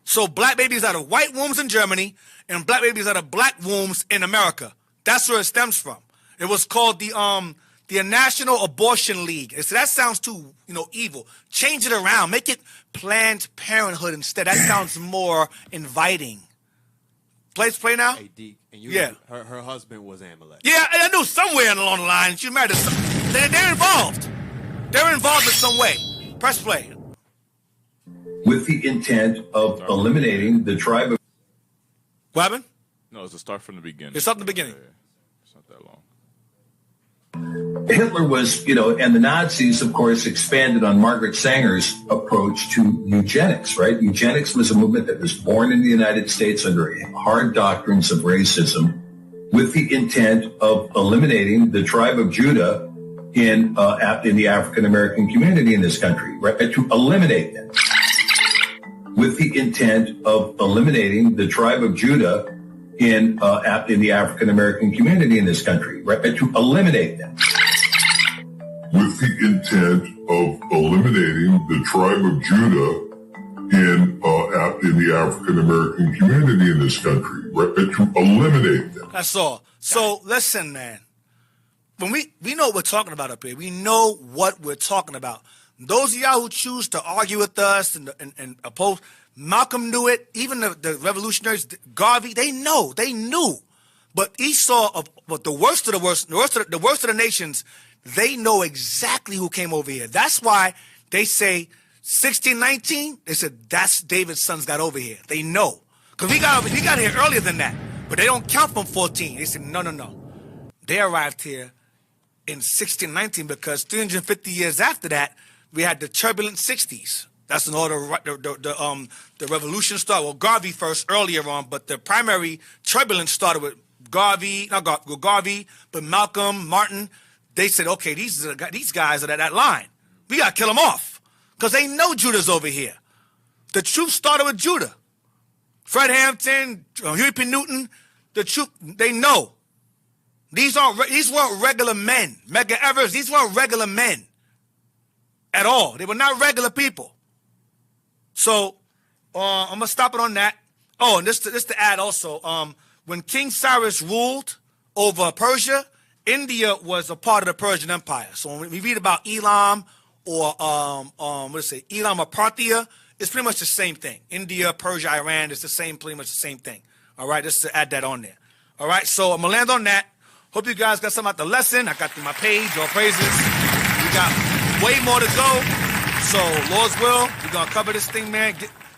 So black babies out of white wombs in Germany and black babies out of black wombs in America. That's where it stems from. It was called the National Abortion League. So that sounds too, evil. Change it around. Make it Planned Parenthood instead. That sounds more inviting. Play now? Hey, Deke, and her husband was Amalek. Yeah, I knew somewhere along the line she married they're involved. They're involved in some way. Press play. With the intent of eliminating the tribe of... What happened? No, it's a start from the beginning. It's up from the beginning. It's not that long. Hitler was, and the Nazis, of course, expanded on Margaret Sanger's approach to eugenics, right? Eugenics was a movement that was born in the United States under hard doctrines of racism with the intent of eliminating the tribe of Judah in the African-American community in this country, right? To eliminate them. With the intent of eliminating the tribe of Judah in the African-American community in this country, right? To eliminate them. With the intent of eliminating the tribe of Judah in the African-American community in this country, right? To eliminate them. That's all. So listen, man. When we know what we're talking about up here. We know what we're talking about. Those of y'all who choose to argue with us and oppose, Malcolm knew it. Even the revolutionaries, Garvey, they knew. But Esau, the worst of the worst, the worst of the nations, they know exactly who came over here. That's why they say 1619. They said that's David's sons got over here. They know because we got here earlier than that, but they don't count from 14. They said no. They arrived here in 1619 because 350 years after that. We had the turbulent 60s. That's in order the revolution started. Well, Garvey first earlier on, but the primary turbulence started with Garvey, but Malcolm, Martin. They said, okay, these guys are at that line. We got to kill them off because they know Judah's over here. The truth started with Judah. Fred Hampton, Huey P. Newton, the truth, they know. These weren't regular men. Medgar Evers, these weren't regular men. At all. They were not regular people. So, I'm going to stop it on that. Oh, and this to add also, when King Cyrus ruled over Persia, India was a part of the Persian Empire. So when we read about Elam or, Elam or Parthia, it's pretty much the same thing. India, Persia, Iran, it's pretty much the same thing. All right, just to add that on there. All right, so I'm going to land on that. Hope you guys got something out the lesson. I got through my page, all praises. We got way more to go. So, Lord's will, we're going to cover this thing, man.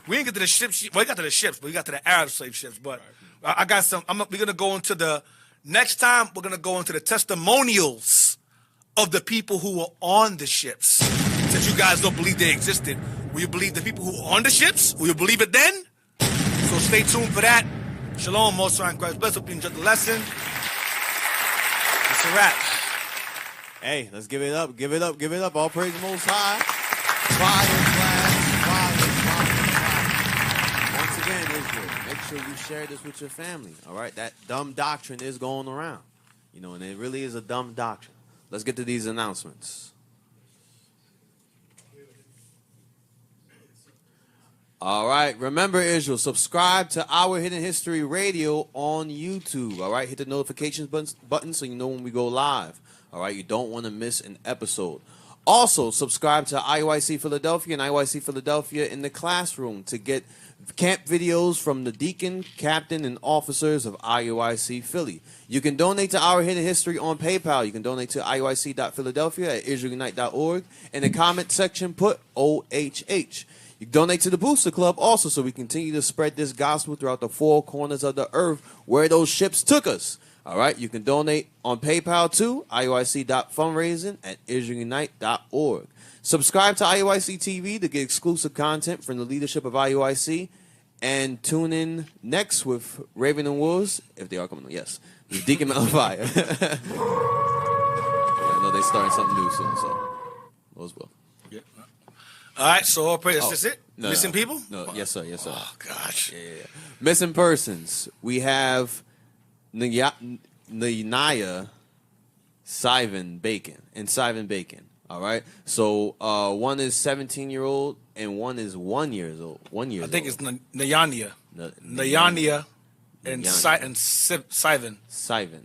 We didn't get to the ships. Well, we got to the ships, but we got to the Arab slave ships. But I got some. We're going to go into the next time. We're going to go into the testimonials of the people who were on the ships. Since you guys don't believe they existed, will you believe the people who were on the ships? Will you believe it then? So stay tuned for that. Shalom, Most High in Christ. Bless. Hope you enjoyed the lesson. It's a wrap. Hey, let's give it up. Give it up. All praise the Most High. Fire, flash. Once again, Israel, make sure you share this with your family. All right, that dumb doctrine is going around, and it really is a dumb doctrine. Let's get to these announcements. All right, remember, Israel, subscribe to Our Hidden History Radio on YouTube. All right, hit the notifications button so you know when we go live. All right, you don't want to miss an episode. Also, subscribe to IYC Philadelphia and IYC Philadelphia in the Classroom to get camp videos from the deacon, captain, and officers of IUIC Philly. You can donate to Our Hidden History on PayPal. You can donate to IUIC.Philadelphia at IsraelUnite.org. In the comment section, put OHH. You can donate to the Booster Club also so we continue to spread this gospel throughout the four corners of the earth where those ships took us. All right, you can donate on PayPal to IUIC.fundraising at IsraelUnite.org. Subscribe to IUIC TV to get exclusive content from the leadership of IUIC. And tune in next with Raven and Wolves, if they are coming on, yes, with Deacon Malafire. I know they're starting something new soon, so Lord's will. Yeah. All right, so all praise. That's it? No, Missing people? No, yes, sir. Yes, sir. Oh, gosh. Yeah. Missing persons. We have Naya Sivan Bacon. All right. So one is 17-year-old and one is 1 year old. 1 year. I think it's Nayania. Nayania and Sivan.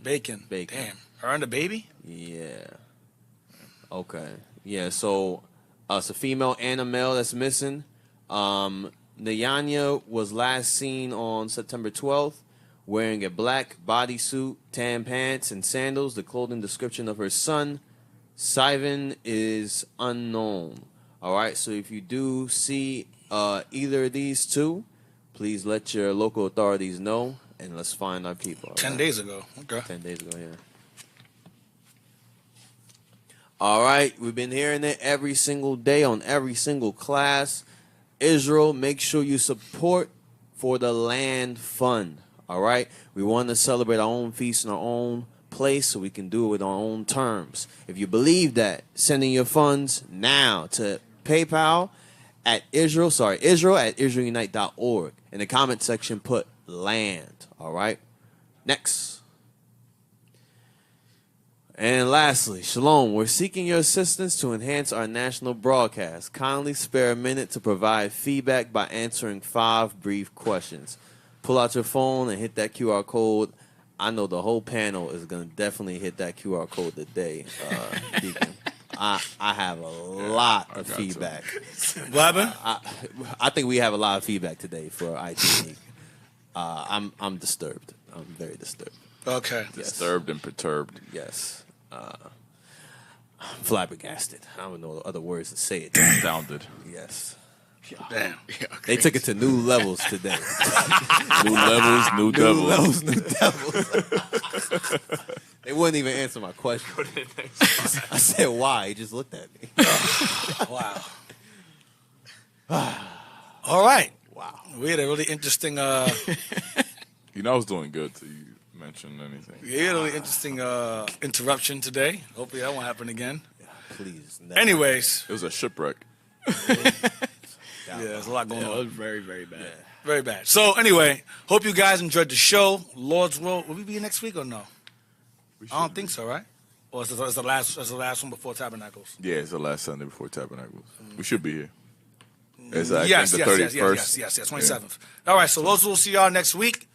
Bacon. Damn. Her and the baby? Yeah. Okay. Yeah. So it's a female and a male that's missing. Nayanya was last seen on September 12th wearing a black bodysuit, tan pants, and sandals. The clothing description of her son, Sivan, is unknown. All right, so if you do see either of these two, please let your local authorities know, and let's find our people. 10 days ago. Okay. 10 days ago, yeah. All right, we've been hearing it every single day on every single class. Israel, make sure you support for the land fund. All right, we want to celebrate our own feast in our own place, so we can do it with our own terms. If you believe that, send in your funds now to PayPal at Israel at israelunite.org. In the comment section, put land. All right. Next. And lastly, Shalom, we're seeking your assistance to enhance our national broadcast. Kindly spare a minute to provide feedback by answering 5 brief questions. Pull out your phone and hit that QR code. I know the whole panel is going to definitely hit that QR code today, Deacon. I have a lot of feedback. What happened? I think we have a lot of feedback today for IT. I'm disturbed. I'm very disturbed. Okay. Yes. Disturbed and perturbed. Yes. I'm flabbergasted. I don't know other words to say it. Astounded. Yes. Damn. They took it to new levels today. New levels, new devils. New levels, new devils. They wouldn't even answer my question. I said, why? He just looked at me. Wow. All right. Wow. We had a really interesting... You know I was doing good till you mentioned anything. We had a really interesting interruption today. Hopefully that won't happen again. Yeah, please. Never. Anyways. It was a shipwreck. Yeah, there's a lot going on. It was very, very bad. Yeah. Very bad. So anyway, hope you guys enjoyed the show. Lord's will we be here next week or no? I don't think so, right? Or is it the last one before Tabernacles? Yeah, it's the last Sunday before Tabernacles. We should be here. It's Yes, the 31st. yes, 27th. All right, so those will see y'all next week.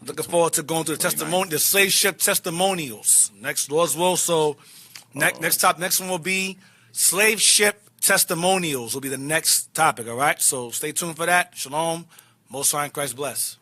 Looking forward to going through the slave ship testimonials. Next, Lord's will. So next one will be slave ship testimonials will be the next topic, all right? So stay tuned for that. Shalom. Most High in Christ bless.